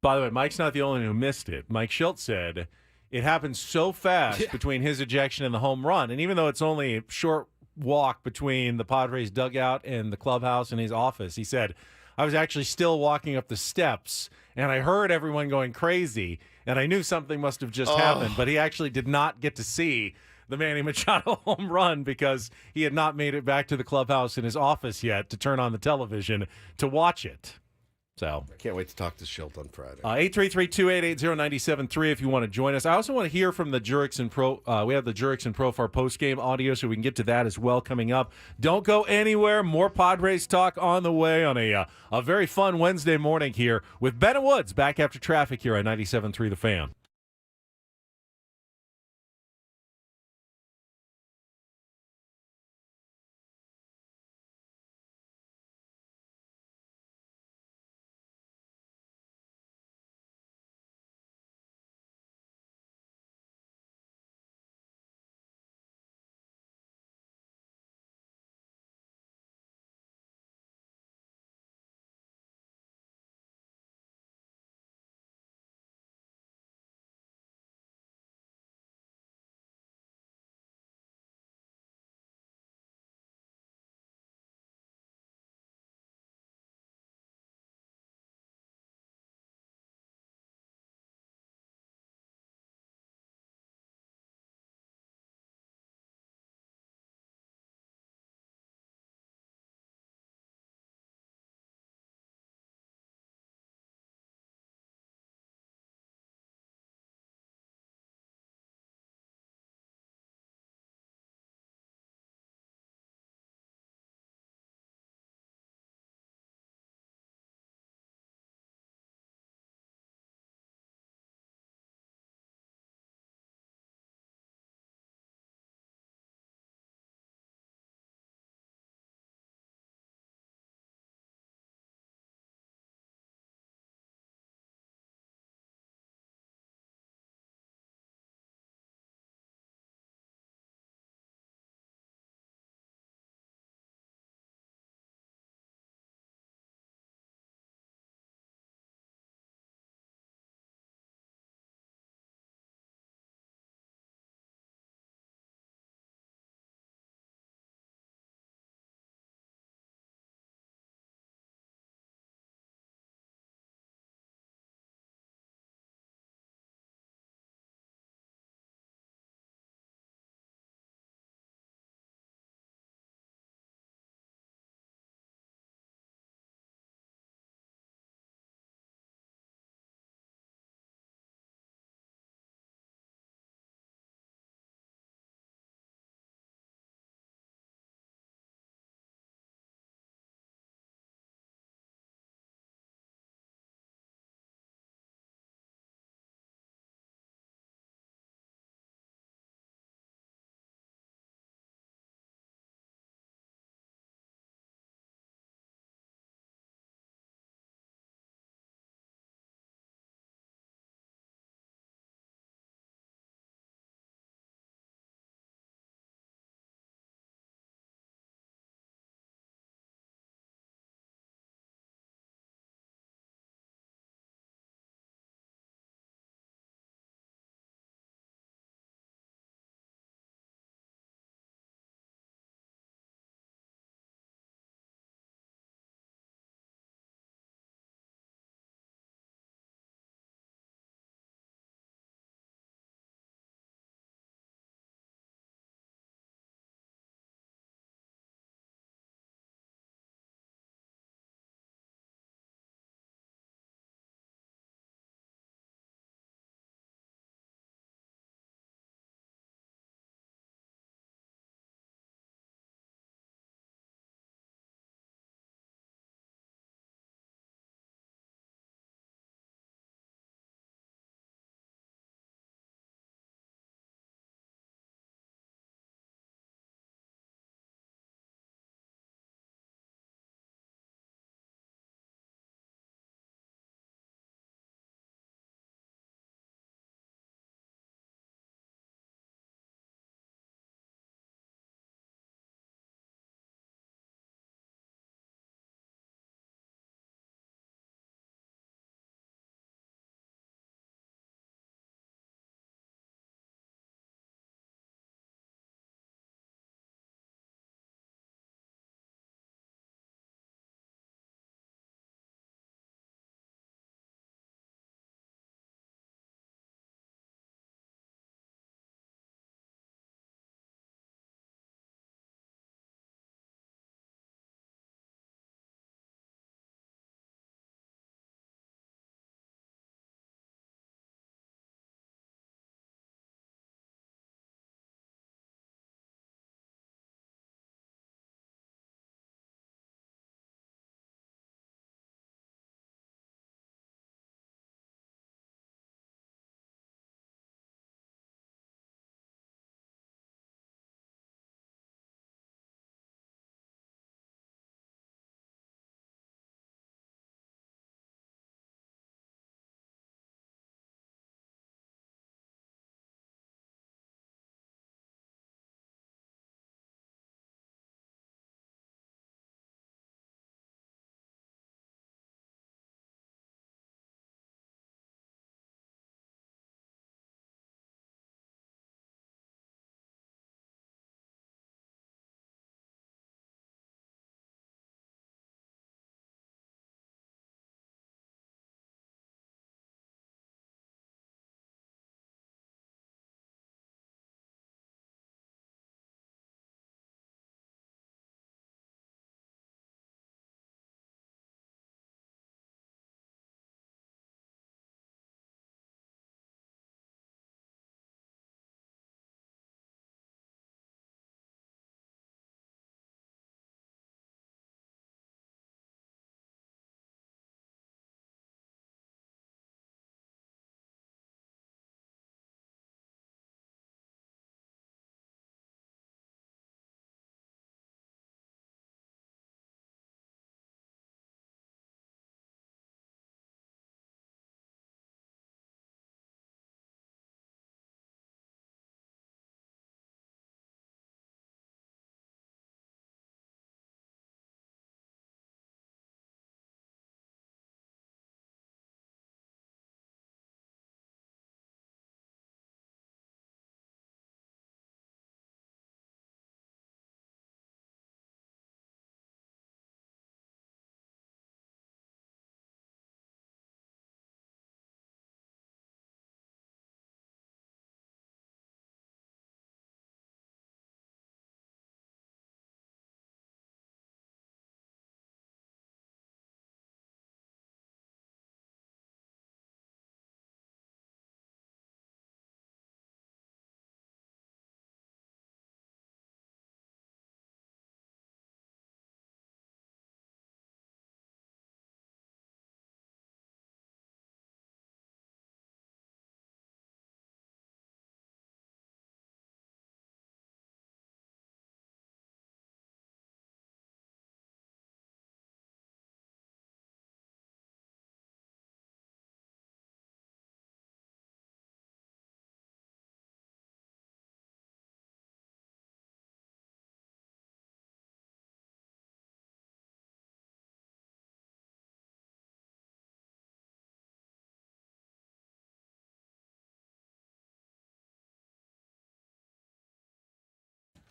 By the way, Mike's not the only one who missed it. Mike Schultz said it happened so fast between his ejection and the home run, and even though it's only a short walk between the Padres dugout and the clubhouse and his office, he said, I was actually still walking up the steps, and I heard everyone going crazy, and I knew something must have just happened, but he actually did not get to see the Manny Machado home run because he had not made it back to the clubhouse in his office yet to turn on the television to watch it. So I can't wait to talk to Schilt on Friday. 833-288-0973 if you want to join us. I also want to hear from the Jurickson Pro. We have the Jurickson Profar postgame audio, so we can get to that as well coming up. Don't go anywhere. More Padres talk on the way on a very fun Wednesday morning here with Ben and Woods back after traffic here on 97.3 The Fan.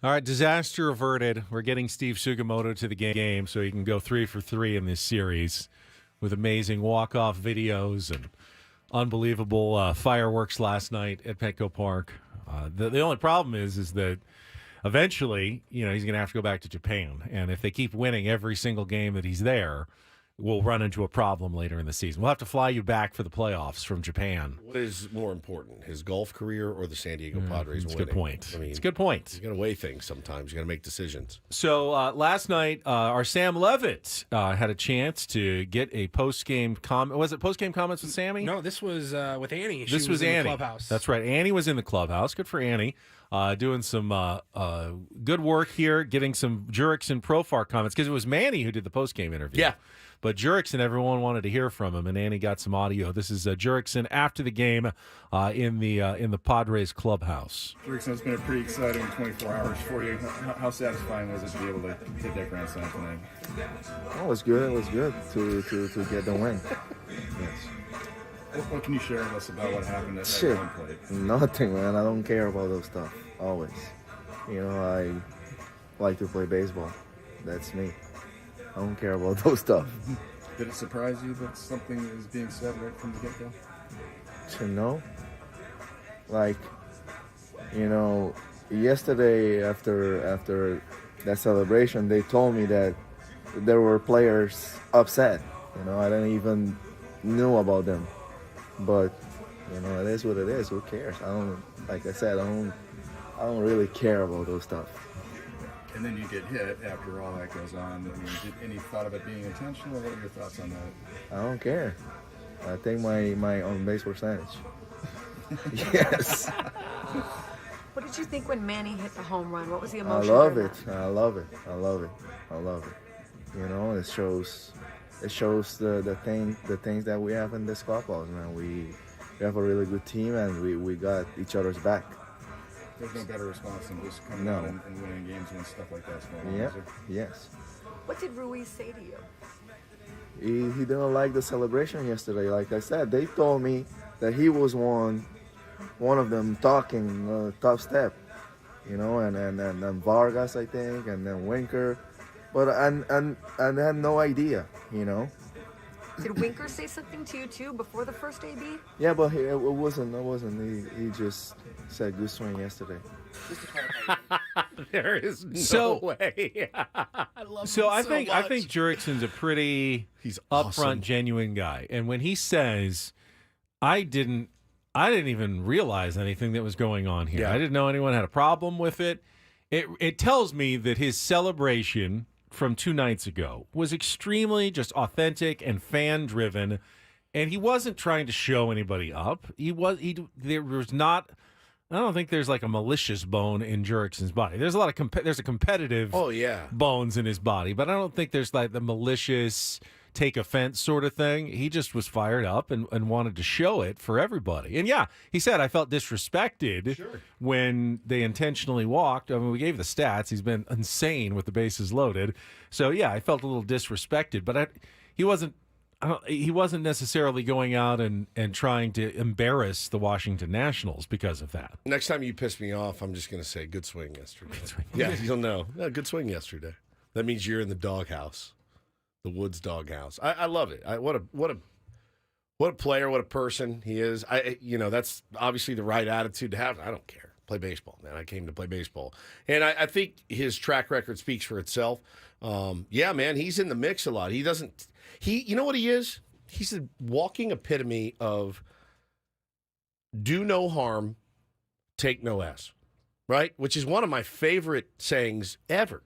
All right, disaster averted. We're getting Steve Sugimoto to the game so he can go 3 for 3 in this series with amazing walk-off videos and unbelievable fireworks last night at Petco Park. The only problem is that eventually, he's going to have to go back to Japan. And if they keep winning every single game that he's there, we'll run into a problem later in the season. We'll have to fly you back for the playoffs from Japan. What is more important, his golf career or the San Diego Padres winning? That's a good point. I mean, it's a good point. You got to weigh things sometimes. You got to make decisions. So last night, our Sam Levitt had a chance to get a post-game comment. Was it post-game comments with Sammy? No, this was with Annie. This was Annie. In the clubhouse. That's right. Annie was in the clubhouse. Good for Annie. Doing some good work here, getting some Jurickson Profar comments, because it was Manny who did the post-game interview. Yeah. But Jurickson, everyone wanted to hear from him, and Annie got some audio. This is Jurickson after the game in the Padres clubhouse. Jurickson, it's been a pretty exciting 24 hours for you. How satisfying was it to be able to hit that grand slam tonight? Oh, it was good. It was good to get the win. Yes. What can you share with us about what happened at Shit, home plate? Nothing, man. I don't care about those stuff. Always. I like to play baseball. That's me. I don't care about those stuff. Did it surprise you that something is being said right from the get-go? Yesterday after that celebration, they told me that there were players upset. I didn't even know about them. But, it is what it is. Who cares? Like I said, I don't really care about those stuff. And then you get hit after all that goes on. Did any thought of it being intentional? What are your thoughts on that? I don't care. I think my on-base percentage. Yes. What did you think when Manny hit the home run? What was the emotion? I love it. I love it. It shows the things that we have in this clubhouse, man. We have a really good team, and we got each other's back. There's no better response than just coming out and winning games when stuff like that's going on. Yeah. Yes. What did Ruiz say to He you? didn't like the celebration yesterday. Like I said, they told me that he was one of them talking tough step, and then Vargas, I think, and then Winker, but and I had no idea, Did Winker say something to you too before the first AB? Yeah, but it wasn't. He just said good swing yesterday. There is no way. I love him so I think much. Jurickson's a pretty He's upfront, awesome. genuine guy, and when he says, I didn't even realize anything that was going on here. Yeah. I didn't know anyone had a problem with it. It tells me that his celebration from 2 nights ago was extremely just authentic and fan driven, and he wasn't trying to show anybody up. There was not. I don't think there's like a malicious bone in Jurickson's body. There's a lot of there's a competitive bones in his body, but I don't think there's like the malicious take offense sort of thing. He just was fired up and wanted to show it for everybody. And yeah, he said, I felt disrespected when they intentionally walked. I mean, we gave the stats. He's been insane with the bases loaded. So yeah, I felt a little disrespected, but he wasn't necessarily going out and trying to embarrass the Washington Nationals because of that. Next time you piss me off, I'm just going to say, good swing yesterday. Yeah, you'll know. Yeah, good swing yesterday. That means you're in the doghouse, the Woods doghouse. I love it. What a player, what a person he is. That's obviously the right attitude to have. I don't care. Play baseball, man. I came to play baseball. And I think his track record speaks for itself. Yeah, man, he's in the mix a lot. You know what he is? He's a walking epitome of do no harm, take no S, right? Which is one of my favorite sayings ever.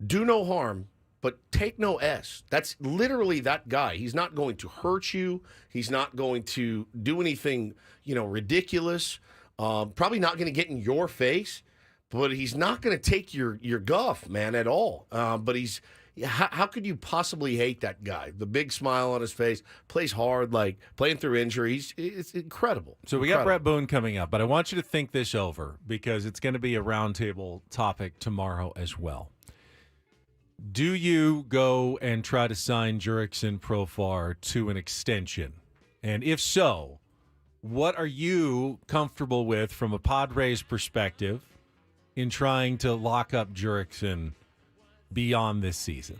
Do no harm, but take no S. That's literally that guy. He's not going to hurt you. He's not going to do anything, ridiculous. Probably not going to get in your face, but he's not going to take your guff, man, at all. But how could you possibly hate that guy? The big smile on his face, plays hard, like playing through injuries. It's incredible. So we got Bret Boone coming up, but I want you to think this over because it's going to be a roundtable topic tomorrow as well. Do you go and try to sign Jurickson Profar to an extension? And if so, what are you comfortable with from a Padres perspective? in trying to lock up Jurickson beyond this season?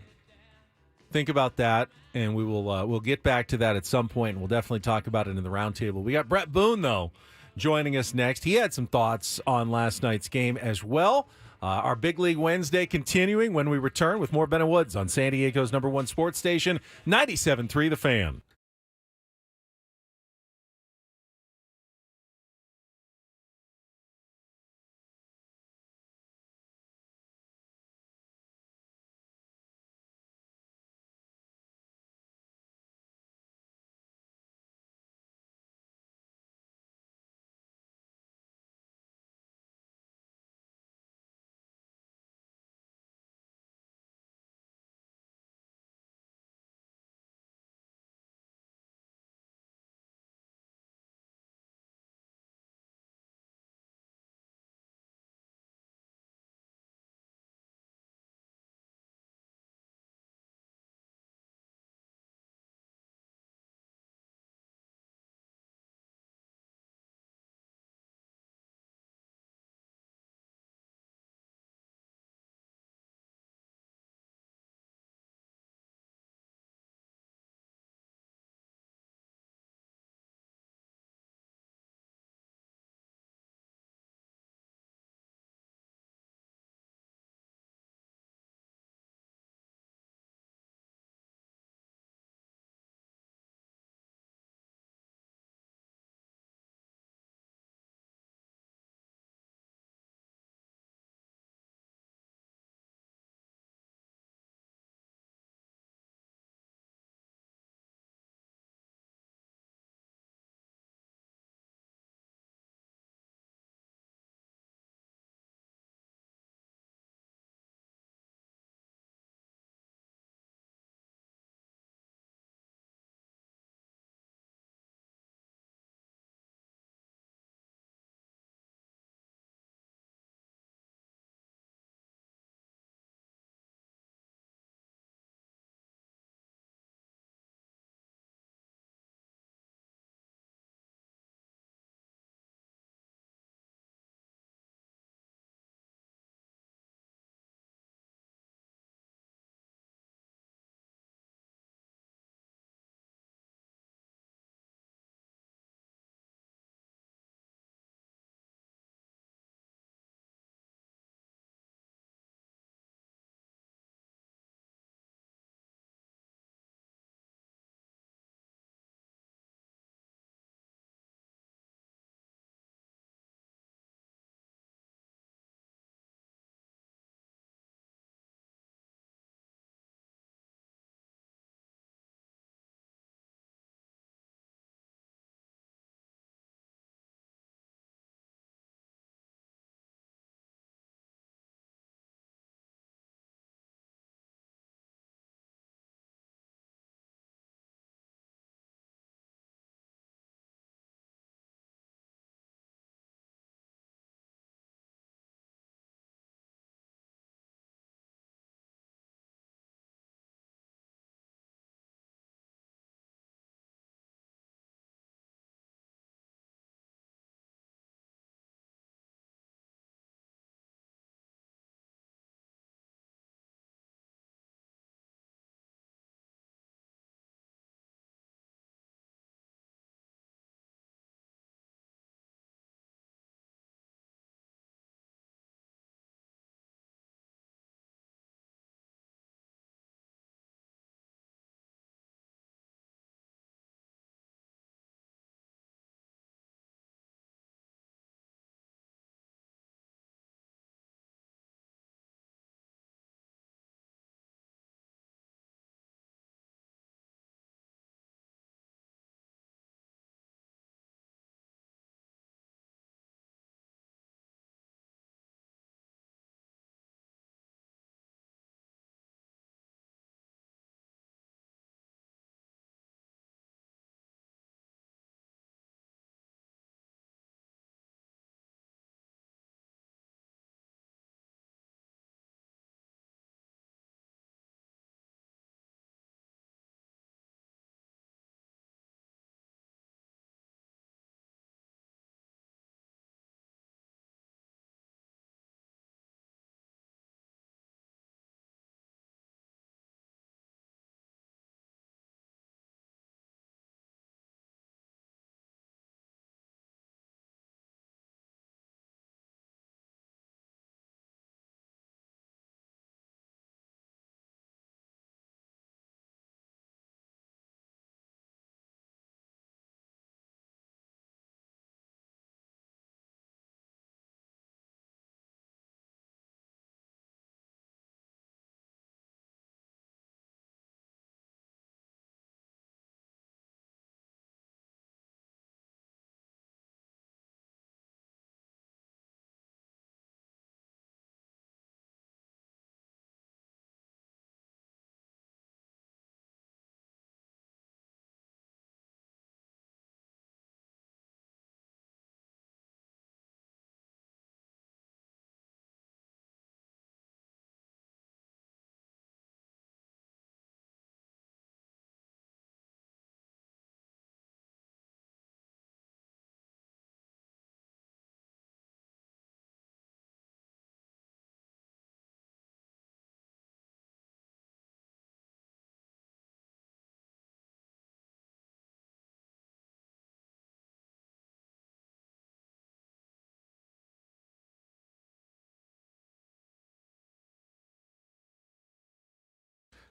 Think about that, and we'll get back to that at some point, and we'll definitely talk about it in the roundtable. We got Bret Boone, though, joining us next. He had some thoughts on last night's game as well. Our Big League Wednesday continuing when we return with more Ben and Woods on San Diego's #1 sports station, 97.3 The Fan.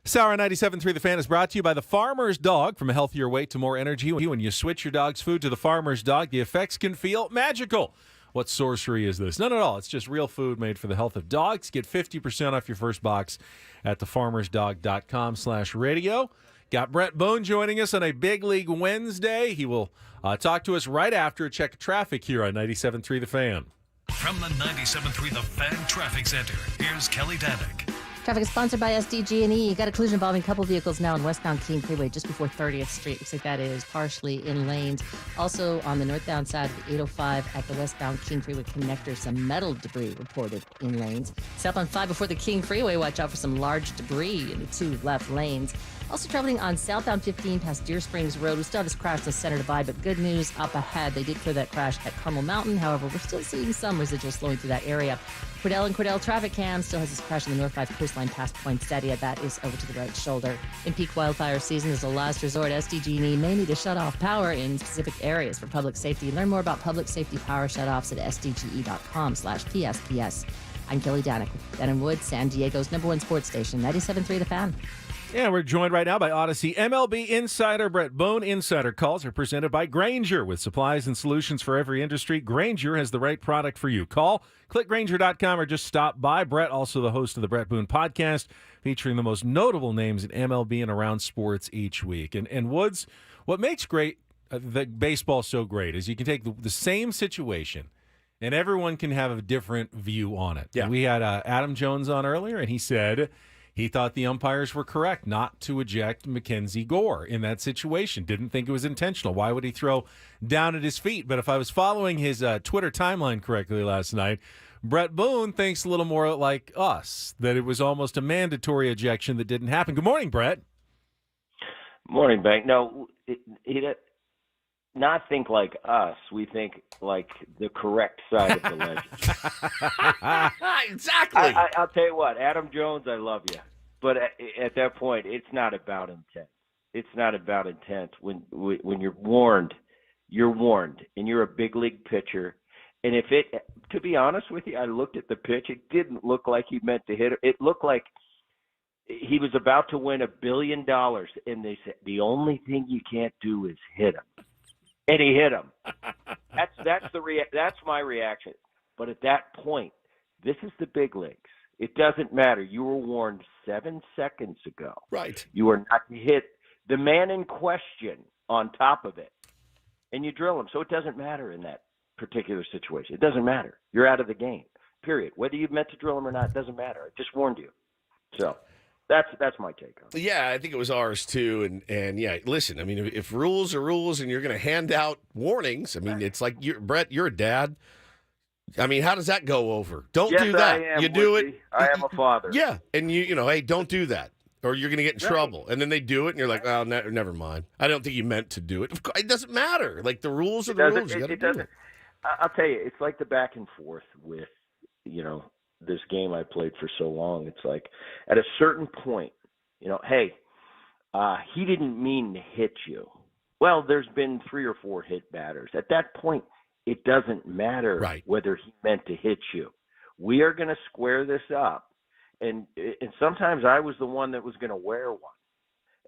Sour 97.3 The Fan is brought to you by the Farmer's Dog. From a healthier weight to more energy, when you switch your dog's food to the Farmer's Dog, the effects can feel magical. What sorcery is this? None at all. It's just real food made for the health of dogs. Get 50% off your first box at thefarmersdog.com/radio. Got Bret Boone joining us on a Big League Wednesday. He will talk to us right after a check of traffic here on 97.3 The Fan. From the 97.3 The Fan Traffic Center, here's Kelly Danick. Traffic is sponsored by SDG&E. You got a collision involving a couple vehicles now on westbound King Freeway just before 30th Street. Looks like that is partially in lanes. Also on the northbound side of the 805 at the westbound King Freeway connector, some metal debris reported in lanes. Southbound 5 before the King Freeway, watch out for some large debris in the 2 left lanes. Also traveling on southbound 15 past Deer Springs Road. We still have this crash to center divide, but good news up ahead. They did clear that crash at Carmel Mountain. However, we're still seeing some residual slowing through that area. Cordell and Cordell traffic cam still has this crash on the North 5 coastline past Poinsettia. That is over to the right shoulder. In peak wildfire season, as a last resort, SDG&E may need to shut off power in specific areas for public safety. Learn more about public safety power shutoffs at sdge.com/PSPS. I'm Kelly Danick with Ben and Wood, San Diego's #1 sports station, 97.3 The Fan. Yeah, we're joined right now by Odyssey MLB insider Bret Boone. Insider calls are presented by Grainger. With supplies and solutions for every industry, Grainger has the right product for you. Call, click Grainger.com, or just stop by. Bret, also the host of the Bret Boone podcast, featuring the most notable names in MLB and around sports each week. And Woods, what makes the baseball so great is you can take the same situation, and everyone can have a different view on it. Yeah. We had Adam Jones on earlier, and he said he thought the umpires were correct not to eject Mackenzie Gore in that situation. Didn't think it was intentional. Why would he throw down at his feet? But if I was following his Twitter timeline correctly last night, Bret Boone thinks a little more like us, that it was almost a mandatory ejection that didn't happen. Good morning, Bret. Morning, Bank. No, he not think like us. We think like the correct side of the ledger. Exactly. I'll tell you what, Adam Jones, I love you. But at that point, it's not about intent. It's not about intent. When you're warned, and you're a big league pitcher. And to be honest with you, I looked at the pitch. It didn't look like he meant to hit it. It looked like he was about to win $1 billion. And they said, the only thing you can't do is hit him. And he hit him. That's my reaction. But at that point, this is the big leagues. It doesn't matter. You were warned 7 seconds ago. Right. You are not to hit the man in question on top of it, and you drill him. So it doesn't matter in that particular situation. It doesn't matter. You're out of the game. Period. Whether you meant to drill him or not, it doesn't matter. I just warned you. So that's my take on it. Yeah, I think it was ours too. And yeah, listen, I mean, if rules are rules and you're going to hand out warnings, I mean, it's like, Bret, you're a dad. I mean, how does that go over? Don't do that. I am, you do Woody. it. I am a father. Yeah, and you know, hey, don't do that, or you're going to get in trouble. And then they do it, and you're like, oh, never mind. I don't think you meant to do it. Of course, it doesn't matter. Like the rules are the rules. You got to do it. I'll tell you, it's like the back and forth with, this game I played for so long. It's like at a certain point, hey, he didn't mean to hit you. Well, there's been 3 or 4 hit batters. At that point, it doesn't matter whether he meant to hit you. We are going to square this up. And sometimes I was the one that was going to wear one.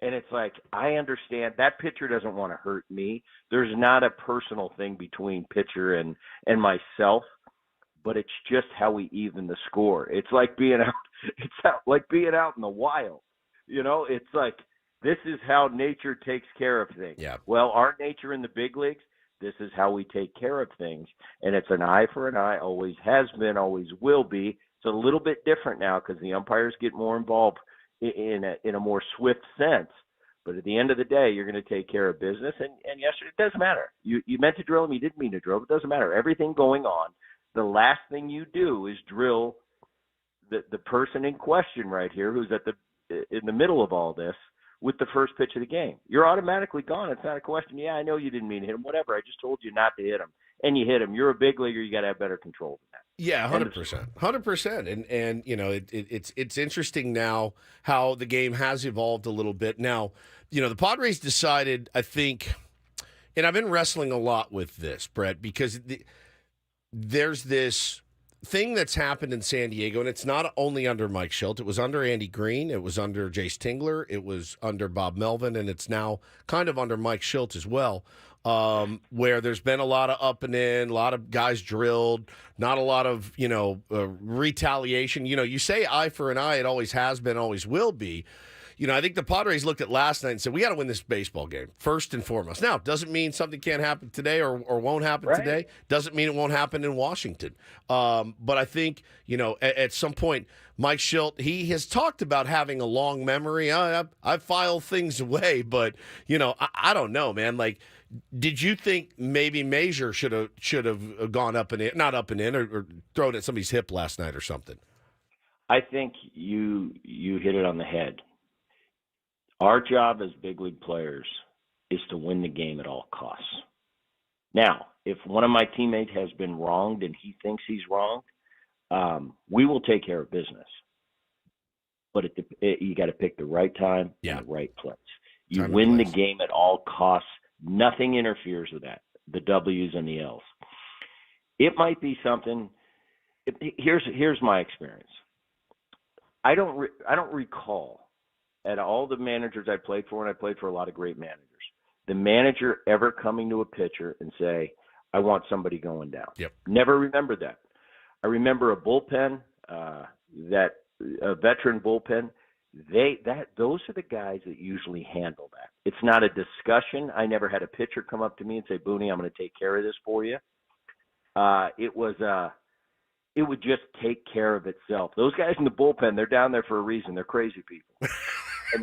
And it's like, I understand that pitcher doesn't want to hurt me. There's not a personal thing between pitcher and myself, but it's just how we even the score. It's like being out. It's like being out in the wild. It's like, this is how nature takes care of things. Yeah. Well, our nature in the big leagues, this is how we take care of things. And it's an eye for an eye, always has been, always will be. It's a little bit different now because the umpires get more involved in a more swift sense. But at the end of the day, you're going to take care of business. And yesterday, it doesn't matter. You meant to drill him. You didn't mean to drill him. It doesn't matter. Everything going on, the last thing you do is drill the person in question right here who's in the middle of all this with the first pitch of the game. You're automatically gone. It's not a question. Yeah, I know you didn't mean to hit him. Whatever. I just told you not to hit him. And you hit him. You're a big leaguer. You got to have better control than that. Yeah, 100%. 100%. And it's interesting now how the game has evolved a little bit. Now, the Padres decided, I think, and I've been wrestling a lot with this, Bret, because there's this thing that's happened in San Diego, and it's not only under Mike Schilt, it was under Andy Green, it was under Jace Tingler, it was under Bob Melvin, and it's now kind of under Mike Schilt as well, where there's been a lot of up and in, a lot of guys drilled, not a lot of, retaliation. You say eye for an eye, it always has been, always will be. I think the Padres looked at last night and said, we got to win this baseball game, first and foremost. Now, doesn't mean something can't happen today or won't happen today. Doesn't mean it won't happen in Washington. But I think, at some point, Mike Schilt, he has talked about having a long memory. I file things away, but, I don't know, man. Like, did you think maybe Major should have gone up and in, not up and in, or thrown at somebody's hip last night or something? I think you hit it on the head. Our job as big league players is to win the game at all costs. Now, if one of my teammates has been wronged and he thinks he's wronged, we will take care of business. But you got to pick the right time and the right place. You win the game at all costs. Nothing interferes with that, the W's and the L's. It might be something. Here's my experience. I don't recall, at all the managers I played for, and I played for a lot of great managers, the manager ever coming to a pitcher and say, I want somebody going down. Yep. Never remembered that. I remember a bullpen, a veteran bullpen. Those are the guys that usually handle that. It's not a discussion. I never had a pitcher come up to me and say, Booney, I'm going to take care of this for you. It would just take care of itself. Those guys in the bullpen, they're down there for a reason. They're crazy people. And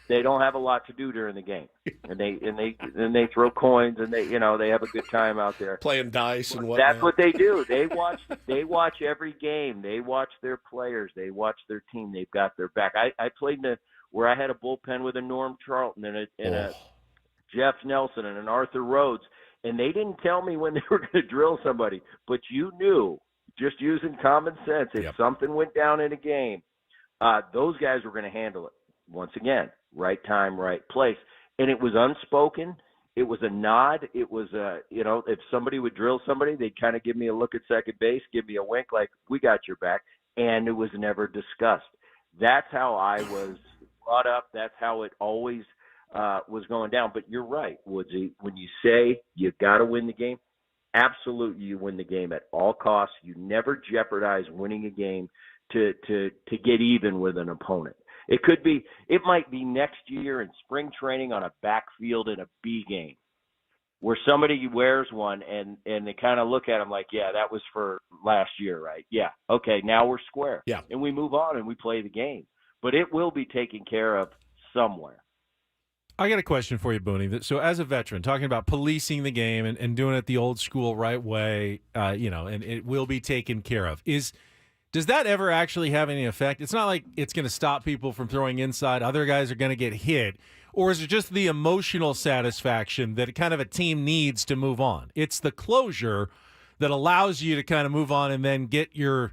they don't have a lot to do during the game. And they throw coins and they have a good time out there. Playing dice and whatnot. That's what they do. They watch every game. They watch their players. They watch their team. They've got their back. I played where I had a bullpen with a Norm Charlton and a Jeff Nelson and an Arthur Rhodes. And they didn't tell me when they were going to drill somebody, but you knew, just using common sense, if something went down in a game, those guys were going to handle it. Once again, right time, right place. And it was unspoken. It was a nod. It was, if somebody would drill somebody, they'd kind of give me a look at second base, give me a wink like, we got your back. And it was never discussed. That's how I was brought up. That's how it always was going down. But you're right, Woodsy. When you say you got to win the game, absolutely you win the game at all costs. You never jeopardize winning a game to get even with an opponent. It might be next year in spring training on a backfield in a B game where somebody wears one and they kind of look at them like, yeah, that was for last year, right? Yeah. Okay. Now we're square. Yeah. And we move on and we play the game, but it will be taken care of somewhere. I got a question for you, Booney. So as a veteran, talking about policing the game and doing it the old school right way, and it will be taken care of. Does that ever actually have any effect? It's not like it's going to stop people from throwing inside. Other guys are going to get hit. Or is it just the emotional satisfaction that kind of a team needs to move on? It's the closure that allows you to kind of move on and then get your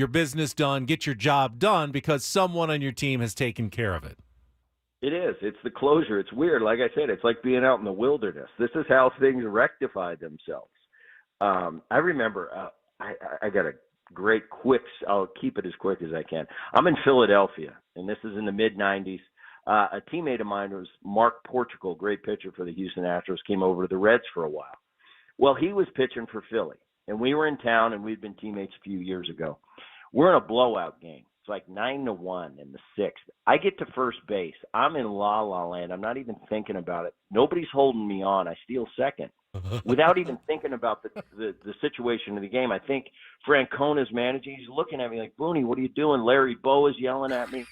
business done, get your job done because someone on your team has taken care of it. It is. It's the closure. It's weird. Like I said, it's like being out in the wilderness. This is how things rectify themselves. I remember I got a great quicks. I'll keep it as quick as I can. I'm in Philadelphia, and this is in the mid-'90s. A teammate of mine was Mark Portugal, great pitcher for the Houston Astros, came over to the Reds for a while. Well, he was pitching for Philly, and we were in town, and we'd been teammates a few years ago. We're in a blowout game. It's like 9-1 in the sixth. I get to first base. I'm in la-la land. I'm not even thinking about it. Nobody's holding me on. I steal second. Without even thinking about the situation of the game. I think Francona's managing. He's looking at me like, Booney, what are you doing? Larry Bow is yelling at me.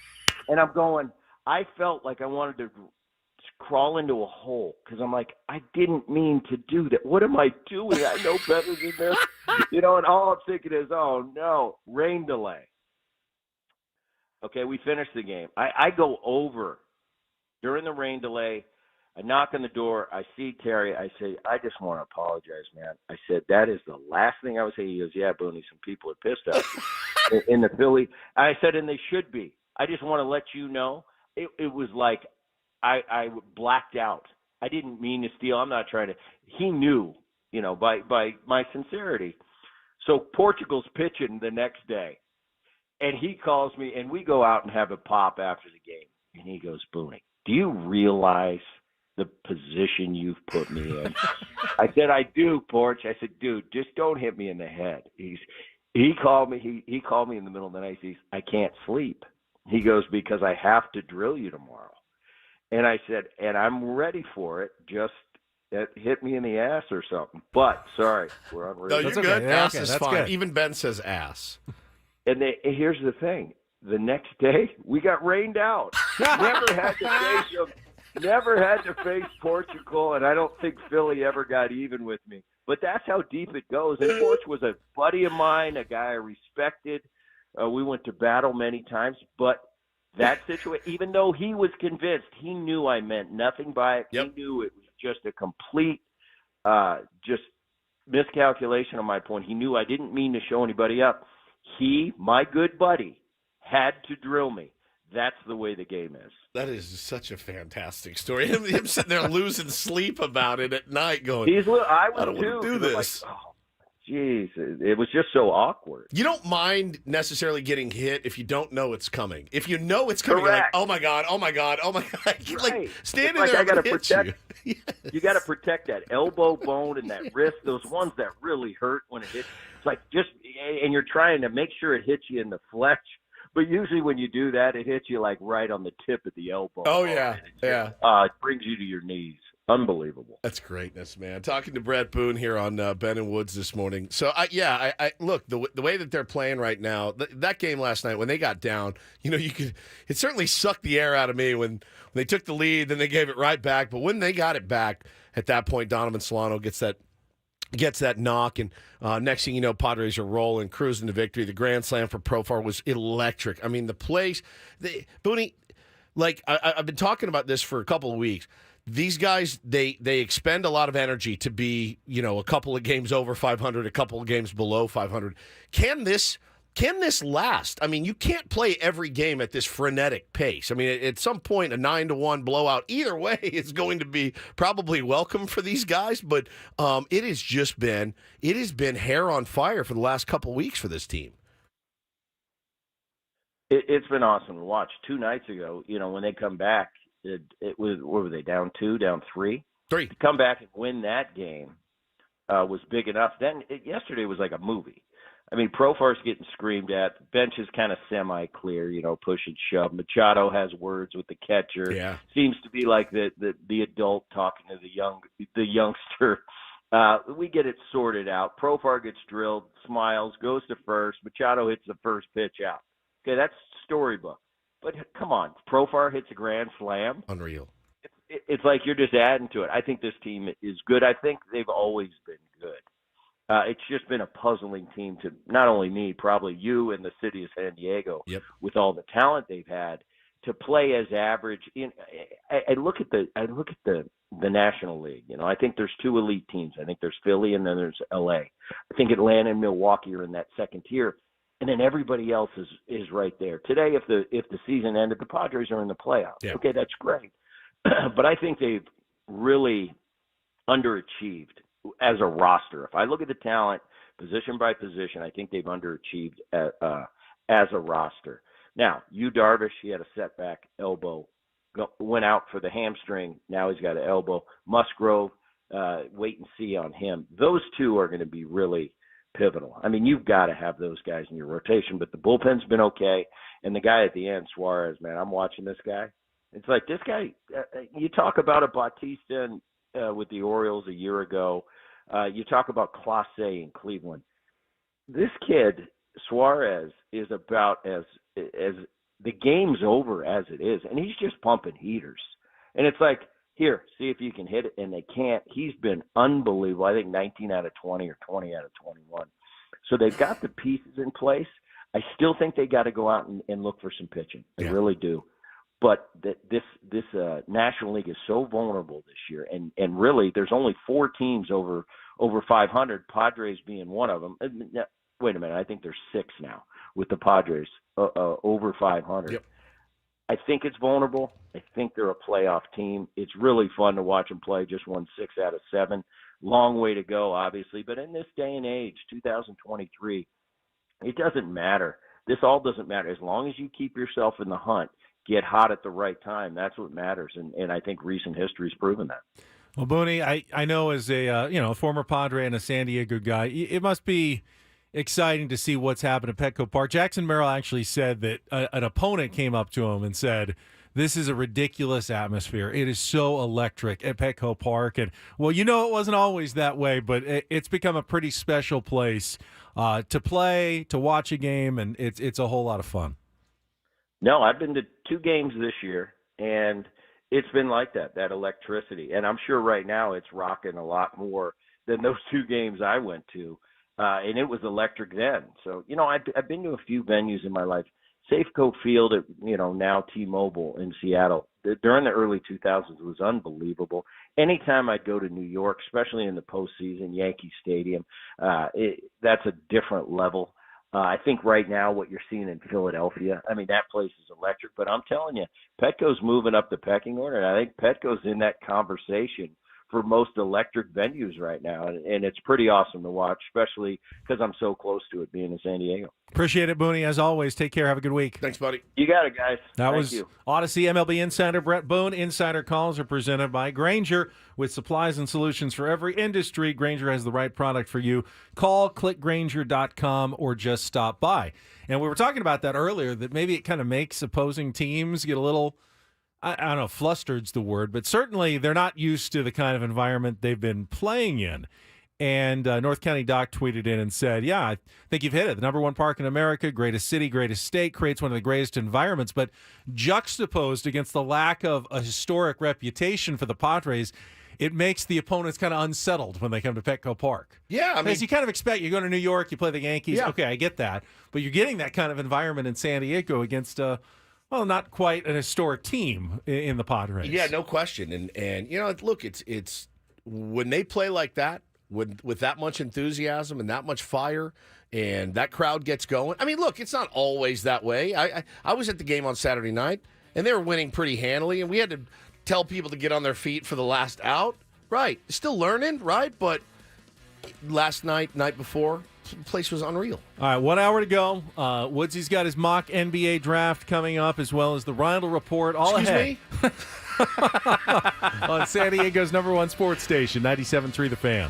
And I'm going, I felt like I wanted to crawl into a hole because I'm like, I didn't mean to do that. What am I doing? I know better than this. And all I'm thinking is, oh, no, rain delay. Okay, we finished the game. I go over during the rain delay. I knock on the door. I see Terry. I say, I just want to apologize, man. I said, that is the last thing I would say. He goes, yeah, Booney, some people are pissed at you in the Philly. I said, and they should be. I just want to let you know. It was like I blacked out. I didn't mean to steal. I'm not trying to. He knew, by my sincerity. So Portugal's pitching the next day, and he calls me, and we go out and have a pop after the game. And he goes, Boone, do you realize the position you've put me in? I said, I do, Porch. I said, dude, just don't hit me in the head. He called me. He called me in the middle of the night. I can't sleep. He goes, because I have to drill you tomorrow. And I said, and I'm ready for it. Just hit me in the ass or something. But sorry, we're on radio. No, you're good. Ass is fine. Good. Even Ben says ass. And here's the thing: the next day we got rained out. Never had to face Portugal, and I don't think Philly ever got even with me. But that's how deep it goes. And Porch was a buddy of mine, a guy I respected. We went to battle many times, but that situation, even though he was convinced, he knew I meant nothing by it. Yep. He knew it was just a complete just miscalculation on my point. He knew I didn't mean to show anybody up. He, my good buddy, had to drill me. That's the way the game is. That is such a fantastic story. Him sitting there losing sleep about it at night going, I don't want to do this. Like, oh, jeez, it was just so awkward. You don't mind necessarily getting hit if you don't know it's coming. If you know it's coming, you're like, oh my God, oh my God, oh my God. You're like standing there, I gotta protect you. You got to protect that elbow bone and that wrist, those ones that really hurt when it hits. It's like and you're trying to make sure it hits you in the flesh. But usually when you do that, it hits you like right on the tip of the elbow. Oh, yeah. It brings you to your knees. Unbelievable. That's greatness, man. Talking to Bret Boone here on Ben and Woods this morning. So, I look, the way that they're playing right now, that game last night when they got down, it certainly sucked the air out of me when they took the lead, then they gave it right back. But when they got it back, at that point, Donovan Solano gets that knock, and next thing you know, Padres are rolling, cruising to victory. The grand slam for Profar was electric. I mean, the plays, Boone, like I've been talking about this for a couple of weeks. These guys, they expend a lot of energy to be, a couple of games over 500, a couple of games below 500. Can this last? I mean, you can't play every game at this frenetic pace. I mean, at some point, a 9-1 blowout, either way, is going to be probably welcome for these guys. But it has been hair on fire for the last couple of weeks for this team. It's been awesome to watch. 2 nights ago, when they come back, it was, what were they, down 2, down 3? 3. To come back and win that game was big enough. Then yesterday was like a movie. I mean, Profar's getting screamed at. The bench is kind of semi-clear, push and shove. Machado has words with the catcher. Yeah. Seems to be like the adult talking to the youngster. We get it sorted out. Profar gets drilled, smiles, goes to first. Machado hits the first pitch out. Okay, that's storybook. But come on, Profar hits a grand slam. Unreal. It's like you're just adding to it. I think this team is good. I think they've always been good. It's just been a puzzling team to not only me, probably you and the city of San Diego, with all the talent they've had, to play as average. I look at the National League. I think there's 2 elite teams. I think there's Philly and then there's LA. I think Atlanta and Milwaukee are in that second tier, and then everybody else is right there. Today, if the season ended, the Padres are in the playoffs. Yeah. Okay, that's great, but I think they've really underachieved as a roster. If I look at the talent, position by position, I think they've underachieved as a roster. Now, Darvish, he had a setback elbow, went out for the hamstring. Now he's got an elbow. Musgrove, wait and see on him. Those 2 are going to be really pivotal. I mean, you've got to have those guys in your rotation, but the bullpen's been okay. And the guy at the end, Suarez, man, I'm watching this guy. It's like this guy, you talk about a Bautista with the Orioles a year ago. You talk about Clase in Cleveland. This kid, Suarez, is about as the game's over as it is, and he's just pumping heaters. And it's like, here, see if you can hit it, and they can't. He's been unbelievable. I think 19 out of 20 or 20 out of 21. So they've got the pieces in place. I still think they got to go out and look for some pitching. I really do. But this National League is so vulnerable this year, and really there's only 4 teams over 500, Padres being one of them. Wait a minute, I think there's 6 now with the Padres over 500. Yep. I think it's vulnerable. I think they're a playoff team. It's really fun to watch them play. Just won 6 out of 7. long way to go, obviously. But in this day and age, 2023, it doesn't matter. This all doesn't matter. As long as you keep yourself in the hunt, get hot at the right time, that's what matters. And I think recent history has proven that. Well, Boone, I know as a former Padre and a San Diego guy, it must be exciting to see what's happened at Petco Park. Jackson Merrill actually said that an opponent came up to him and said, "This is a ridiculous atmosphere. It is so electric at Petco Park." And, well, it wasn't always that way, but it's become a pretty special place to play, to watch a game, and it's a whole lot of fun. No, I've been to 2 games this year, and it's been like that electricity. And I'm sure right now it's rocking a lot more than those 2 games I went to. And it was electric then. So, I've been to a few venues in my life. Safeco Field at, now T-Mobile in Seattle, during the early 2000s was unbelievable. Anytime I'd go to New York, especially in the postseason, Yankee Stadium, that's a different level. I think right now what you're seeing in Philadelphia, that place is electric. But I'm telling you, Petco's moving up the pecking order, and I think Petco's in that conversation for most electric venues right now. And it's pretty awesome to watch, especially because I'm so close to it being in San Diego. Appreciate it, Boone. As always, take care. Have a good week. Thanks, buddy. You got it, guys. That Thank was you. Odyssey MLB insider Bret Boone. Insider calls are presented by Grainger. With supplies and solutions for every industry, Grainger has the right product for you. Call, click Grainger.com, or just stop by. And we were talking about that earlier, that maybe it kind of makes opposing teams get a little, I don't know, flustered's the word, but certainly they're not used to the kind of environment they've been playing in. And North County Doc tweeted in and said, yeah, I think you've hit it. The number 1 park in America, greatest city, greatest state, creates one of the greatest environments. But juxtaposed against the lack of a historic reputation for the Padres, it makes the opponents kind of unsettled when they come to Petco Park. Yeah, As you kind of expect, you go to New York, you play the Yankees. Yeah. Okay, I get that. But you're getting that kind of environment in San Diego against not quite an historic team in the Padres. Yeah, no question. And look, it's when they play like that, with that much enthusiasm and that much fire, and that crowd gets going. Look, it's not always that way. I was at the game on Saturday night, and they were winning pretty handily, and we had to tell people to get on their feet for the last out. Right. Still learning, right? But last night before, the place was unreal. All right, 1 hour to go. Woodsy's got his mock NBA draft coming up, as well as the Reindl Report. All ahead. On San Diego's number 1 sports station, 97.3 The Fan.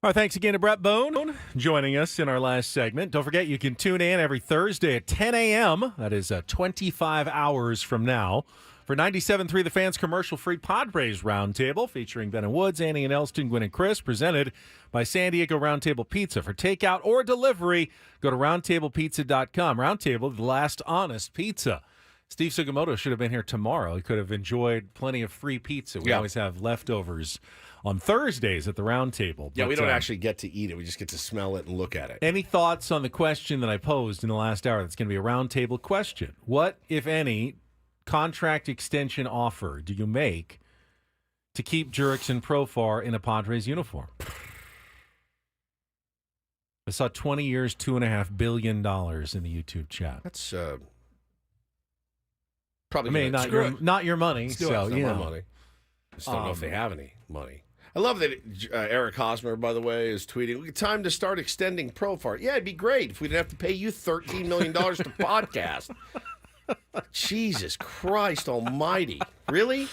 All right, thanks again to Bret Boone joining us in our last segment. Don't forget, you can tune in every Thursday at 10 a.m. That is 25 hours from now for 97.3 The Fans commercial-free Padres Roundtable featuring Ben and Woods, Annie and Elston, Gwen and Chris, presented by San Diego Roundtable Pizza. For takeout or delivery, go to roundtablepizza.com. Roundtable, the last honest pizza. Steve Sugimoto should have been here tomorrow. He could have enjoyed plenty of free pizza. We always have leftovers on Thursdays at the Roundtable. Yeah, we don't actually get to eat it. We just get to smell it and look at it. Any thoughts on the question that I posed in the last hour? That's going to be a Roundtable question. What, if any, contract extension offer do you make to keep Jurickson Profar in a Padres uniform? I saw 20 years, $2.5 billion in the YouTube chat. That's probably. I mean, not your money. Still so not you my know. money. I just don't know if they have any money. I love that Eric Hosmer, by the way, is tweeting, time to start extending Profar. Yeah, it'd be great if we didn't have to pay you $13 million to podcast. Jesus Christ almighty. Really?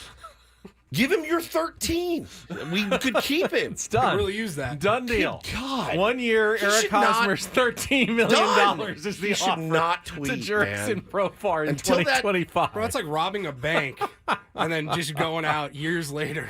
Give him your 13. We could keep him. It's done. Really use that. Done deal. Good God. 1 year, Eric Hosmer's $13 million is the you should offer not tweet, to Jurickson Profar in Until 2025. Bro, it's like robbing a bank and then just going out years later,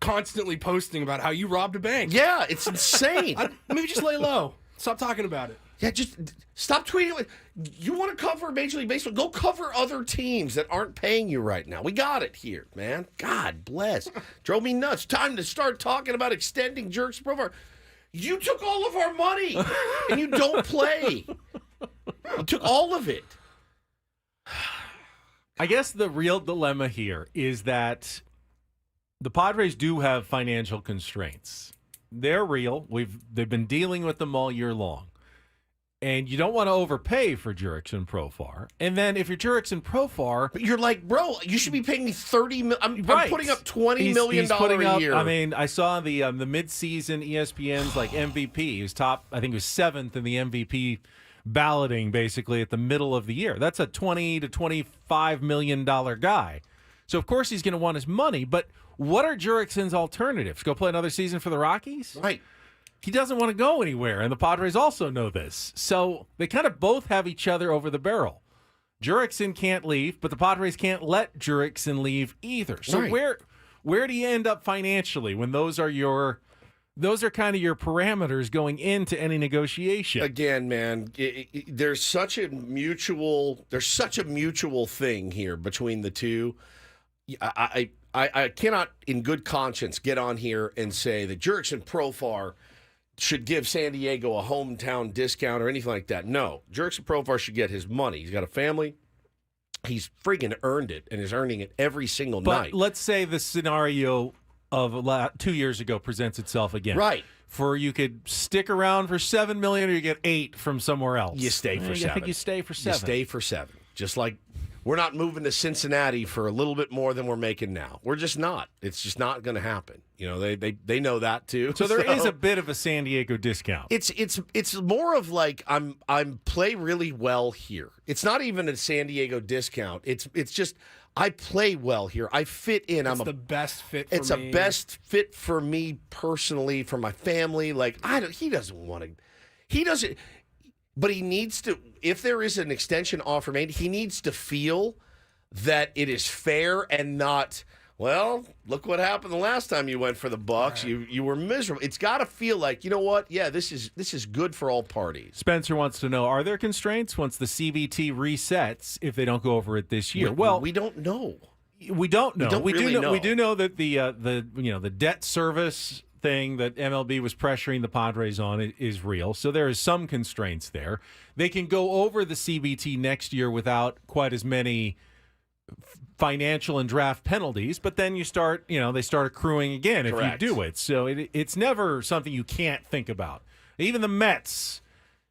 constantly posting about how you robbed a bank. Yeah, it's insane. Maybe just lay low. Stop talking about it. Yeah, just stop tweeting. You want to cover Major League Baseball? Go cover other teams that aren't paying you right now. We got it here, man. God bless. Drove me nuts. Time to start talking about extending Jurickson Profar. You took all of our money, and you don't play. You took all of it. I guess the real dilemma here is that the Padres do have financial constraints. They're real. They've been dealing with them all year long. And you don't want to overpay for Jurickson Profar. And then if you're Jurickson Profar, but you're like, bro, you should be paying me $30 million. I'm putting up $20 million a year. I mean, I saw the mid-season ESPN's like MVP. He was top. I think he was 7th in the MVP balloting, basically at the middle of the year. That's a $20 to $25 million guy. So of course he's going to want his money. But what are Jurickson's alternatives? Go play another season for the Rockies? Right. He doesn't want to go anywhere, and the Padres also know this. So they kind of both have each other over the barrel. Jurickson can't leave, but the Padres can't let Jurickson leave either. So right. where do you end up financially when those are kind of your parameters going into any negotiation? Again, man, there's such a mutual thing here between the two. I cannot, in good conscience, get on here and say that Jurickson Profar should give San Diego a hometown discount or anything like that. No, Jurickson Profar should get his money. He's got a family. He's friggin' earned it and is earning it every single night. But let's say the scenario of 2 years ago presents itself again. Right. For you could stick around for $7 million or you get $8 million from somewhere else. You stay for $7. I think you stay for $7. You stay for $7. Just like we're not moving to Cincinnati for a little bit more than we're making now. We're just not. It's just not going to happen. You know, they know that too. So there is a bit of a San Diego discount. It's more of like I'm play really well here. It's not even a San Diego discount. It's just I play well here. I fit in. It's the best fit for me. It's a best fit for me personally, for my family. Like he doesn't. But he needs to, if there is an extension offer made, he needs to feel that it is fair and not, well, look what happened the last time you went for the Bucks. Right. You were miserable. It's got to feel like, you know what? Yeah, this is good for all parties. Spencer wants to know, are there constraints once the CBT resets if they don't go over it this year? Well, we don't know. We don't know. We do know that the debt service thing that MLB was pressuring the Padres on is real. So there is some constraints there. They can go over the CBT next year without quite as many financial and draft penalties, but then they start accruing again. Correct. If you do it. So it's never something you can't think about. Even the Mets,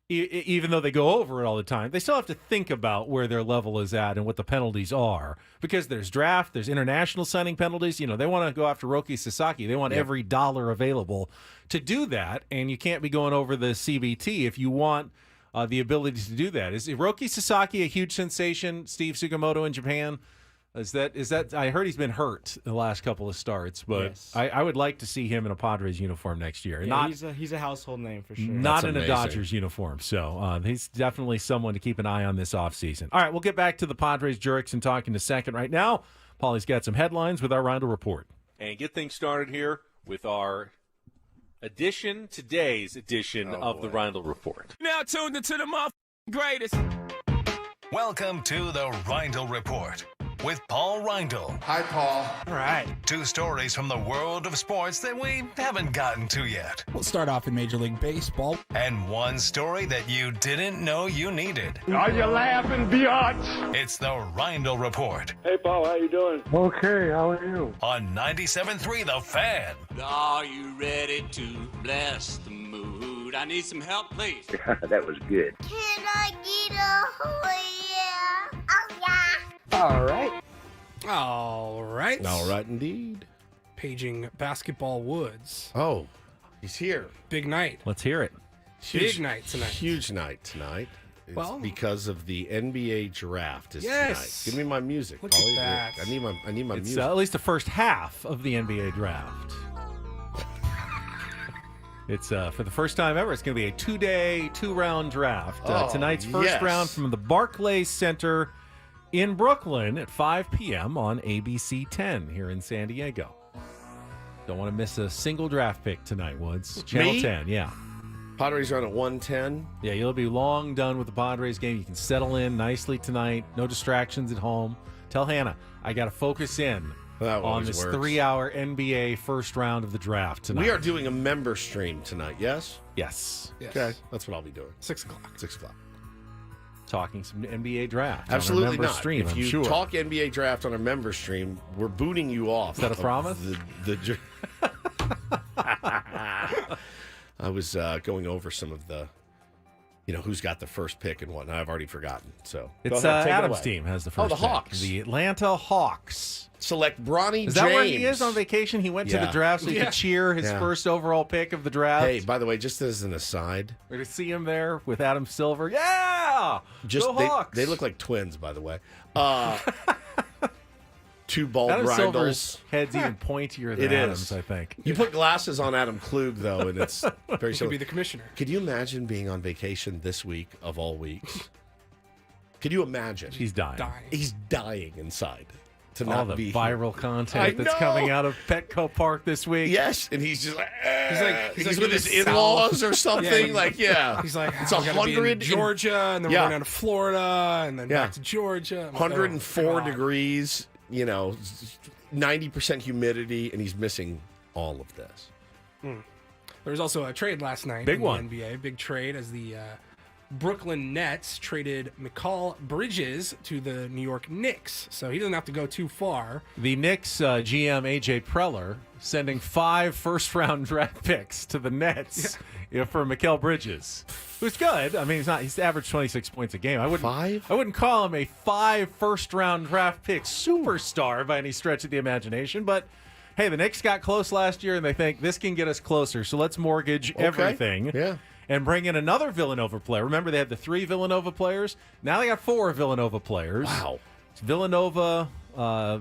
even though they go over it all the time, they still have to think about where their level is at and what the penalties are, because there's draft, there's international signing penalties. You know, they want to go after Roki Sasaki. They want every dollar available to do that, and you can't be going over the CBT if you want the ability to do that. Is Roki Sasaki a huge sensation, Steve Sugimoto, in Japan? Is that? I heard he's been hurt the last couple of starts, but Yes. I would like to see him in a Padres uniform next year. Yeah, he's a household name for sure. Not That's in a amazing. Dodgers uniform. So he's definitely someone to keep an eye on this offseason. All right, we'll get back to the Padres, Jurickson talking in a second. Right now, Paulie's got some headlines with our Reindl Report. And get things started here with our today's edition of the Reindl Report. Now tuned into the greatest. Welcome to the Reindl Report with Paul Reindl. Hi, Paul. All right. 2 stories from the world of sports that we haven't gotten to yet. We'll start off in Major League Baseball. And 1 story that you didn't know you needed. Are you laughing, biatch? It's the Reindl Report Hey, Paul, how you doing? Okay, how are you? on 97.3 The Fan. Are you ready to bless the mood? I need some help, please. That was good. Can I get a yeah? Oh, yeah. All right. All right. All right, indeed. Paging Basketball Woods. Oh, he's here. Big night. Let's hear it. Big night tonight. Huge night tonight. It's Well- because of the NBA draft is Yes. tonight. Give me my music. Look at Paulie. that. I need my It's music. at least the first half of the NBA draft. It's for the first time ever. It's going to be a 2-day, 2-round draft. Oh, Tonight's first yes. round from the Barclays Center in Brooklyn at 5 p.m. on ABC 10 here in San Diego. Don't want to miss a single draft pick tonight, Woods. Channel Me? 10, yeah. Padres are on at 110. Yeah, you'll be long done with the Padres game. You can settle in nicely tonight. No distractions at home. Tell Hannah, I got to focus in That on always this works. 3-hour NBA first round of the draft tonight. We are doing a member stream tonight, yes? Yes. Okay, that's what I'll be doing. 6 o'clock. 6 o'clock. Talking some NBA draft. Absolutely on our member not. Stream, if I'm you sure. talk NBA draft on our member stream, we're booting you off. Is that a of promise? I was going over some of the, who's got the first pick and whatnot. I've already forgotten. So It's go ahead, take it Adam's away. team has the Oh, first the pick. Hawks. The Atlanta Hawks. Select Bronny James. Is that where he is on vacation? He went to the Yeah. draft so he Yeah. could cheer his Yeah. first overall pick of the draft. Hey, by the way, just as an aside, We're to see him there with Adam Silver. Yeah! just Go Hawks! they look like twins, by the way. 2 bald Adam Reindls. Silver's head's even pointier than It Adam's, is. I think. You put glasses on Adam Klug, though, and it's very He could similar. be the commissioner. Could you imagine being on vacation this week of all weeks? Could you imagine? He's dying. He's dying inside to All not the be viral I content that's know. coming out of Petco Park this week. Yes, and he's just like, he's like with in his the in-laws South. or something. Yeah, he's like, it's "Oh, we gotta be in 100 Georgia, and then we're going down to Florida, and then back to Georgia. I'm like, 104 oh, God. degrees. 90% humidity, and he's missing all of this. There was also a trade last night Big in one. the NBA. Big trade as the Brooklyn Nets traded Mikal Bridges to the New York Knicks. So he doesn't have to go too far. The Knicks GM A.J. Preller sending 5 first-round draft picks to the Nets for Mikal Bridges, who's good. I mean, he's averaged 26 points a game. I wouldn't call him a 5 first-round draft pick superstar by any stretch of the imagination, but hey, the Knicks got close last year, and they think this can get us closer, so let's mortgage everything. Yeah. And bring in another Villanova player. Remember, they had the 3 Villanova players. Now they got 4 Villanova players. Wow. It's Villanova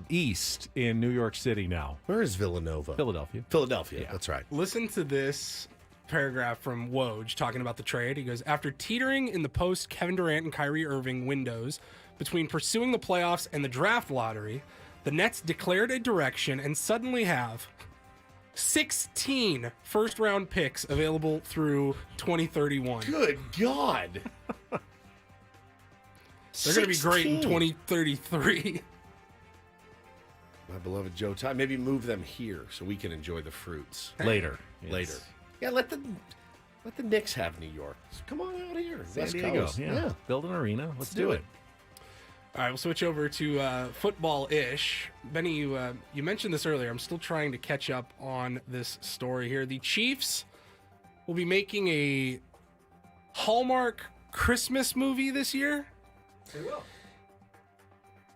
East in New York City now. Where is Villanova? Philadelphia. Philadelphia, that's right. Listen to this paragraph from Woj talking about the trade. He goes, after teetering in the post Kevin Durant and Kyrie Irving windows between pursuing the playoffs and the draft lottery, the Nets declared a direction and suddenly have 16 first-round picks available through 2031. Good God. They're going to be great in 16. 2033. My beloved Joe Ty. Maybe move them here so we can enjoy the fruits. Later. Later. Yeah, let the Knicks have New York. Come on out here. San West Diego. Coast. Yeah. Build an arena. Let's do it. All right, we'll switch over to football-ish. Benny, you mentioned this earlier. I'm still trying to catch up on this story here. The Chiefs will be making a Hallmark Christmas movie this year. They will.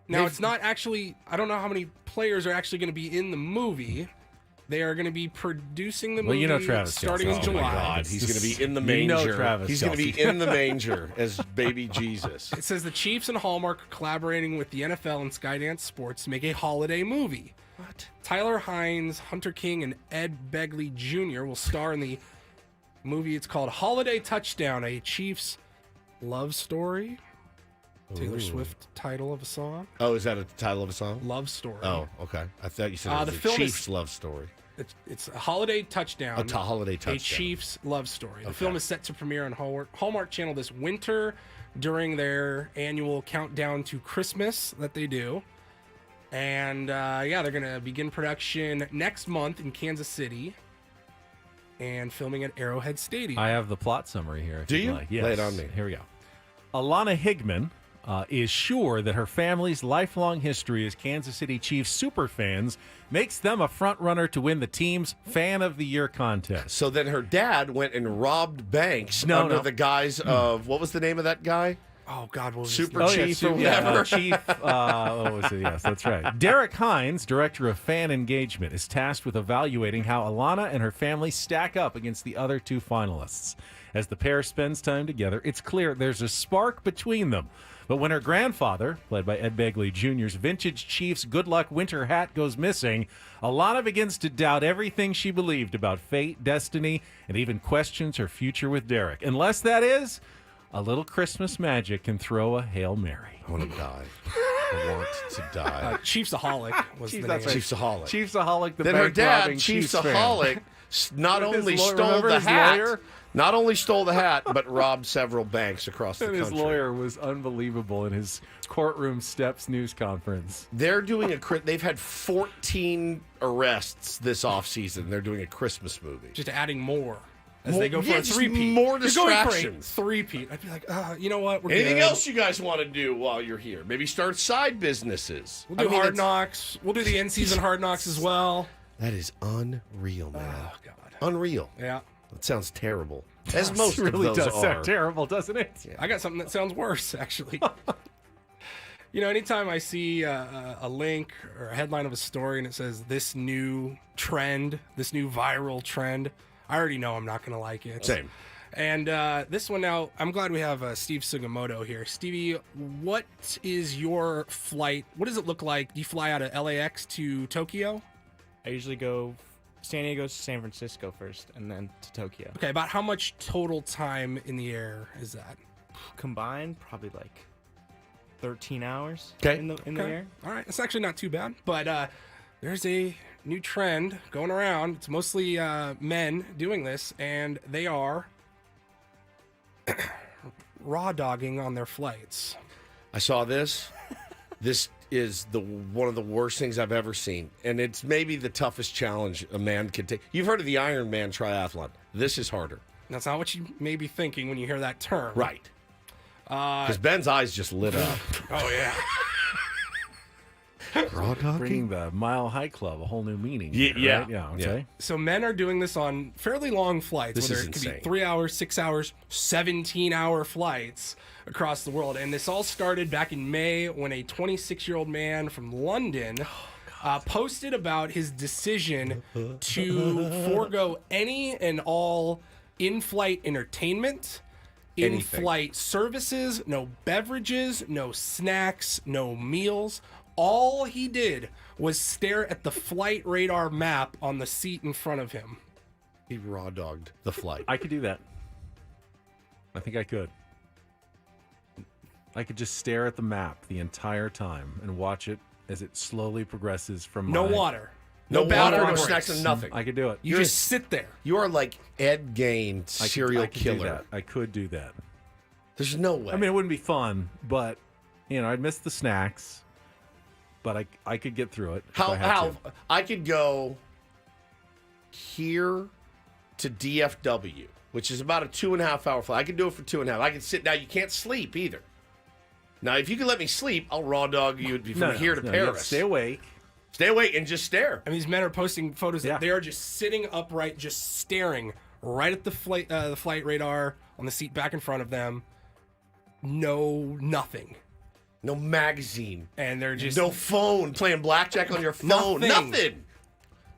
Now, it's not actually... I don't know how many players are actually going to be in the movie, They are going to be producing the Well, movie you know Travis starting Kelce. in July. Oh my God, he's going to be in the You manger. know Travis He's going to be Kelce. in the manger as baby Jesus. It says the Chiefs and Hallmark are collaborating with the NFL and Skydance Sports to make a holiday movie. What? Tyler Hines, Hunter King, and Ed Begley Jr. will star in the movie. It's called Holiday Touchdown, a Chiefs love story. Taylor Ooh. Swift title of a song. Oh, is that a title of a song? Love Story. Oh, okay. I thought you said it was the a film Chiefs is- love story. It's a Holiday Touchdown. Holiday Touchdown. A Chiefs love story. The Okay. film is set to premiere on Hallmark Channel this winter during their annual countdown to Christmas that they do. And they're going to begin production next month in Kansas City and filming at Arrowhead Stadium. I have the plot summary here. If Do you'd you? Like. Yes. Lay it on me. Here we go. Alana Higman is sure that her family's lifelong history as Kansas City Chiefs superfans makes them a front runner to win the team's Fan of the Year contest. So then her dad went and robbed banks under the guise of, what was the name of that guy? Oh, God, what was Super his Chief yeah, or whatever. Chief, what was it? Yes, that's right. Derek Hines, Director of Fan Engagement, is tasked with evaluating how Alana and her family stack up against the other two finalists. As the pair spends time together, it's clear there's a spark between them. But when her grandfather, played by Ed Begley Jr.'s vintage Chiefs good luck winter hat goes missing, Alana begins to doubt everything she believed about fate, destiny, and even questions her future with Derek. Unless that is, a little Christmas magic can throw a Hail Mary. I want to die. I want to die. Chiefsaholic was the name. That's right. Chiefsaholic. Chiefsaholic, the Then her bank dad, robbing Chiefs fan. Chiefsaholic, not His only lawyer- stole remember the his hat, lawyer? not only stole the hat, but robbed several banks across the And his country. lawyer was unbelievable in his courtroom steps news conference. They're doing they've had 14 arrests this offseason. They're doing a Christmas movie. Just adding more. As More- they go for yeah, a just three-peat. more You're going for a distractions. three-peat. I'd be like, you know what? We're Anything good. else you guys want to do while you're here? Maybe start side businesses. We'll do I mean, Hard it's- Knocks. We'll do the in-season Hard Knocks as well. That is unreal, man. Oh, God. Unreal. Yeah. That sounds terrible. As most It really of those does are. sound terrible, doesn't it? I got something that sounds worse, actually. You know, anytime I see a link or a headline of a story and it says this new trend, this new viral trend, I already know I'm not going to like it. Same. And this one now, I'm glad we have Steve Sugimoto here. Stevie, what is your flight? What does it look like? Do you fly out of LAX to Tokyo? I usually go San Diego to San Francisco first, and then to Tokyo. Okay, about how much total time in the air is that? Combined, probably like 13 hours Okay. in the air. All right, it's actually not too bad. But there's a new trend going around. It's mostly men doing this, and they are raw dogging on their flights. I saw this. This is one of the worst things I've ever seen. And it's maybe the toughest challenge a man can take. You've heard of the Ironman triathlon. This is harder. That's not what you may be thinking when you hear that term. Right. Because Ben's eyes just lit up. Oh, yeah. Raw dogging? Bringing the Mile High Club a whole new meaning. Yeah, here, yeah. right? Yeah, okay. So men are doing this on fairly long flights, This whether is it could be insane. 3 hours, 6 hours, 17-hour flights across the world. And this all started back in May when a 26-year-old man from London posted about his decision to forego any and all in-flight entertainment, in-flight services, no beverages, no snacks, no meals. All he did was stare at the flight radar map on the seat in front of him. He raw dogged the flight. I could do that. I think I could. I could just stare at the map the entire time and watch it as it slowly progresses from No my... water. No bathroom water, no breaks. snacks, and nothing. I could do it. You just sit there. You are like Ed Gein, serial I could do killer. that. I could do that. There's no way. I mean, it wouldn't be fun, but, I'd miss the snacks, but I could get through it. if I had how to. I could go here to DFW, which is about a 2.5 hour flight. I could do it for 2.5. I could sit now. You can't sleep either. Now, if you could let me sleep, I'll raw dog you from here to you have to Paris. stay awake. Stay awake and just stare. And these men are posting photos Yeah. that they are just sitting upright, just staring right at the flight radar on the seat back in front of them. No, nothing. No magazine. And they're just no phone, playing blackjack on your phone. Nothing. Nothing.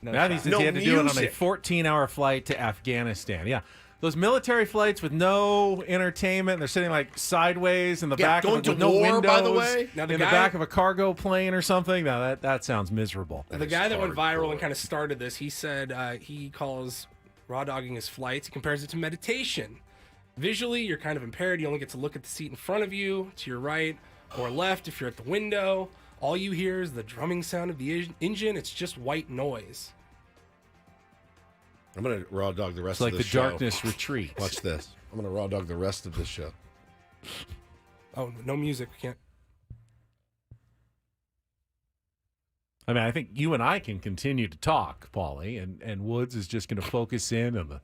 Matthew says he had to do it on a 14-hour flight to Afghanistan. Yeah. Those military flights with no entertainment, they're sitting like sideways in the back of with no windows, by the way. Now, in the back of a cargo plane or something. Now that sounds miserable. The guy that went viral and kind of started this, he said he calls raw dogging his flights. He compares it to meditation. Visually, you're kind of impaired. You only get to look at the seat in front of you, to your right or left if you're at the window. All you hear is the drumming sound of the engine. It's just white noise. I'm going to raw dog the rest It's of like this the show. darkness retreats. Watch this. I'm going to raw dog the rest of this show. Oh, no music. We can't. I mean, I think you and I can continue to talk, Paulie, and Woods is just going to focus in on the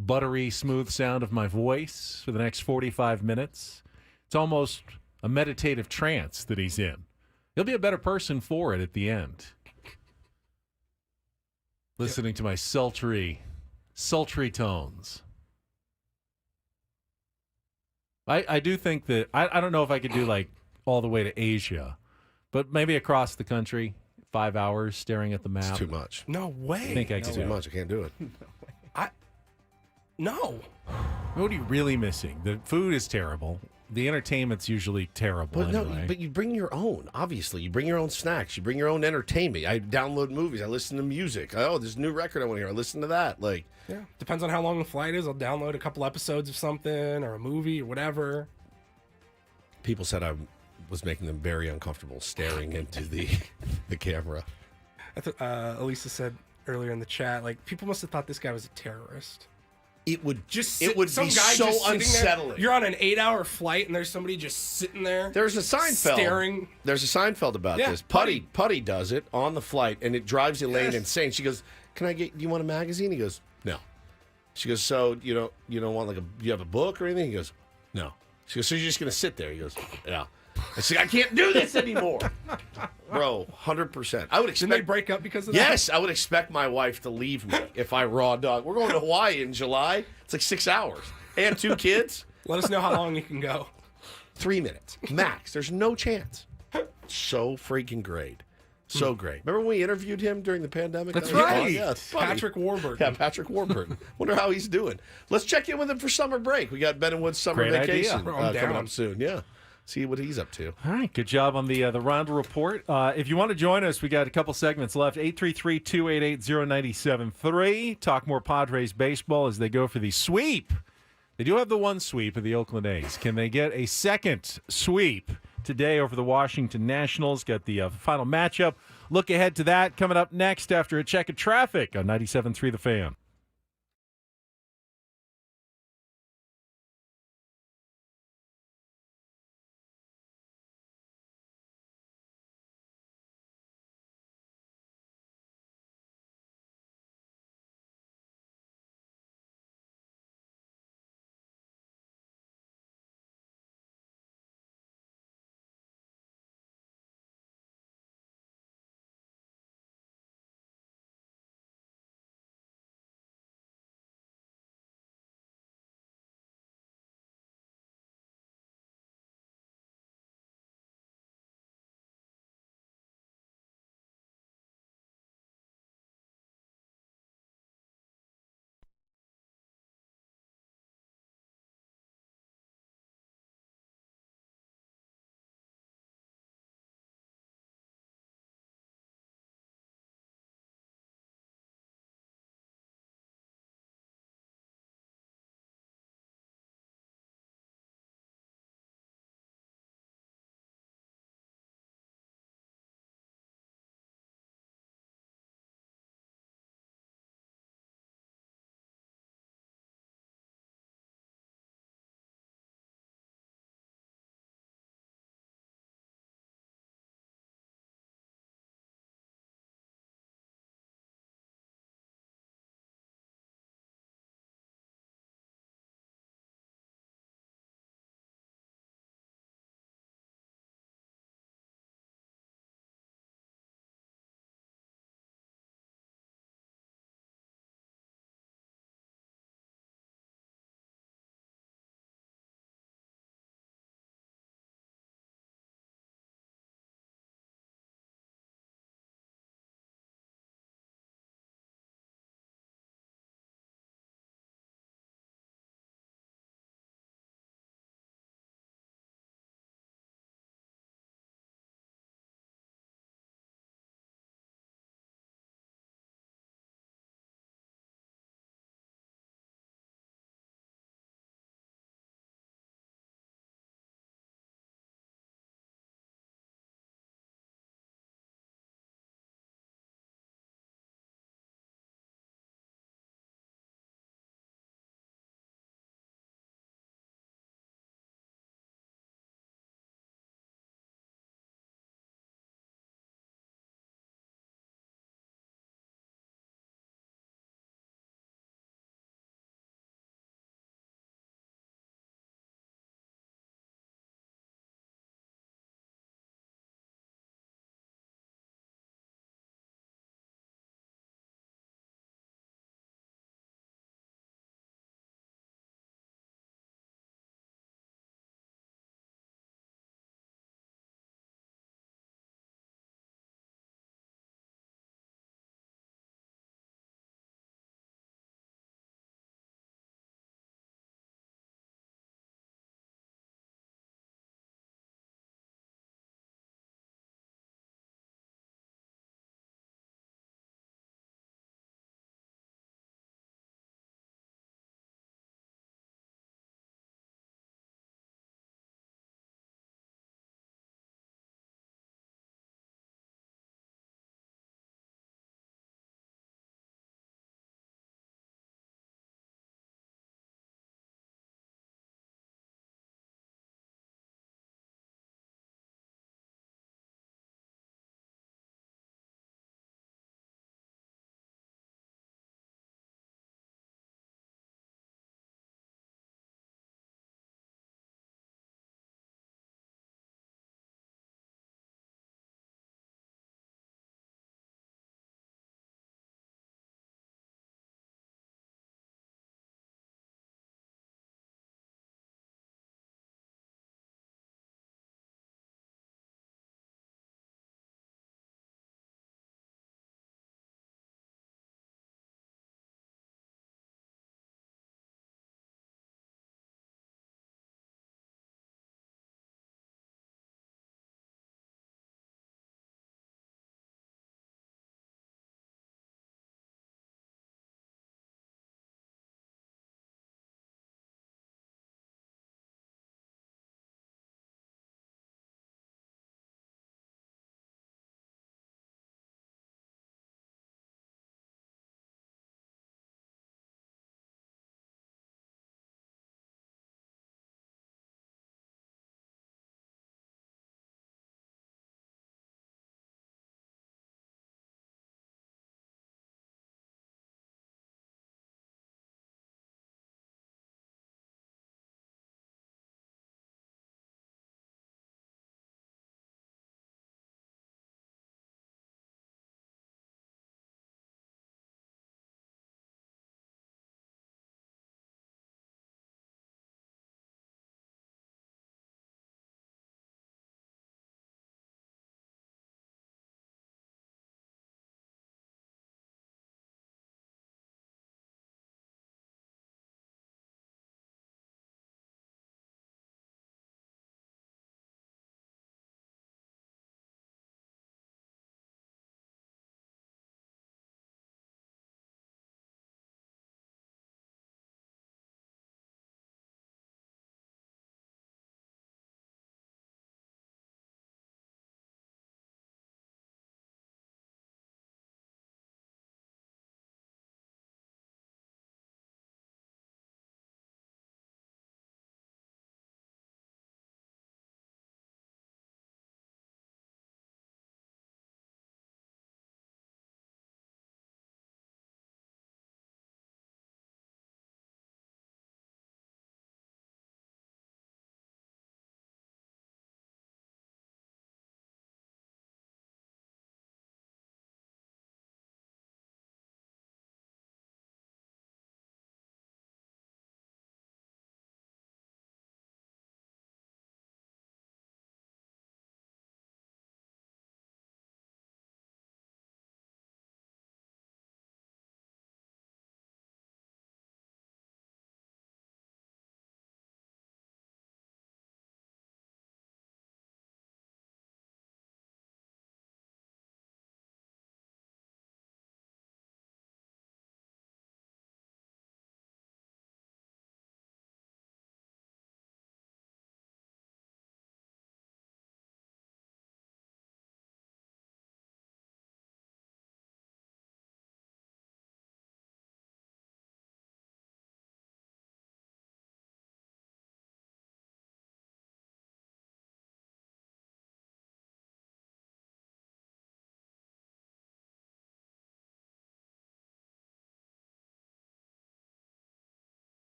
buttery, smooth sound of my voice for the next 45 minutes. It's almost a meditative trance that he's in. He'll be a better person for it at the end. Listening to my sultry tones. I do think that, I don't know if I could do like all the way to Asia, but maybe across the country, 5 hours staring at the map. It's too much. No way. I think I It's could too do much. I can't do it. No. What are you really missing? The food is terrible. The entertainment's usually terrible But anyway. no, but you bring your own. Obviously, you bring your own snacks. You bring your own entertainment. I download movies. I listen to music. Oh, there's a new record I want to hear. I listen to that. Like, Yeah. Depends on how long the flight is. I'll download a couple episodes of something or a movie or whatever. people said I was making them very uncomfortable staring into the camera. Elisa said earlier in the chat, like, people must have thought this guy was a terrorist. It would Some be guy so just sitting unsettling. there. You're on an 8-hour flight, and there's somebody just sitting there. There's a Seinfeld. Staring. There's a Seinfeld about Yeah, this. Putty does it on the flight, and it drives Elaine insane. She goes, "Do you want a magazine?" He goes, "No." She goes, "So you don't want you have a book or anything?" He goes, "No." She goes, "So you're just gonna sit there?" He goes, "Yeah." I said, "I can't do this anymore." Bro, 100%. I would expect. Didn't they break up because of that? Yes, I would expect my wife to leave me if I raw dog. We're going to Hawaii in July. It's like 6 hours. And 2 kids. Let us know how long you can go. 3 minutes max. There's no chance. So freaking great. So great. Remember when we interviewed him during the pandemic? That's That was right. fun. Yeah, it's funny. Patrick Warburton. Yeah, Patrick Warburton. Wonder how he's doing. Let's check in with him for summer break. We got Ben and Wood's summer Great idea. vacation I'm coming down. up soon. Yeah. See what he's up to. All right, good job on the Reindl Report. If you want to join us, we got a couple segments left. 833-288-0973. Talk more Padres baseball as they go for the sweep. They do have the one sweep of the Oakland A's. Can they get a second sweep today over the Washington Nationals? Got the final matchup. Look ahead to that coming up next after a check of traffic on 97.3 The Fan.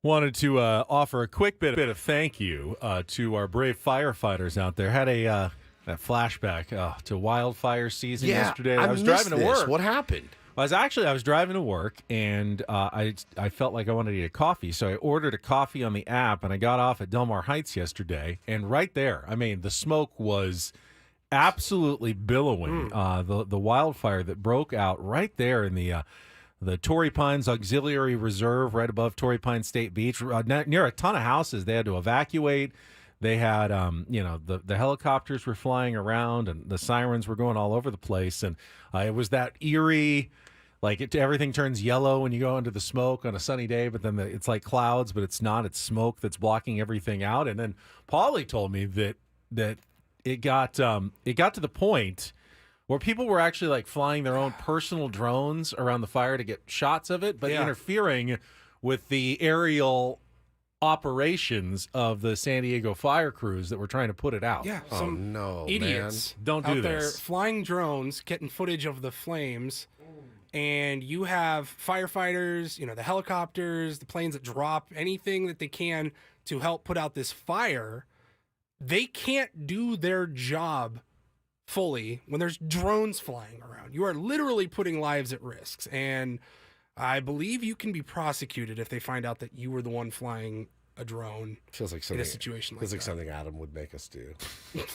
Wanted to offer a quick bit of thank you to our brave firefighters out there. Had a flashback to wildfire season yesterday. I was driving to work. What happened? I was driving to work, and I felt like I wanted to eat a coffee, so I ordered a coffee on the app, and I got off at Del Mar Heights yesterday, and right there, I mean, the smoke was absolutely billowing. The wildfire that broke out right there in the Torrey Pines Auxiliary Reserve right above Torrey Pines State Beach, near a ton of houses. They had to evacuate. They had, the helicopters were flying around and the sirens were going all over the place. And it was that eerie, like everything turns yellow when you go into the smoke on a sunny day, but then it's like clouds, but it's not. It's smoke that's blocking everything out. And then Paulie told me that it got to the point where people were actually like flying their own personal drones around the fire to get shots of it, but interfering with the aerial operations of the San Diego fire crews that were trying to put it out. Yeah, oh some no, idiots man. Don't do out there this. flying drones, getting footage of the flames, and you have firefighters, the helicopters, the planes that drop anything that they can to help put out this fire. They can't do their job fully when there's drones flying around. You are literally putting lives at risk, and I believe you can be prosecuted if they find out that you were the one flying a drone. Feels like something, in a situation like feels that. like something Adam would make us do.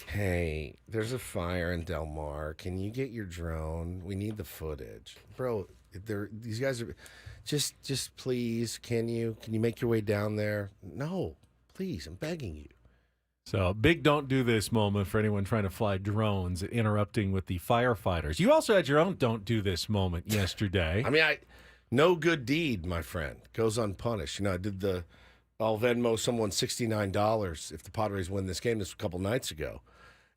Hey, there's a fire in Del Mar. Can you get your drone? We need the footage, bro. These guys are just please. Can you make your way down there? No, please. I'm begging you. So, big don't do this moment for anyone trying to fly drones, interrupting with the firefighters. You also had your own don't do this moment yesterday. I mean, no good deed, my friend, goes unpunished. I did I'll Venmo someone $69 if the Padres win this game. This was a couple nights ago.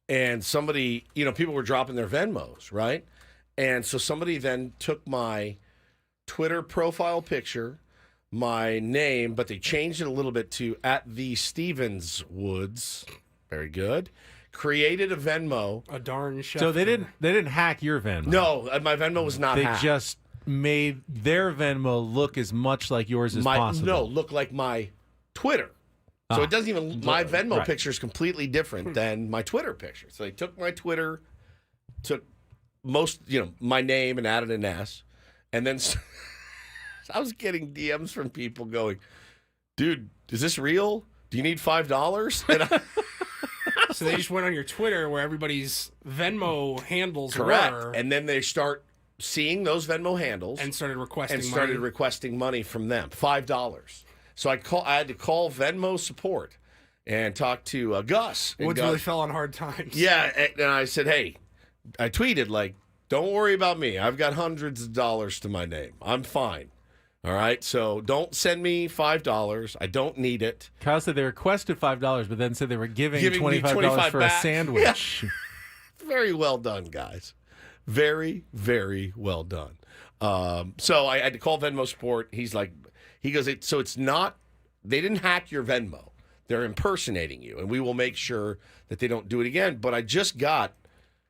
And somebody, people were dropping their Venmos, right? And so somebody then took my Twitter profile picture, my name, but they changed it a little bit to @the_Stevenswoods. Very good. Created a Venmo. A darn chef. So they didn't hack your Venmo. No, my Venmo was not hacked. They just made their Venmo look as much like yours as possible. No, look like my Twitter. So it doesn't even, my Venmo picture is completely different than my Twitter picture. So they took my Twitter, took my name and added an S. And then I was getting DMs from people going, dude, is this real? Do you need $5? So they just went on your Twitter where everybody's Venmo handles Correct. were. And then they start seeing those Venmo handles. And started requesting money from them, $5. So I had to call Venmo support and talk to Gus. Woods really fell on hard times. Yeah, and I said, hey, I tweeted, don't worry about me. I've got hundreds of dollars to my name. I'm fine. All right, so don't send me $5. I don't need it. Kyle said they requested $5, but then said they were giving $25 for back. a sandwich. Yeah. Very well done, guys. Very, very well done. So I had to call Venmo support. He goes, so it's not, they didn't hack your Venmo. They're impersonating you, and we will make sure that they don't do it again. But I just got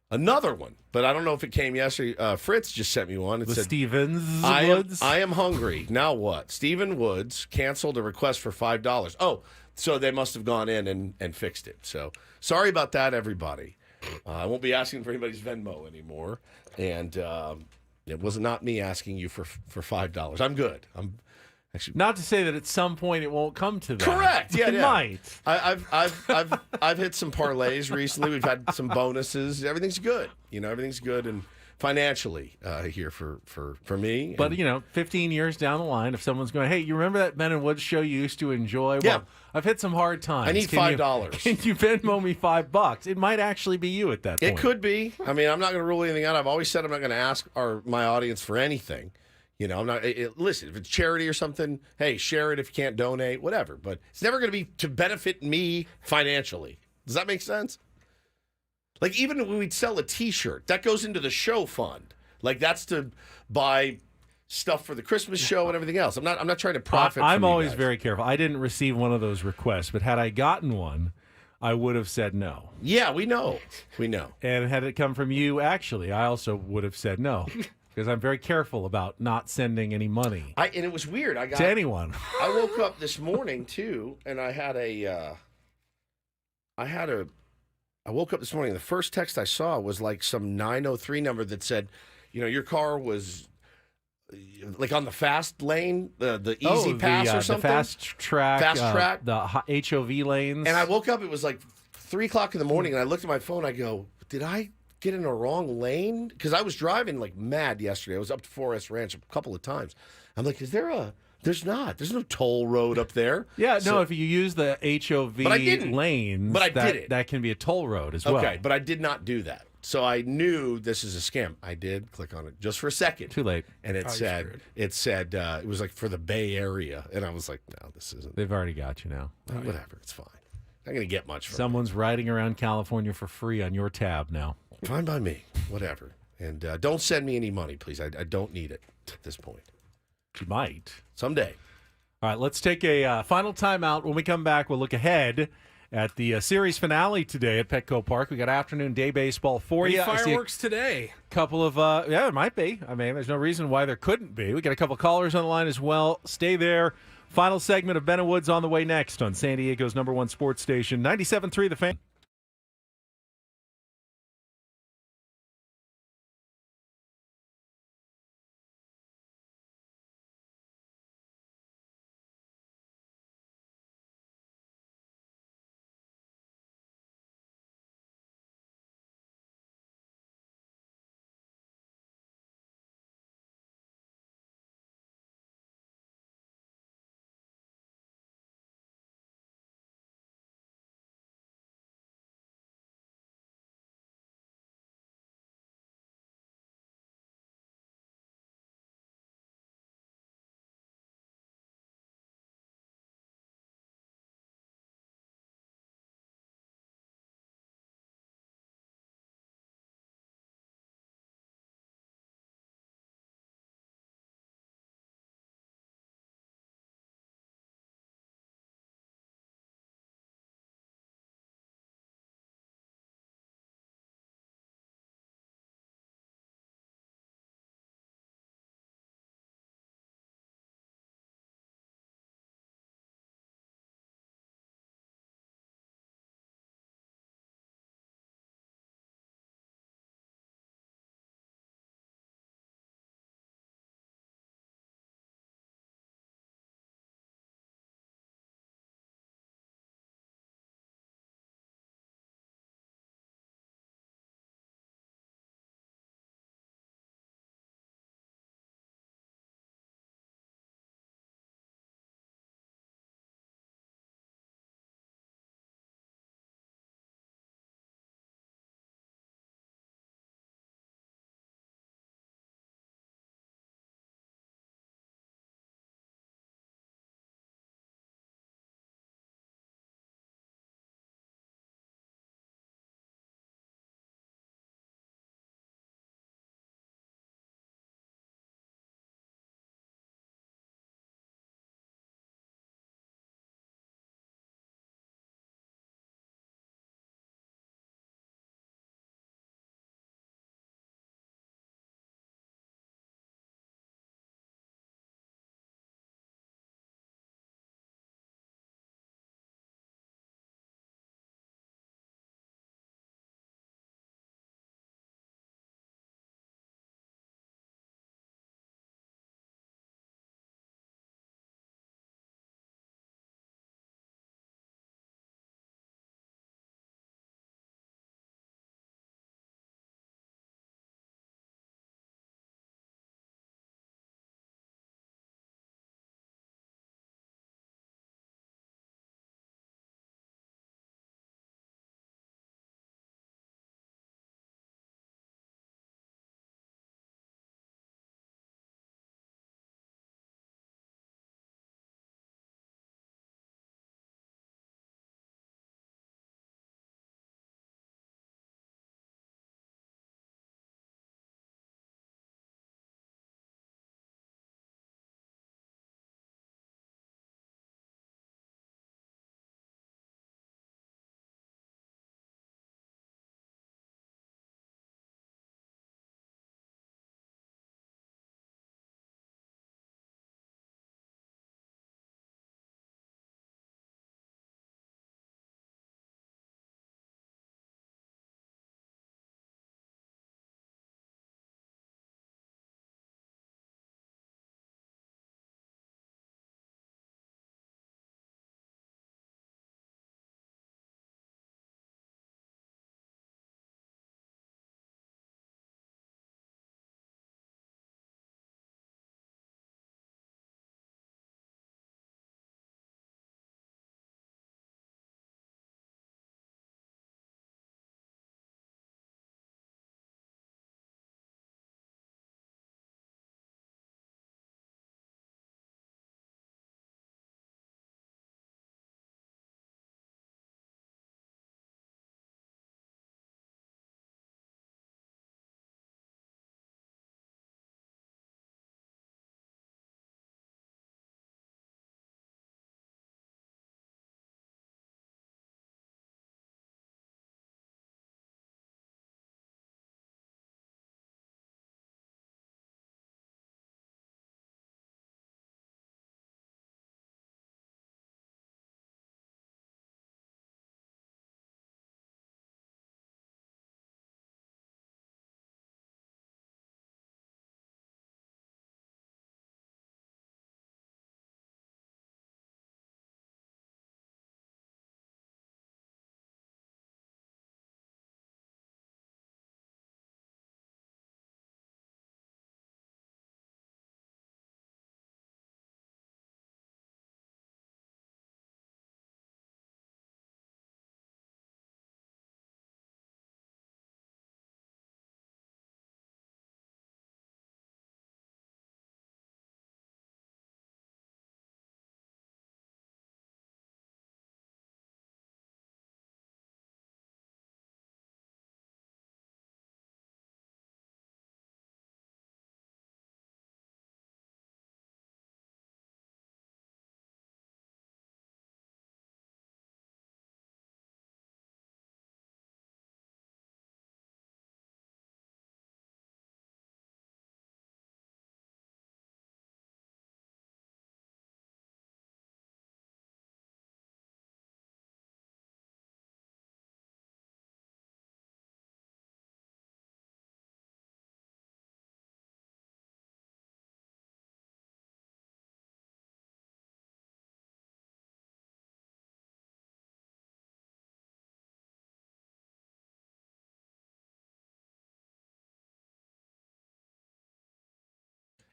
another one, but I don't know if it came yesterday. Fritz just sent me one. It said, Stevens Woods? I am hungry. Now what? Stephen Woods canceled a request for $5. Oh, so they must have gone in and fixed it. So sorry about that, everybody. I won't be asking for anybody's Venmo anymore. And it was not me asking you for $5. I'm good. I'm actually not to say that at some point it won't come to that. Correct. Yeah, it might. I've hit some parlays recently. We've had some bonuses. Everything's good. Everything's good and financially here for me. But 15 years down the line, if someone's going, hey, you remember that Ben and Woods show you used to enjoy? Yeah. Well, I've hit some hard times. I need $5. Can you Venmo me $5? It might actually be you at that point. It could be. I mean, I'm not going to rule anything out. I've always said I'm not going to ask my audience for anything. I'm not. Listen, if it's charity or something, hey, share it if you can't donate, whatever. But it's never going to be to benefit me financially. Does that make sense? Like even when we'd sell a T-shirt, that goes into the show fund. Like that's to buy stuff for the Christmas show and everything else. I'm not trying to profit. I'm from you always guys. very careful. I didn't receive one of those requests, but had I gotten one, I would have said no. Yeah, we know. We know. And had it come from you, actually, I also would have said no. because I'm very careful about not sending any money And it was weird. to anyone. I woke up this morning too, and I woke up this morning. The first text I saw was like some 903 number that said, your car was like on the fast lane, the easy pass or something. The fast track. The HOV lanes. And I woke up, it was like 3 o'clock in the morning, and I looked at my phone. I go, did I get in a wrong lane? Because I was driving like mad yesterday. I was up to Forest Ranch a couple of times. I'm like, there's no toll road up there. Yeah, no, if you use the HOV lanes, But I did it. That can be a toll road as well. Okay, but I did not do that. So I knew this is a scam. I did click on it just for a second. Too late. And it said it was like for the Bay Area. And I was like, no, this isn't. They've already got you now. Whatever, it's fine. Not going to get much from Someone's riding around California for free on your tab now. Fine by me. Whatever. And don't send me any money, please. I don't need it at this point. You might. Someday. All right, let's take a final timeout. When we come back, we'll look ahead at the series finale today at Petco Park. We got afternoon day baseball for you. Fireworks today. Couple of there might be. I mean, there's no reason why there couldn't be. We got a couple callers on the line as well. Stay there. Final segment of Ben and Woods on the way next on San Diego's #1 sports station, 97.3 The Fan.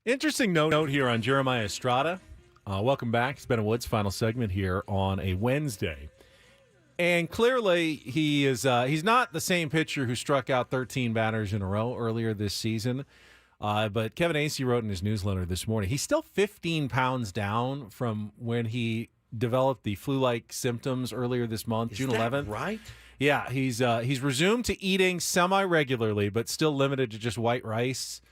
Interesting note here on Jeremiah Estrada. Welcome back. It's Ben Woods' final segment here on a Wednesday. And clearly, he's not the same pitcher who struck out 13 batters in a row earlier this season. But Kevin Acee wrote in his newsletter this morning, he's still 15 pounds down from when he developed the flu-like symptoms earlier this month, June 11th. Right? Yeah, he's resumed to eating semi-regularly, but still limited to just white rice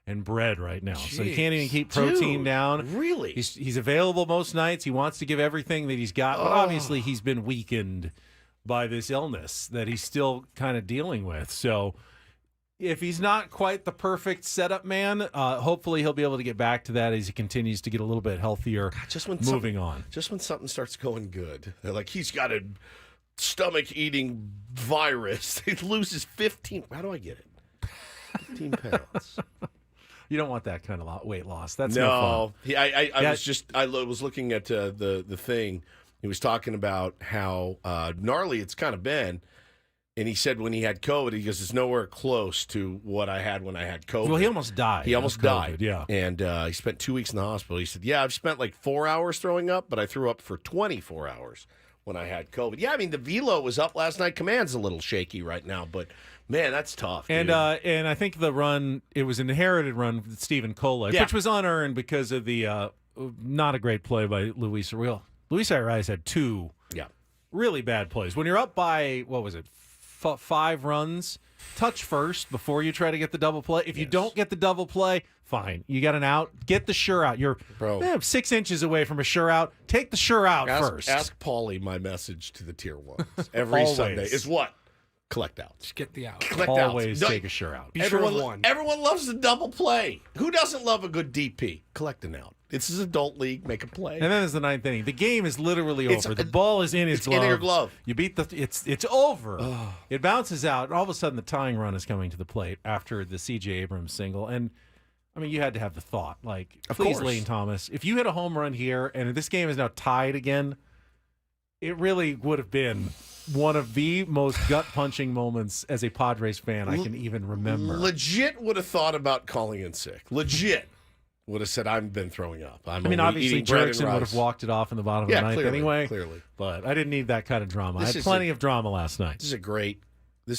and bread right now. So he can't even keep protein down. Really? He's available most nights. He wants to give everything that he's got, but obviously he's been weakened by this illness that he's still kind of dealing with. So if he's not quite the perfect setup man, hopefully he'll be able to get back to that as he continues to get a little bit healthier. Moving on. Just when something starts going good, they're like, he's got a stomach-eating virus. He loses 15. How do I get it? 15 pounds. You don't want that kind of weight loss. That's no fun. I was looking at the thing. He was talking about how gnarly it's kind of been. And he said when he had COVID, he goes, it's nowhere close to what I had when I had COVID. Well, he almost died. He almost died. Yeah. And he spent 2 weeks in the hospital. He said, yeah, I've spent like 4 hours throwing up, but I threw up for 24 hours when I had COVID. Yeah, I mean, the velo was up last night. Command's a little shaky right now, but man, that's tough. And I think the run, it was an inherited run with Stephen Kolek, which was unearned because of the not a great play by Luis Arias. Luis Arias had two really bad plays. When you're up by, what was it, 5 runs, touch first before you try to get the double play. If you don't get the double play, fine. You got an out. Get the sure out. You're 6 inches away from a sure out. Take the sure out first. Ask Paulie my message to the tier ones every Sunday is what? Collect outs. Just get the out. Collect Always outs. take a sure out. Be sure of one. Everyone loves the double play. Who doesn't love a good DP? Collect an out. It's his adult league. Make a play. And then it's the 9th inning. The game is literally over. The ball is in his glove. In your glove. You beat it's over. Oh. It bounces out, and all of a sudden the tying run is coming to the plate after the C.J. Abrams single. And I mean, you had to have the thought, like, please, Lane Thomas, if you hit a home run here, and this game is now tied again, it really would have been one of the most gut-punching moments as a Padres fan I can even remember. Legit would have thought about calling in sick. Legit would have said, I've been throwing up. I mean, obviously, Jurickson would have walked it off in the bottom of the ninth anyway. Clearly. But I didn't need that kind of drama. I had plenty of drama last night. This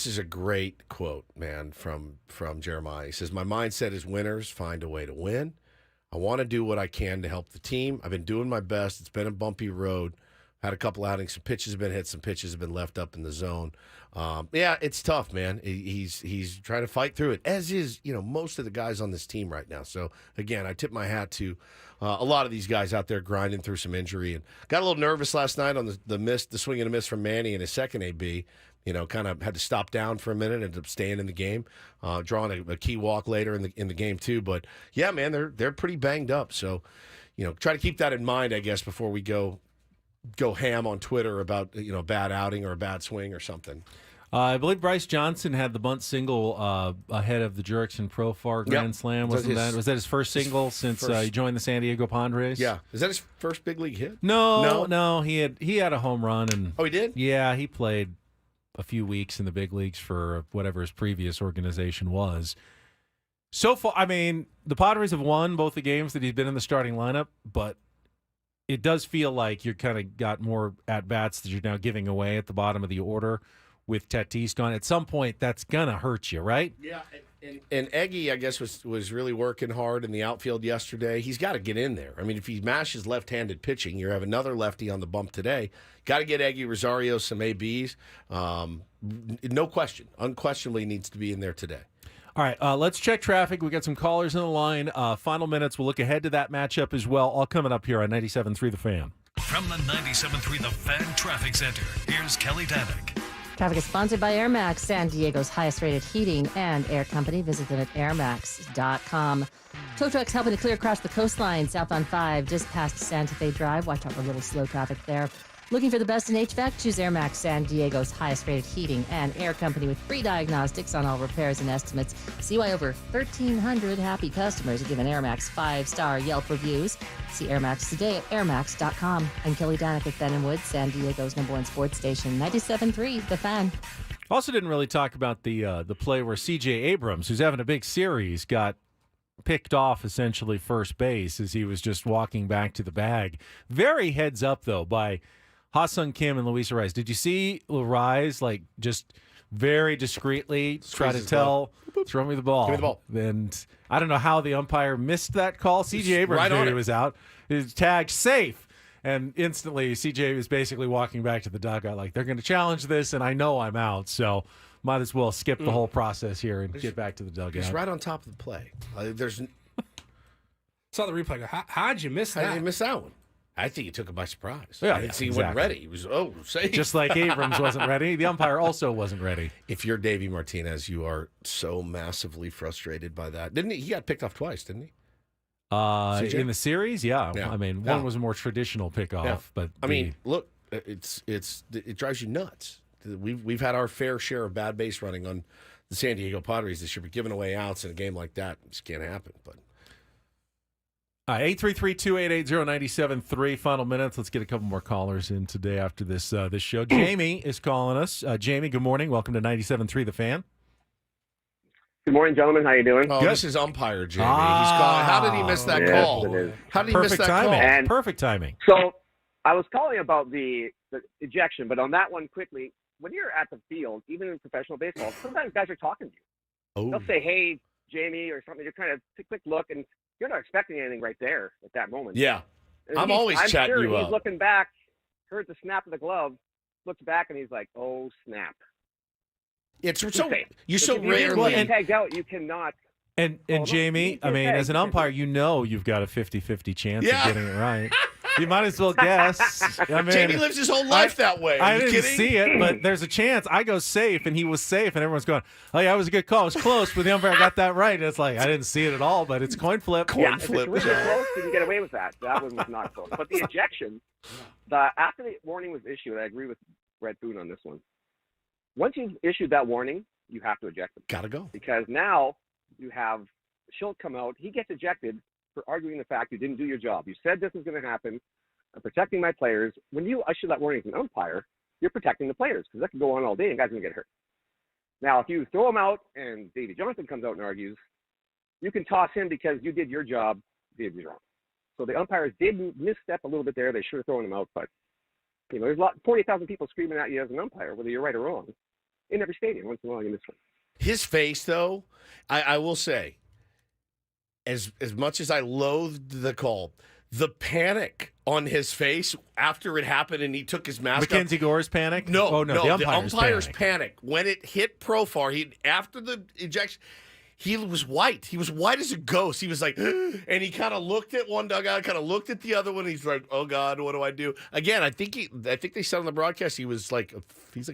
is a great quote, man, from Jeremiah. He says, my mindset is winners find a way to win. I want to do what I can to help the team. I've been doing my best. It's been a bumpy road. Had a couple outings. Some pitches have been hit. Some pitches have been left up in the zone. It's tough, man. He's trying to fight through it, as is most of the guys on this team right now. So again, I tip my hat to a lot of these guys out there grinding through some injury, and got a little nervous last night on the swing and a miss from Manny in his second AB. Kind of had to stop down for a minute, ended up staying in the game, drawing a key walk later in the game too. But yeah, man, they're pretty banged up. So try to keep that in mind, I guess, before we go ham on Twitter about a bad outing or a bad swing or something. I believe Bryce Johnson had the bunt single ahead of the Jurickson Profar Grand Slam. Was that his first single since he joined the San Diego Padres? Yeah. Is that his first big league hit? No. He had a home run, and he did. Yeah, he played a few weeks in the big leagues for whatever his previous organization was. So far, I mean, the Padres have won both the games that he's been in the starting lineup, but it does feel like you're kind of got more at-bats that you're now giving away at the bottom of the order with Tatis gone. At some point, that's going to hurt you, right? Yeah, and Eggy, I guess, was really working hard in the outfield yesterday. He's got to get in there. I mean, if he mashes left-handed pitching, you have another lefty on the bump today. Got to get Eggy Rosario some ABs. No question. Unquestionably needs to be in there today. All right, let's check traffic. We got some callers on the line. Final minutes. We'll look ahead to that matchup as well. All coming up here on 97.3 The Fan. From the 97.3 The Fan Traffic Center, here's Kelly Danick. Traffic is sponsored by Air Max, San Diego's highest-rated heating and air company. Visit them at airmax.com. Tow trucks helping to clear across the coastline. Southbound 5, just past Santa Fe Drive. Watch out for a little slow traffic there. Looking for the best in HVAC? Choose Air Max, San Diego's highest-rated heating and air company with free diagnostics on all repairs and estimates. See why over 1,300 happy customers have given Air Max 5-star Yelp reviews. See Air Max today at airmax.com. I'm Kelly Danick with Ben and Woods, San Diego's #1 sports station, 97.3 The Fan. Also didn't really talk about the play where C.J. Abrams, who's having a big series, got picked off essentially first base as he was just walking back to the bag. Very heads up, though, by Ha-Sung Kim and Luis Ariz. Did you see Ariz, like, just very discreetly try to tell, throw me the ball? Give me the ball. And I don't know how the umpire missed that call. C.J. Abrams knew he was out. His tag safe. And instantly, C.J. was basically walking back to the dugout like, they're going to challenge this, and I know I'm out, so might as well skip the whole process here and get back to the dugout. He's right on top of the play. There's Saw the replay. How'd you miss that? How did you miss that one? I think he took him by surprise. Yeah, I didn't see he wasn't ready. He was, safe. Just like Abrams wasn't ready, the umpire also wasn't ready. If you're Davey Martinez, you are so massively frustrated by that. Didn't he? He got picked off twice, didn't he? In the series, yeah. Yeah. I mean, one was a more traditional pickoff, but I mean, look, it drives you nuts. We've had our fair share of bad base running on the San Diego Padres this year, but giving away outs in a game like that just can't happen. But 833-288-0973, final minutes. Let's get a couple more callers in today after this this show. Jamie is calling us. Jamie, good morning. Welcome to 97.3 The Fan. Good morning, gentlemen. How you doing? Oh, this is umpire Jamie. He's calling. How did he miss that call? How did he miss that timing. call? And Perfect timing. So I was calling about the ejection, but on that one quickly, when you're at the field, even in professional baseball, sometimes guys are talking to you. Oh. They'll say, "Hey, Jamie," or something. You're kind of take a quick look, and you're not expecting anything right there at that moment. Yeah. And I'm always chatting sure you he's up. looking back, heard the snap of the glove, looks back, and he's like, "Oh, snap." It's so Okay. you But so if you rarely get tagged out. You cannot. And Jamie, I mean, as an umpire, you know you've got a 50-50 chance of getting it right. You might as well guess. I mean, Jamie lives his whole life that way. Are I you didn't kidding? see it, but there's a chance. I go safe, and he was safe, and everyone's going, "Oh yeah, it was a good call. It was close, but the umpire got that right." And it's like I didn't see it at all, but it's coin flip. If it's really close, you can get away with that. That one was not close. But the ejection, after the warning was issued, I agree with Bret Boone on this one. Once you've issued that warning, you have to eject him. Gotta go. Because now you have Schultz come out. He gets ejected for arguing the fact you didn't do your job. You said this was going to happen. I'm protecting my players. When you issue that warning as an umpire, you're protecting the players because that can go on all day and guys are going to get hurt. Now, if you throw him out and Davey Johnson comes out and argues, you can toss him because you did your job, Davey's wrong. So the umpires did misstep a little bit there. They should have thrown him out, but you know, there's 40,000 people screaming at you as an umpire, whether you're right or wrong, in every stadium. Once in a while, you miss one. His face, though, I will say, as much as I loathed the call, the panic on his face after it happened and he took his mask off. Mackenzie Gore's panic? No, oh, no, the umpire's panic. When it hit Profar, after the ejection, he was white. He was white as a ghost. He was like, and he kind of looked at one dugout, kind of looked at the other one. He's like, "Oh God, what do I do?" Again, I think they said on the broadcast he's like a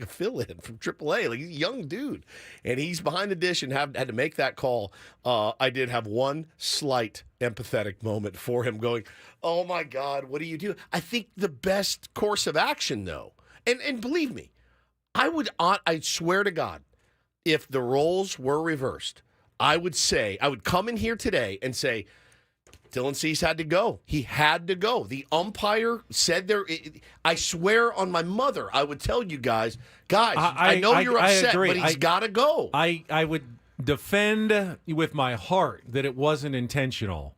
fill-in from AAA, like he's a young dude, and he's behind the dish and had to make that call. I did have one slight empathetic moment for him, going, "Oh my God, what do you do?" I think the best course of action, though, and believe me, I swear to God, if the roles were reversed, I would come in here today and say, Dylan Cease had to go. He had to go. The umpire said I swear on my mother, I would tell you guys, I know you're upset, but he's got to go. I would defend with my heart that it wasn't intentional,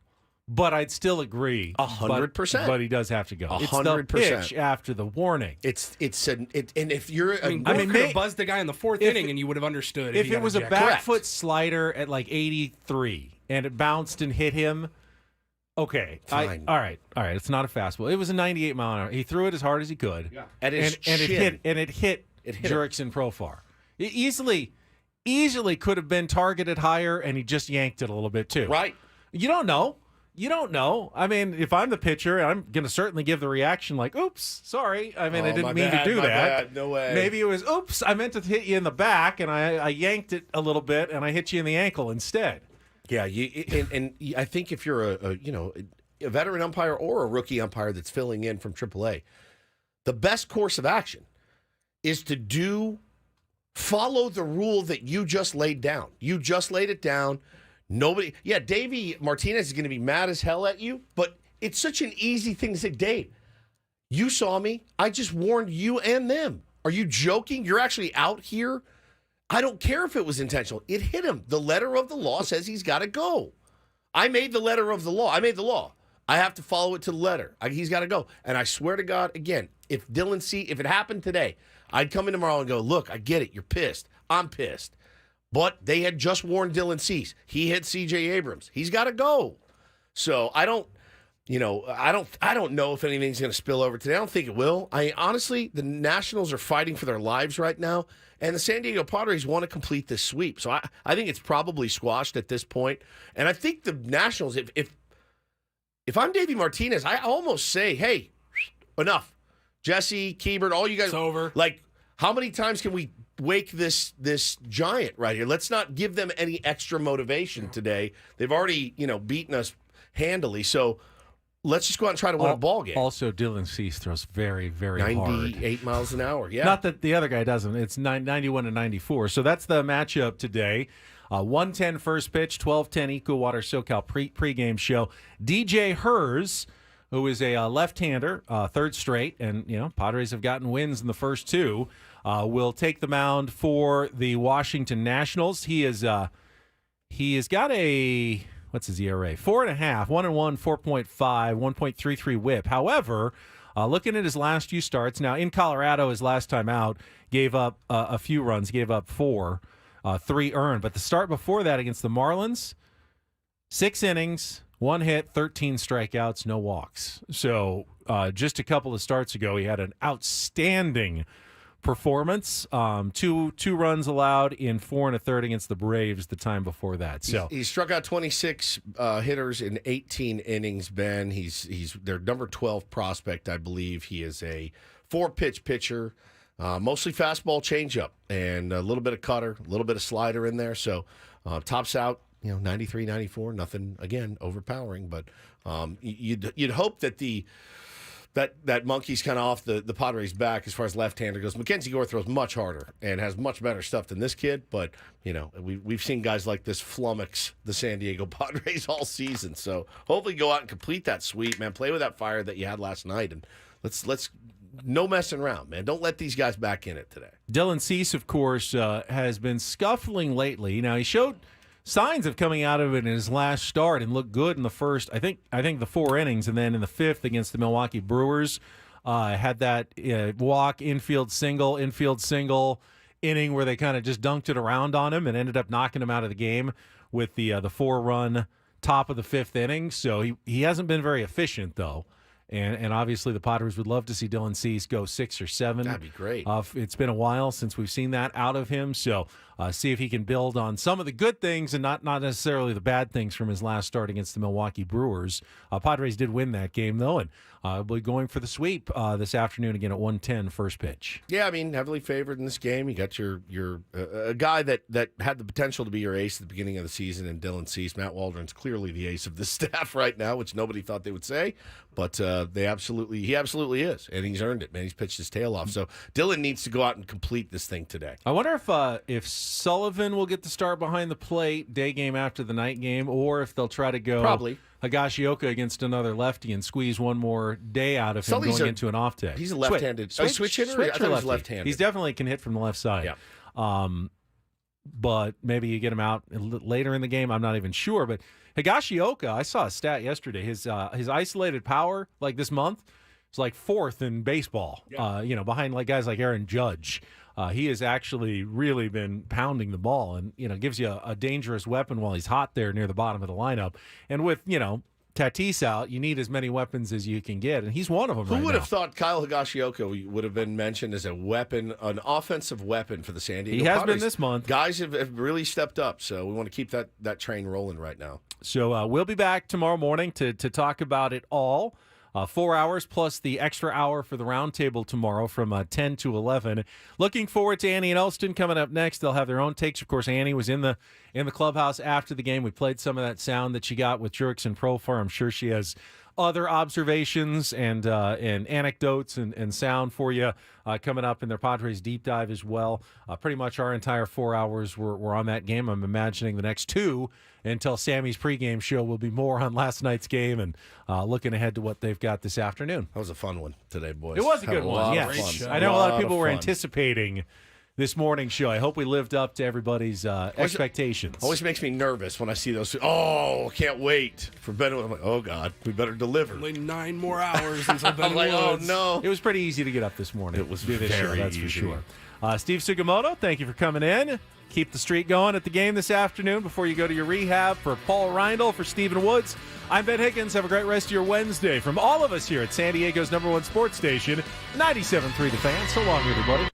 but I'd still agree. 100%. But he does have to go. 100%. It's the pitch after the warning. And if you're, I mean, could have buzzed the guy in the fourth inning, and you would have understood. If he it got was a ejected. back foot slider at like 83 and it bounced and hit him, okay, fine. All right. It's not a fastball. It was a 98 mile an hour. He threw it as hard as he could. Yeah. At his and chin. it hit Jurickson Profar. It easily could have been targeted higher, and he just yanked it a little bit too. Right. You don't know. I mean, if I'm the pitcher, I'm going to certainly give the reaction like, "Oops, sorry. I mean, I didn't mean to do that." Bad. No way. Maybe it was, "Oops, I meant to hit you in the back, and I yanked it a little bit, and I hit you in the ankle instead." Yeah, and I think if you're a veteran umpire or a rookie umpire that's filling in from AAA, the best course of action is to follow the rule that you just laid down. You just laid it down. Davey Martinez is going to be mad as hell at you, but it's such an easy thing to say, "Dave, you saw me. I just warned you and them. Are you joking? You're actually out here. I don't care if it was intentional. It hit him. The letter of the law says he's got to go. I made the letter of the law. I made the law. I have to follow it to the letter. He's got to go. And I swear to God, again, if it happened today, I'd come in tomorrow and go, look, I get it. You're pissed. I'm pissed. But they had just warned Dylan Cease. He hit C.J. Abrams. He's got to go. So I don't know if anything's going to spill over today. I don't think it will. Honestly, the Nationals are fighting for their lives right now, and the San Diego Padres want to complete this sweep. So I think it's probably squashed at this point. And I think the Nationals, if I'm Davey Martinez, I almost say, hey, enough. Jesse, Keibert, all you guys. It's over. Like, how many times can we wake this giant right here? Let's not give them any extra motivation today. They've already, beaten us handily. So let's just go out and try to win a ball game. Also, Dylan Cease throws very, very hard. 98 miles an hour, yeah. Not that the other guy doesn't. It's 91 to 94. So that's the matchup today. 1:10 first pitch, 12:10 Ecowater SoCal pregame show. DJ Hers, who is a left-hander, third straight, and Padres have gotten wins in the first two, will take the mound for the Washington Nationals. He has got a, what's his ERA? 4.5, 1-1, 4.5, 1.33 WHIP. However, looking at his last few starts, now in Colorado, his last time out, gave up a few runs, gave up 4, 3 earned. But the start before that against the Marlins, 6 innings, 1 hit, 13 strikeouts, no walks. So just a couple of starts ago, he had an outstanding performance. 2 runs allowed in 4 1/3 against the Braves the time before that. So he struck out 26 hitters in 18 innings. Ben, he's their number 12 prospect, I believe. He is a 4-pitch pitcher, mostly fastball, changeup, and a little bit of cutter, a little bit of slider in there. So tops out. 93, 94, nothing, again, overpowering. But you'd hope that that monkey's kind of off the Padres' back as far as left-hander goes. Mackenzie Gore throws much harder and has much better stuff than this kid. But, we've seen guys like this flummox the San Diego Padres all season. So hopefully go out and complete that sweep, man. Play with that fire that you had last night. And let's no messing around, man. Don't let these guys back in it today. Dylan Cease, of course, has been scuffling lately. Now, he showed signs of coming out of it in his last start and looked good in the first, I think the 4 innings, and then in the 5th against the Milwaukee Brewers, had that walk, infield single inning where they kind of just dunked it around on him and ended up knocking him out of the game with the 4-run top of the 5th inning. So he hasn't been very efficient, though. And obviously the Padres would love to see Dylan Cease go 6 or 7. That'd be great. It's been a while since we've seen that out of him. So see if he can build on some of the good things and not necessarily the bad things from his last start against the Milwaukee Brewers. Padres did win that game, though, and will be going for the sweep this afternoon again at 1:10 first pitch. Yeah, I mean, heavily favored in this game. You got your a guy that had the potential to be your ace at the beginning of the season in Dylan Cease. Matt Waldron's clearly the ace of the staff right now, which nobody thought they would say, but he absolutely is, and he's earned it, man. He's pitched his tail off. So Dylan needs to go out and complete this thing today. I wonder if Sullivan will get the start behind the plate, day game after the night game, or if they'll try to go probably Higashioka against another lefty and squeeze one more day out of him going into an off day. He's a left-handed switch hitter. I thought he was left-handed. He's definitely can hit from the left side. Yeah. But maybe you get him out later in the game. I'm not even sure. But Higashioka, I saw a stat yesterday. His isolated power like this month is like 4th in baseball. Yeah. Behind like guys like Aaron Judge. He has actually really been pounding the ball and, gives you a dangerous weapon while he's hot there near the bottom of the lineup. And with, Tatis out, you need as many weapons as you can get, and he's one of them. Who would have thought Kyle Higashioka would have been mentioned as a weapon, an offensive weapon for the San Diego Padres? He has been this month. Guys have really stepped up, so we want to keep that train rolling right now. So we'll be back tomorrow morning to talk about it all. 4 hours plus the extra hour for the roundtable tomorrow from 10 to 11. Looking forward to Annie and Elston coming up next. They'll have their own takes. Of course, Annie was in the clubhouse after the game. We played some of that sound that she got with Jurickson Profar. I'm sure she has other observations and anecdotes and sound for you coming up in their Padres deep dive as well. Pretty much our entire 4 hours were on that game. I'm imagining the next 2 until Sammy's pregame show will be more on last night's game and looking ahead to what they've got this afternoon. That was a fun one today, boys. It was a good one, yes. I know a lot of people were anticipating this morning's show. I hope we lived up to everybody's expectations. Always makes me nervous when I see those. Oh, can't wait for Ben. I'm like, oh, God, we better deliver. Only 9 more hours until Ben I'm like, oh, no. It was pretty easy to get up this morning. It was Do this very show, that's easy. for sure. Steve Sugimoto, thank you for coming in. Keep the streak going at the game this afternoon before you go to your rehab. For Paul Reindl, for Stephen Woods, I'm Ben Higgins. Have a great rest of your Wednesday. From all of us here at San Diego's #1 sports station, 97.3 The Fan. So long, everybody.